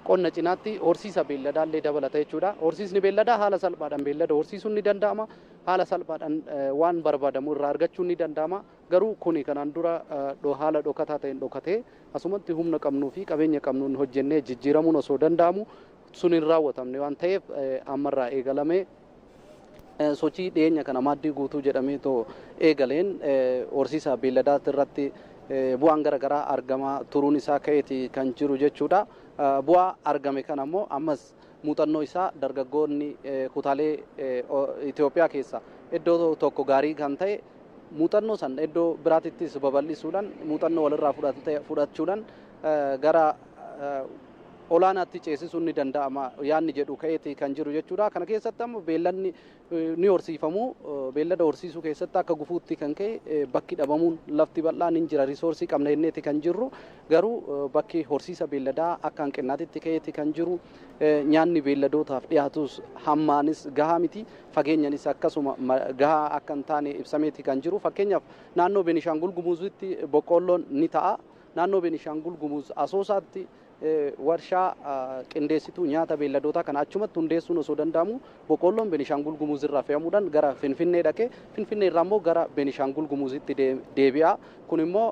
qonna cinaatti horsiisa beelladaallee dabalata jechuudha. Horsiisni beelladaa haala salphaadhaan beellada horsiisuun ni danda'ama. Haala salphaadhaan waan barbaadamu irraa argachuun ni danda'ama. garuu kuni kanaan dura haala dhokataa ta'een dhokatee asumatti humna qabnuu fi qabeenya qabnuun hojjennee jijjiiramuun osoo danda'amu sun hin raawwatamne waan ta'eef ammarraa eegalamee sochii dhiyeenya kana maaddii guutuu jedhamee too eegaleen horsiisa beelladaati irratti bu'aan garaagaraa argamaa turuun isaa ka'eeti kan jiru jechuudha. Bu'aa argame kana ammoo ammas muuxannoo isaa dargaggoonni kutaalee Itoophiyaa keessa iddoo tokko gaarii kan ta'e muuxannoo san iddoo biraatittis babal'isuudhaan muuxannoo walirraa fudhachuudhaan gara olaanaatti ceesisuun ni danda'ama yaanni jedhu ka'eeti kan jiru jechuudha. Kana keessatti ammoo beelladni ni horsiifamu. Beellada horsiisuu keessatti akka gufuutti kan ka'e bakki dhabamuun lafti bal'aan hin jira risoorsii qabna jenneeti kan jirru garuu bakki horsiisa beelladaa akka hanqinnaatitti ka'eeti kan jiru nyaanni beelladootaaf dhiyaatus hammaanis gahaa miti fageenyanis akkasuma gahaa akka hin taane ibsameeti kan jiru. Fakkeenyaaf naannoo Beenishaangul Gumuuzitti boqqoolloon ni ta'a. Naannoo Beenishaangul Gumuuz Asoosaatti warshaa qindeessituu nyaata beelladootaa kana achumatti hundeessuun osoo danda'amu boqqoolloon Beenishaangul Gumuuz irraa fe'amuudhaan gara Finfinnee dhaqee Finfinnee irraa immoo gara Beenishaangul Gumuuzitti deebi'a. Kun immoo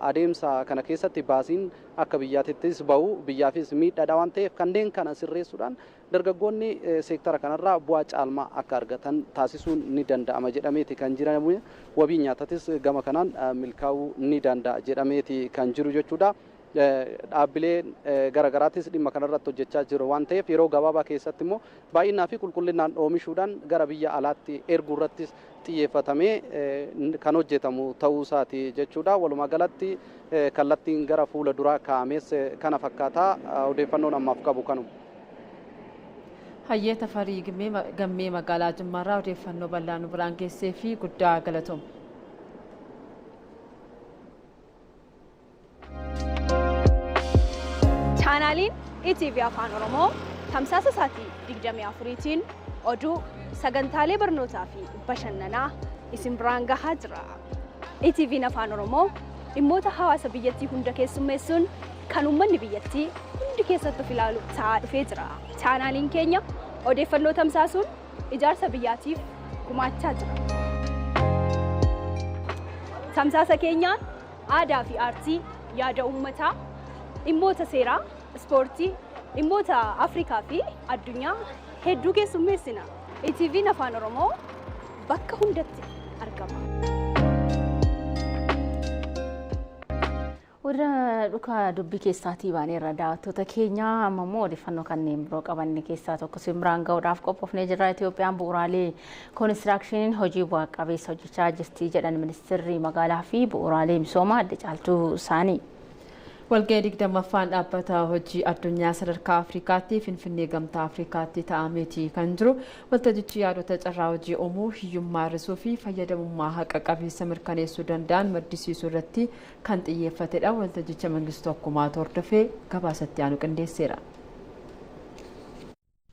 adeemsa kana keessatti baasiin akka biyyaatittis bahu biyyaafis miidhaadha waan ta'eef kanneen kana sirreessuudhaan dargaggoonni seektara kanarraa bu'aa caalmaa akka argatan taasisuun ni danda'ama jedhameeti kan jiramu. Wabii nyaatatis gama kanaan milkaa'uu ni danda'a jedhameeti kan jiru jechuudha. Dhaabbileen garaagaraattis dhimma kanarratti hojjechaa jiru waan ta'eef yeroo gabaabaa keessatti immoo baay'inaa fi qulqullinaan oomishuudhaan gara biyya alaatti erguu irrattis xiyyeeffatamee kan hojjetamu ta'uu isaati jechuudha. Walumaa galatti kallattiin gara fuula duraa kaa'ames kana fakkaataa odeeffannoon ammaaf qabu kanuma. Hayyee Tafarii Gammee magaalaa Jimmaarraa odeeffannoo bal'aa nu biraan geessee fi guddaa galatoom. Chaanaaliin ETV Afaan Oromoo tamsaasa isaatii 24tiin oduu sagantaalee barnootaa fi bashannanaa isin biraan gahaa jira. ETV'n Afaan Oromoo dhimmoota hawaasa biyyattii hunda keessummeessuun kan uummanni biyyattii hundi keessatti of ilaalu ta'aa dhufee jira. Chaanaaliin keenya odeeffannoo tamsaasuun ijaarsa biyyaatiif gumaachaa jira. Tamsaasa keenyaan aadaa fi aartii yaada uummataa dhimmoota seeraa, ispoortii, dhimmoota Afrikaa fi addunyaa hedduu keessummeessina. ETV'n Afaan Oromoo bakka hundatti argama. Warra dhuka dubbii keessaatii baaneerra daawwattoota keenya amma immoo odeeffannoo kanneen biroo qabanne keessaa tokko simbiraan ga'uudhaaf qophoofnee jirra. Itoophiyaan bu'uuraalee koonistiraakshiniin hojii bu'aa qabeessa hojjechaa jirti jedhan ministeerri magaalaa fi bu'uuraalee misoomaa adda caaltuu isaanii. Walga'ii 20ffaan dhaabbata hojii addunyaa sadarkaa Afrikaatti Finfinnee gamtaa Afrikaatti ta'ameeti kan jiru. Waltajjichi yaadota carraa hojii uumuu, hiyyummaa hir'isuu fi fayyadamummaa haqa qabeessa mirkaneessuu danda'an maddisiisuu irratti kan xiyyeeffatedha. Waltajjicha Mangistuu Akkumaatu hordofee gabaasatti aanu qindeesseera.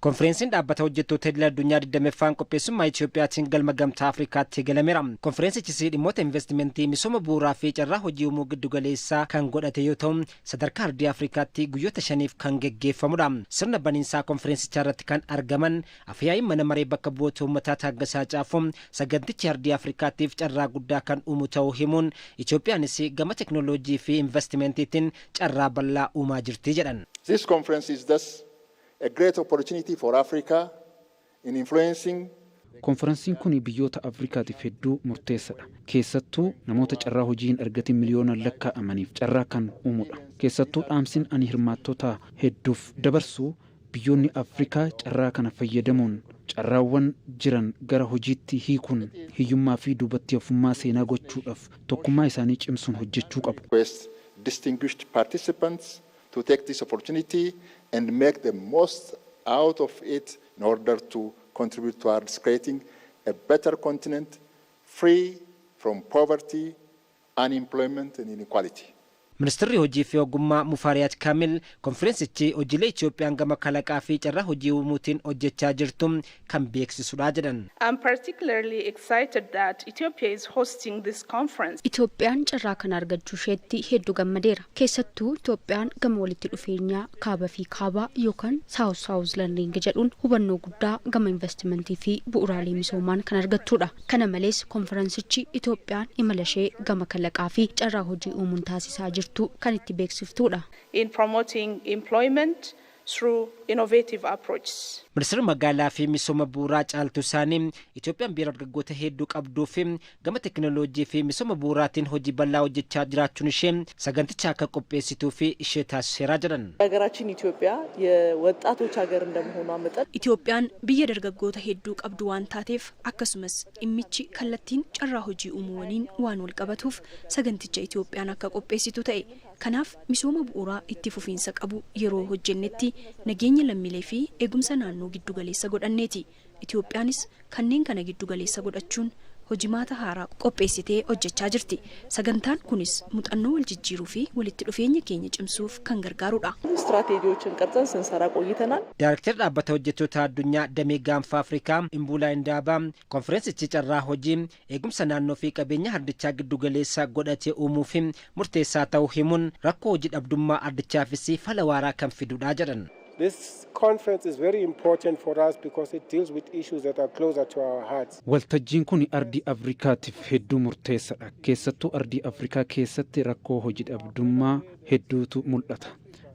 Konfereensiin dhaabbata hojjettoota idil addunyaa 20ffaan qopheessummaa Itoophiyaatiin galma gamtaa Afrikaatti galameera. Konfereensichis dhimmoota investimentii misooma bu'uuraa fi carraa hojii uumuu giddu galeessaa kan godhate yoo ta'u sadarkaa ardii Afrikaatti guyyoota 5f kan geggeeffamudha. Sirna baniinsaa konfereensichaa irratti kan argaman afyaa'iin mana maree bakka bu'oota uummataa Taaggasaa Caafoo sagantichi ardii Afrikaattiif carraa guddaa kan uumu ta'uu himuun Itoophiyaanis gama teknooloojii fi investimentiitiin carraa bal'aa uumaa jirti jedhan. This conference is thus a great opportunity for Africa in influencing. Konferensiin kun biyyoota Afrikaatiif hedduu murteessaadha. Keessattuu namoota carraa hojii hin argatin miliyoonaan lakkaa'amaniif carraa kan uumudha. Keessattuu dhaamsiin ani hirmaattota hedduuf dabarsu biyyoonni Afrikaa carraa kana fayyadamuun carraawwan jiran gara hojiitti hiikuun hiyyummaa fi duubatti hafummaa seenaa gochuudhaaf tokkummaa isaanii cimsuun hojjechuu qabu. Distinguished participants to take this opportunity and make the most out of it in order to contribute towards creating a better continent free from poverty, unemployment and inequality. Ministeerri hojii fi ogummaa Mufaariyaat Kaamil konferensichi hojiilee Itoophiyaan gama kalaqaa fi carraa hojii uumuutiin hojjechaa jirtu kan beeksisudha jedhan. I'm particularly excited that Ethiopia is hosting this conference. Itoophiyaan carraa kana argachuu isheetti hedduu gammadeera. Keessattuu Itoophiyaan gama walitti dhufeenyaa kaaba fi kaabaa yookaan saawus learning jedhuun hubannoo guddaa gama investimentii fi bu'uuraalee misoomaan kan argattudha. Kana malees konferensichi Itoophiyaan imala ishee gama kalaqaa fi carraa hojii uumuun taasisaa jirtu kan itti beeksiftudha. In promoting employment through innovative approaches. Ministeerri magaalaa fi misooma bu'uuraa Caaltuu Saanii Itoophiyaan biyya dargaggoota hedduu qabduu fi gama teekinooloojii fi misooma bu'uuraatiin hojii bal'aa hojjechaa jiraachuun ishee saganticha akka qopheessituu fi ishee taasiseera jedhan. ሀገራችን ኢትዮጵያ የወጣቶች ሀገር እንደመሆኗ መጠን Itoophiyaan biyya dargaggoota hedduu qabdu waan taateef akkasumas dhimmichi kallattiin carraa hojii uumuu waliin waan wal qabatuuf saganticha Itoophiyaan akka qopheessitu ta'e. Kanaaf misooma bu'uuraa itti fufiinsa qabu yeroo hojjennetti nageenya lammiilee fi eegumsa naannoo giddu galeessa godhanneeti. Itoophiyaanis kanneen kana giddu galeessa godhachuun hojimaata haaraa qopheessitee hojjechaa jirti. Sagantaan kunis muuxannoo wal jijjiiruu fi walitti dhufeenya keenya cimsuuf kan gargaarudha. ስትራቴጂዎችን ቀርጸን ስንሰራ ቆይተናል። Daayiriktarri dhaabbata hojjettoota addunyaa damee gaanfa Afrikaa Imbuulaa Indaabaa konferensichi carraa hojii eegumsa naannoo fi qabeenya ardichaa giddu galeessa godhatee uumuu fi murteessaa ta'uu himuun rakkoo hojii dhabdummaa ardichaafis fala waaraa kan fidudha jedhan. This conference is very important for us because it deals with issues that are closer to our hearts. Waltajjiin kun ardii Afrikaatiif hedduu murteessaadha. Keessattuu ardii Afrikaa keessatti rakkoo hojii dhabdummaa hedduutu mul'ata.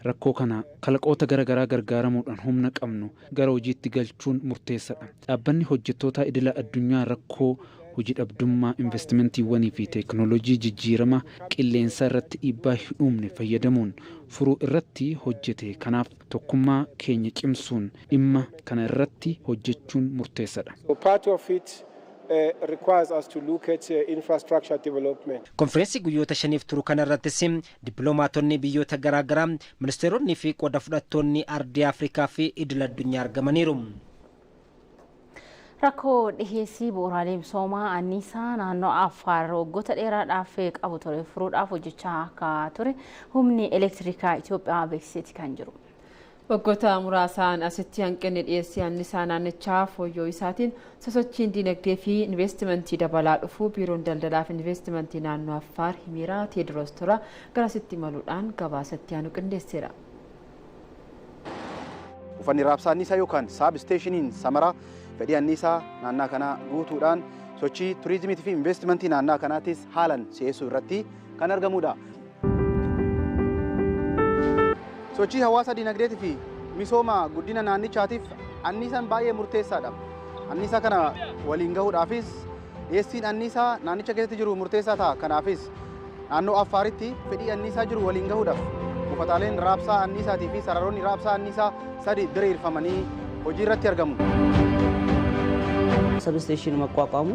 Rakkoo kana kalaqoota garaagaraa gargaaramuudhaan humna qabnu gara hojiitti galchuun murteessaadha. Dhaabbanni hojjettoota idila addunyaa rakkoo hojii dhabdummaa investimentiiwwanii fi teekinooloojii jijjiirama qilleensaa irratti dhiibbaa hin uumne fayyadamuun furuu irratti hojjete. Kanaaf tokkummaa keenya cimsuun dhimma kana irratti hojjechuun murteessaadha. Part of it requires us to look at infrastructure development. Konferensii guyyoota 5 turu kanarrattis dippiloomaatonni biyyoota garaagaraa ministeeronni fi qooda fudhattoonni ardii Afrikaa fi idil addunyaa argamaniiru. Rakkoo dhiheessii bu'uuraalee misoomaa anniisaa naannoo Affaar waggoota dheeraadhaaf qabu ture furuudhaaf hojjechaa akka ture humni elektirikaa Itoophiyaa beeksiseeti kan jiru. Waggoota muraasaan asitti hanqinni dhiyeessii anniisaa naannichaa fooyya'uu isaatiin sosochiin dinagdee fi investimentii dabalaa dhufuu biiroon daldalaa fi investimentii naannoo Affaar himeera. Teediroos Tola garasitti imaluudhaan gabaasatti aanu qindeesseera. Uffanni raabsaa anniisaa yookaan saab isteeshiniin Samaraa fedhii anniisaa naannaa kanaa guutuudhaan sochii turizimii fi investimentii naannaa kanaatis haalan si'eessuu irratti kan argamudha. Sochii hawaasa dinagdeetii fi misooma guddina naannichaatiif anniisaan baay'ee murteessaadha. Anniisaa kana waliin gahuudhaafis dhiyeessiin anniisaa naannicha keessatti jiru murteessaa ta'a. Kanaafis naannoo Affaaritti fedhii anniisaa jiru waliin gahuudhaaf buufataaleen raabsaa anniisaatii fi sararoonni raabsaa anniisaa 3 diriirfamanii hojii irratti argamu. ሰብስቴሽን መቋቋሙ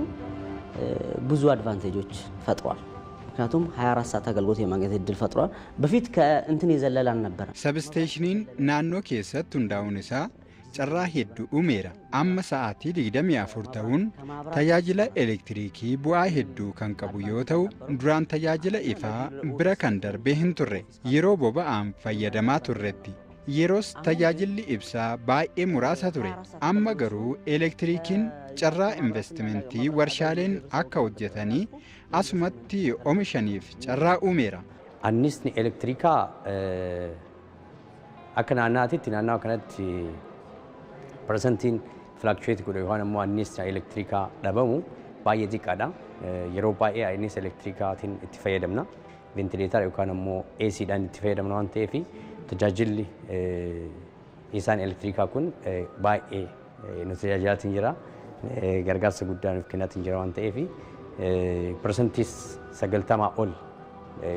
ብዙ አድቫንቴጆች ፈጥሯል። ምክንያቱም 24 ሰዓት አገልግሎት የማግኘት እድል ፈጥሯል። በፊት ከእንትን የዘለለ አልነበረም። ሰብስቴሽኒን ናኖ ኬሰት ሁንዳውን ኢሳ carraa hedduu uumeera. Amma sa'aatii 24 ta'uun tajaajila elektirikii bu'aa hedduu kan qabu yoo ta'u, duraan tajaajila ifaa bira kan darbee hin turre. Yeroo boba'aan fayyadamaa turretti. Yeroos tajaajilli ibsaa baay'ee muraasa ture. Amma garuu elektirikiin carraa investimentii warshaaleen akka hojjetanii asumatti oomishaniif carraa uumeera. Annisni elektirikaa akka naannaatitti naannoo kanatti persentiin fluctuate godhe yookaan immoo annisni elektirikaa dhabamu baay'ee xiqqaadha. Yeroo baay'ee annis elektirikaatiin itti fayyadamna. Ventileetara yookaan immoo ACdhaan itti fayyadamna waan ta'eef tajaajilli isaan elektirikaa kun baay'ee nu tajaajilaatiin jira. Gargaarsa guddaa nuuf kennaatiin jira waan ta'eef persentii 90 ol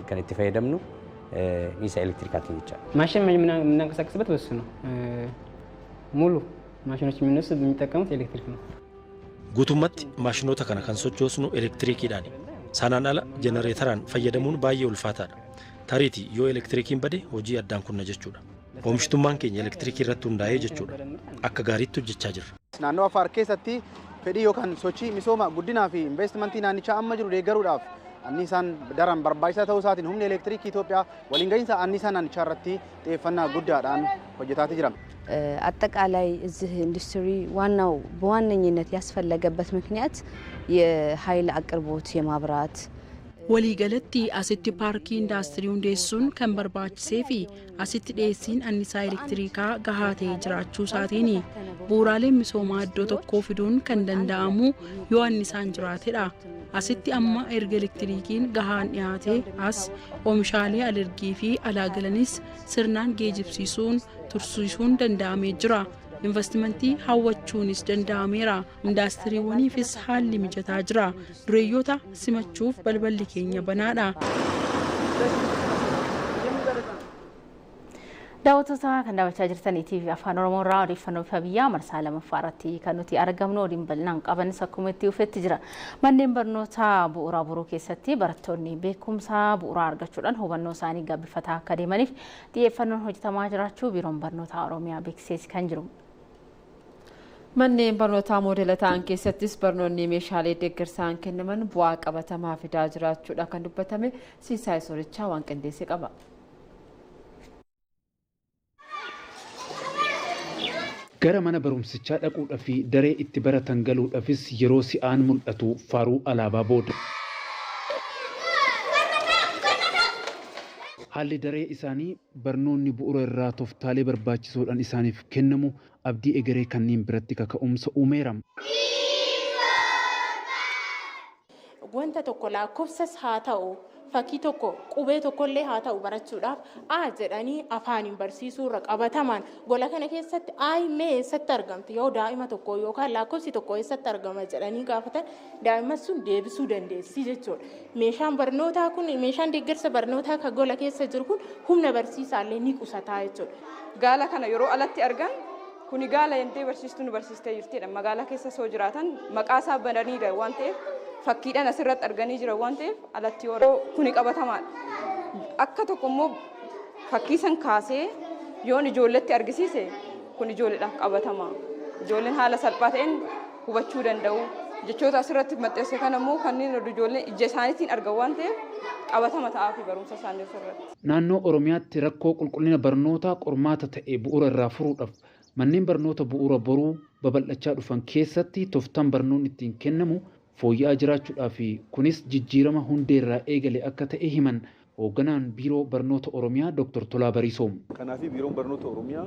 kan itti fayyadamnu isa elektirikaatiin jecha. ማሽን የምናንቀሳቀስበት በሱ ነው። ሙሉ ማሽኖች የሚጠቀሙት ኤሌክትሪክ ነው። ጉቱመት ማሽኖታ kana kan sochoosnu elektirikiidhaan sanaan ala jenereeteraan fayyadamuun baay'ee ulfaataadha. Tariitii yoo elektirikiin bade hojii addaan kunna jechuudha. Oomishtummaan keenya elektirikii irratti hundaa'ee jechuudha. Akka gaariitti hojjechaa jirra. Naannoo Affaar keessatti fedhii yookaan sochii misooma guddinaa fi investimentii naannichaa amma jiru deeggaruudhaaf anniisaan daran barbaachisaa ta'uu isaatiin humni elektiriikii Itoophiyaa waliin gahinsa anniisaa naannichaa irratti xiyyeeffannaa guddaadhaan hojjetaati jira. አጠቃላይ እዚህ ኢንዱስትሪ ዋናው በዋነኝነት ያስፈለገበት ምክንያት የኃይል አቅርቦት የማብራት waliigalatti asitti paarkii indaastirii hundeessuun kan barbaachisee fi asitti dhiyeessiin annisaa elektiriikaa gahaa ta'ee jiraachuu isaatiin bu'uuraaleen misoomaa iddoo tokkoo fiduun kan danda'amu yoo annisaan jiraatedha. Asitti amma erga elektiriikiin gahaan dhiyaate as oomishaalee alergii fi alaagalanis sirnaan geejibsiisuun tursiisuun danda'amee jira. investimentii hawwachuunis danda'ameera. Indaastiriiwwaniifis haalli mijataa jira. Dureeyyoota simachuuf balballi keenya banaadha. daawwattoota kan daawwachaa jirtan ETV Afaan Oromoo irraa odeeffannoo bifa biyyaa marsaa lammaffaa irratti kan nuti argamnu waliin bal'inaan qabanis akkuma itti dhufetti jira. Manneen barnootaa bu'uuraa boruu keessatti barattoonni beekumsa bu'uuraa argachuudhaan hubannoo isaanii gabbifataa akka deemaniif xiyyeeffannoon hojjetamaa jiraachuu biiroon barnootaa Oromiyaa beeksisee kan jiru. Manneen barnootaa moodela ta'an keessattis barnoonni meeshaalee deeggarsaan kennaman bu'aa qabatamaa fidaa jiraachuudha kan dubbatame. Siisaay Soorichaa waan qindeessee qaba. Gara mana barumsichaa dhaquudhaa fi daree itti baratan galuudhaafis yeroo si'aan mul'atu faaruu alaabaa booda. Haalli daree isaanii barnoonni bu'uura irraa tooftaalee barbaachisoodhaan isaaniif kennamu abdii egeree kanneen biratti kaka'umsa uumeera. Wanta tokko lakkoofsas haa ta'u fakkii tokko qubee tokkollee haa ta'u barachuudhaaf jedhanii afaaniin barsiisuu irra qabataman gola kana keessatti mee eessatti argamti yoo daa'ima tokko yookaan lakkoofsi tokko eessatti argama jedhanii gaafatan daa'imman sun deebisuu dandeessi jechuudha. Meeshaan barnootaa kun meeshaan deeggarsa barnootaa kan gola keessa jiru kun humna barsiisaallee ni qusataa jechuudha. Gaala kana yeroo alatti argan kuni gaala yantee barsiistuun barsiistee jirtidha. Magaalaa keessa soo jiraatan maqaa isaa bananiidha waan ta'eef fakkiidhaan asirratti arganii jira waan ta'eef alatti yeroo kuni qabatamaadha. Akka tokko immoo fakkii san kaasee yoon ijoolletti argisiise kun ijoolleedhaaf qabatamaa. Ijoolleen haala salphaa ta'een hubachuu danda'u. Jechoota asirratti maxxanse kan immoo kanneen ijoolleen ija isaaniitiin argan waan ta'eef qabatama ta'aa fi barumsa isaanii asirratti. Naannoo Oromiyaatti rakkoo qulqullina barnootaa qormaata ta'e bu'uura irraa furuudhaaf manneen barnoota bu'uura boruu babal'achaa dhufan keessatti tooftaan barnoonni ittiin kennamu fooyya'aa jiraachuudhaa fi kunis jijjiirama hundeerraa eegale akka ta'e himan hoogganaan biiroo barnoota Oromiyaa Dr. Tolaa Bariisoom. Kanaaf biiroon barnoota Oromiyaa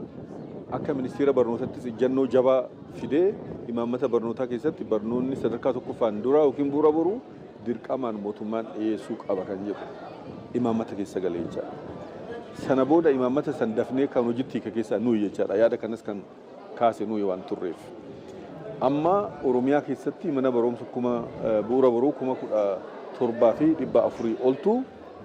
akka ministeera barnootaattis ejjennoo jabaa fidee imaammata barnootaa keessatti barnoonni sadarkaa tokkoffaan dura yookiin bu'uura boruu dirqamaan mootummaan dhiyeessuu qaba kan jedhu imaammata keessa galee jechaadha. Sana booda imaammata san dafnee kan hojiitti keessaa nuyi jechaadha. Yaada kanas kan kaase nuyi waan turreef. Amma Oromiyaa keessatti mana barumsa bu'uura boruu 17,400 oltu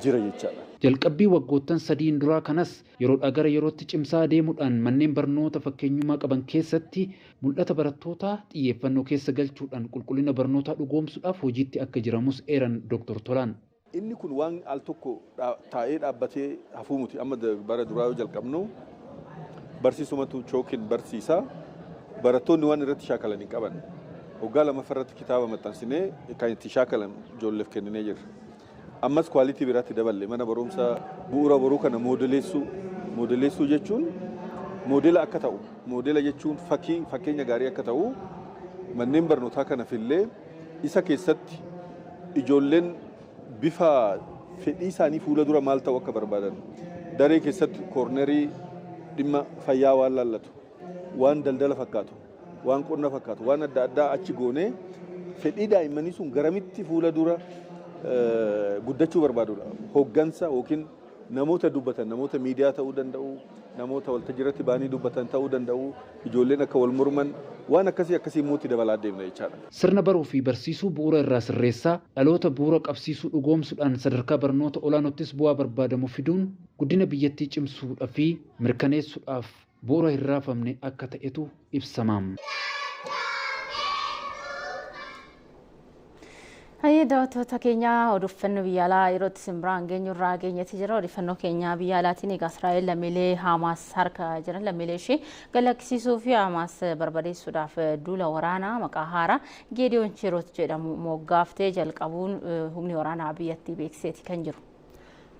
jira jechaadha. Jalqabbii waggoottan sadiin duraa kanas yeroodhaa gara yerootti cimsaa deemuudhaan manneen barnoota fakkeenyummaa qaban keessatti mul'ata barattootaa xiyyeeffannoo keessa galchuudhaan qulqullina barnootaa dhugoomsuudhaaf hojiitti akka jiramus eeran Dr. Tolaan. Inni kun waan al tokko taa'ee dhaabbatee hafuu miti. Amma bara duraa yoo jalqabnu barsiisumatu chookiin barsiisaa barattoonni waan irratti shaakalan hin qaban. Waggaa lammaffaa irratti kitaaba maxxansinee kan itti shaakalan ijoolleef kenninee jirra. Ammas kwaalitii biraatti daballe mana barumsa bu'uura boruu kana moodeleessuu jechuun moodela akka ta'u moodela jechuun fakkeenya gaarii akka ta'u manneen barnootaa kanaafillee isa keessatti ijoolleen bifa fedhii isaanii fuula dura maal ta'u akka barbaadan daree keessatti koornerii dhimma fayyaa waan laallatu waan daldala fakkaatu waan qonna fakkaatu waan adda addaa achi goonee fedhii daa'immanii sun garamitti fuula dura guddachuu barbaadudha. Hooggansa yookiin namoota dubbatan namoota miidiyaa ta'uu danda'u namoota waltajjiirratti baanii dubbatan ta'uu danda'u ijoolleen akka wal morman waan akkasii immoo itti dabalaa deemna jechaadha. Sirna baruu fi barsiisuu bu'uura irraa sirreessaa dhaloota bu'uura qabsiisuu dhugoomsuudhaan sadarkaa barnoota olaanoottis bu'aa barbaadamu fiduun guddina biyyattii cimsuudhaa fi mirkaneessuudhaaf bu'uura hin raafamne akka ta'etu ibsamaam. Hayyee daawwattoota keenya odeeffannoo biyya alaa yerootti simbiraan geenyurraa geenyetti jira. Odeeffannoo keenya biyya alaatiin egaa Israa'el lammiilee Hamaas harka jiran lammiilee ishee galakkisiisuu fi Hamaas barbadeessuudhaaf duula waraanaa maqaa haaraa Geediyoon Cheroot jedhamu moggaaftee jalqabuun humni waraanaa biyyattii beeksiseeti kan jiru.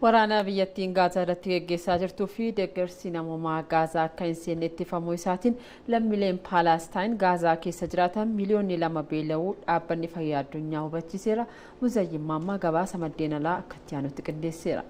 Waraana biyyattiin Gaazaa irratti geggeessaa jirtuu fi deeggarsi namummaa Gaazaa akka hin seenne ittifamuu isaatiin lammiileen Paalestaan Gaazaa keessa jiraatan miliyoonni 2 beela'uu dhaabbanni fayyaa addunyaa hubachiiseera. Muzayyin Maammaa gabaasa maddeen alaa akka itti aanutti qindeesseera.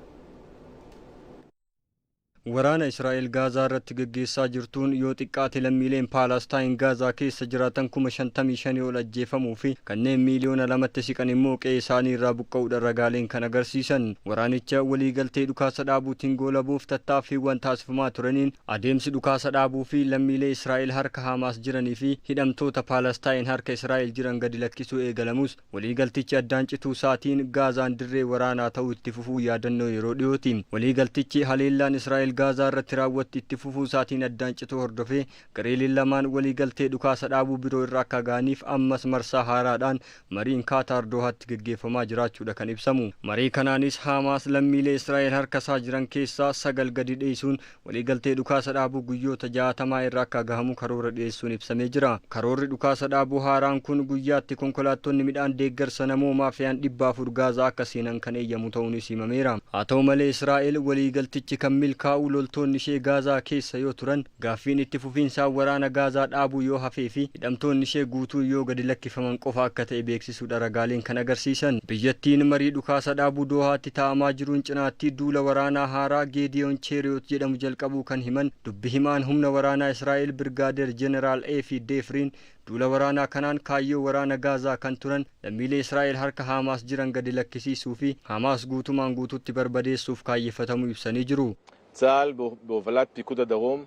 Waraana Israa'el Gaazaa irratti geggeessaa jirtuun yoo xiqqaate lammiileen Paalestaan Gaazaa keessa jiraatan 55,000 ol ajjeefamuu fi kanneen miliyoona 2tti siqan immoo qe'ee isaanii irraa buqqa'uudhaan ragaaleen kan agarsiisan. Waraanicha waliigaltee dhukaasa dhaabuutiin goolabuuf tattaaffiiwwan taasifamaa turaniin adeemsi dhukaasa dhaabuu fi lammiilee Israa'el harka Hamaas jiranii fi hidhamtoota Paalestaan harka Israa'el jiran gadi lakkisuu eegalamus waliigaltichi addaan cituu isaatiin Gaazaan dirree waraanaa ta'uu itti fufuu yaadannoo yeroo dhiyooti. Waliigaltichi haleellaan Israa'el Gaazaa irratti raawwatti itti fufuu isaatiin addaan cituu hordofee gareeleen lamaan waliigaltee dhukaasa dhaabuu biroo irraa akka ga'aniif ammas marsaa haaraadhaan mariin Kaataar Doohaatti geggeeffamaa jiraachuudha kan ibsamu. Marii kanaanis Hamaas lammiilee Israa'el harka isaa jiran keessaa 9 gadi dhiisuun waliigaltee dhukaasa dhaabuu guyyoota 60 irraa akka gahamu karoora dhiyeessuun ibsamee jira. Karoorri dhukaasa dhaabuu haaraan kun guyyaatti konkolaattonni midhaan deeggarsa namoomaa fe'an 400 Gaazaa akka seenan kan eeyyamu ta'uunis himameera. Haa ta'u malee Israa'el waliigaltichi kan milkaa'u loltoonni ishee Gaazaa keessa yoo turan gaaffiin itti fufiinsaa waraana Gaazaa dhaabuu yoo hafee fi hidhamtoonni ishee guutuu yoo gadi lakkifaman qofa akka ta'e beeksisuudha ragaaleen kan agarsiisan. Biyyattiin marii dhukaasa dhaabuu Doohaatti taa'amaa jiruun cinaatti duula waraanaa haaraa Geediyoon Cheeriyoot jedhamu jalqabuu kan himan dubbi himaan humna waraanaa Israa'el Birgaadeer Jeneraal Eefi Deefriin duula waraanaa kanaan kaayyoo waraana Gaazaa kan turan lammiilee Israa'el harka Hamaas jiran gadi lakkisiisuu fi Hamaas guutumaan guutuutti barbadeessuuf kaayyeeffatamuu ibsanii jiru. צה"ל בהובלת פיקוד הדרום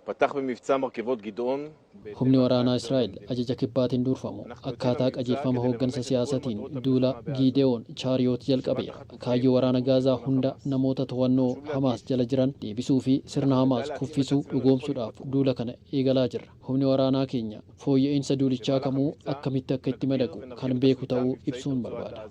פתח במבצע מרכבות גדעון. humni waraanaa Israa'el ajaja kibbaatiin durfamu akkaataa qajeelfama hooggansa siyaasatiin duula Gideoon Chaariyoot jalqabeera. Kaayyoo waraana Gaazaa hunda namoota to'annoo Hamaas jala jiran deebisuu fi sirna Hamaas kuffisuu dhugoomsuudhaaf duula kana eegalaa jirra. Humni waraanaa keenya fooyya'insa duulichaa kamuu akkamitti akka itti madaqu kan beeku ta'uu ibsuun barbaada.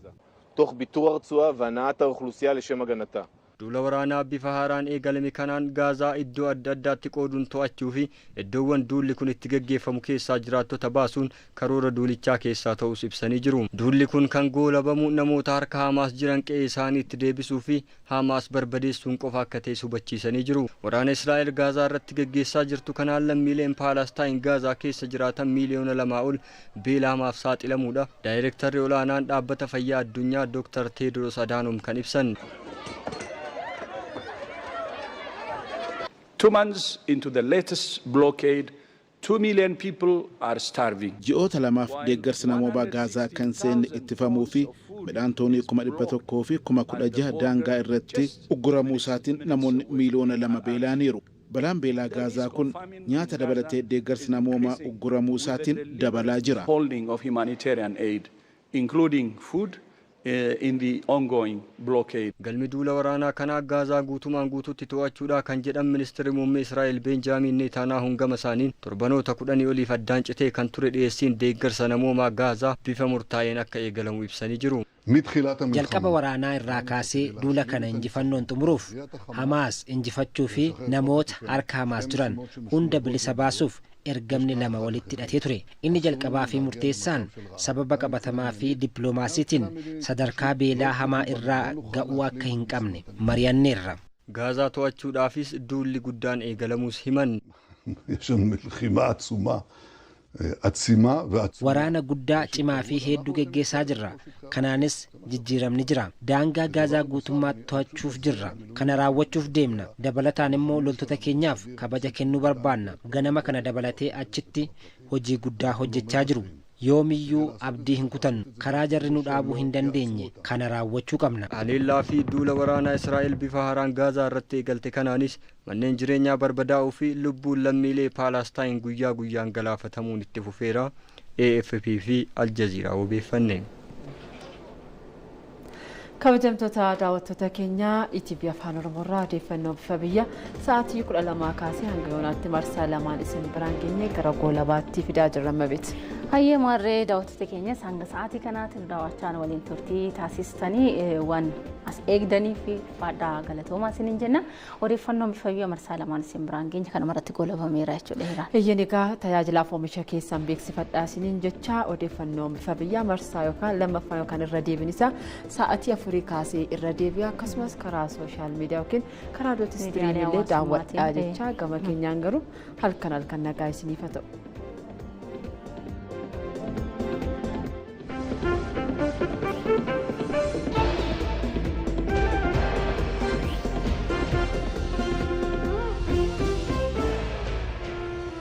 תוך ביטור הרצועה והנעת האוכלוסייה לשם הגנתה. duula waraanaa bifa haaraan eegalame kanaan Gaazaa iddoo adda addaatti qooduun to'achuu fi iddoowwan duulli kun itti geggeeffamu keessaa jiraattota baasuun karoora duulichaa keessaa ta'us ibsanii jiru. Duulli kun kan goolabamu namoota harka Hamaas jiran qe'ee isaanii itti deebisuu fi Hamaas barbadeessuun qofa akka ta'e hubachiisanii jiru. Waraana Israa'el Gaazaa irratti geggeessaa jirtu kanaan lammiileen Paalestaan Gaazaa keessa jiraatan miliyoona 2 ol beela hamaaf saaxilamuudha. Daayirektarri olaanaan dhaabbata fayyaa addunyaa Dr. Teedros Adaanom kan ibsan. 2 months into the latest blockade, 2 million people are starving. Ji'oota lamaaf deeggarsi namoota Gaazaa kan seenne ittifamuu fi midhaan toonii 100,000 fi 16,000 daangaa irratti ugguramuu isaatiin namoonni miliyoona 2 beela'aniiru. Balaan beelaa Gaazaa kun nyaata dabalatee deeggarsi namoota ugguramuu isaatiin dabalaa jira. Holding of humanitarian aid, including food, in the ongoing blockade. Galmi duula waraanaa kanaa Gaazaa guutumaan guutuutti to'achuudha kan jedhan ministeerri muummee Israa'el Benjaamin Netanyaahuu gama isaaniin torbanoota 10 oliif addaan citee kan ture dhiyeessiin deeggarsa namoomaa Gaazaa bifa murtaa'een akka eegalamu ibsanii jiru. Jalqaba waraanaa irraa kaasee duula kana injifannoon xumuruuf Hamaas injifachuu fi namoota harka Hamaas jiran hunda bilisa baasuuf ergamni lama walitti hidhatee ture. Inni jalqabaa fi murteessaan sababa qabatamaa fi dippiloomaasiitiin sadarkaa beelaa hamaa irraa ga'uu akka hin qabne mari'anneerra. Gaazaa to'achuudhaafis duulli guddaan eegalamuus himan. Waraana guddaa cimaa fi hedduu geggeessaa jirra. Kanaanis jijjiiramni jira. Daangaa Gaazaa guutummaatti to'achuuf jirra. Kana raawwachuuf deemna. Dabalataan immoo loltoota keenyaaf kabaja kennuu barbaanna. Ganama kana dabalatee achitti hojii guddaa hojjechaa jiru. Yoomiyyuu abdii hin kutannu. Karaa jarri nu dhaabuu hin dandeenye. Kana raawwachuu qabna. Haleellaa fi duula waraanaa Israa'el bifa haaraan Gaazaa irratti eegalte kanaanis manneen jireenyaa barbadaa'uu fi lubbuun lammiilee Paalestaan guyyaa guyyaan galaafatamuun itti fufeera. AFP fi Aljaziiraa odeeffanne. kabajamtoota daawwattoota keenya ETV Afaan Oromoorraa odeeffannoo bifa biyya sa'aatii 12 kaasee hanga yoonaatti marsaa lamaan isin biraan geenye gara goolabaatti fidaa jirra mabeet. Hayyee maarree daawwattoota keenya hanga sa'aatii kanaatiif daawwachaan waliin turtii taasistanii waan as eegdanii fi fadhaa galatoomaa isiniin jenna. Odeeffannoo bifa biyya marsaa lamaan isin biraan geenye kana maratti goolabameera jechuudha. Eeyyeen egaa tajaajilaaf oomisha keessan beeksifadhaa isiniin jecha odeeffannoo bifa biyya marsaa yookaan lammaffaa yookaan irra deebinisa sa'aatii afurii kaasee irra deebi'a akkasumas karaa sooshaal miidiyaa yookiin karaa dooti istiriimii illee daawwadhaa jecha gama keenyaan garuu halkan nagaa isiniif haa ta'u.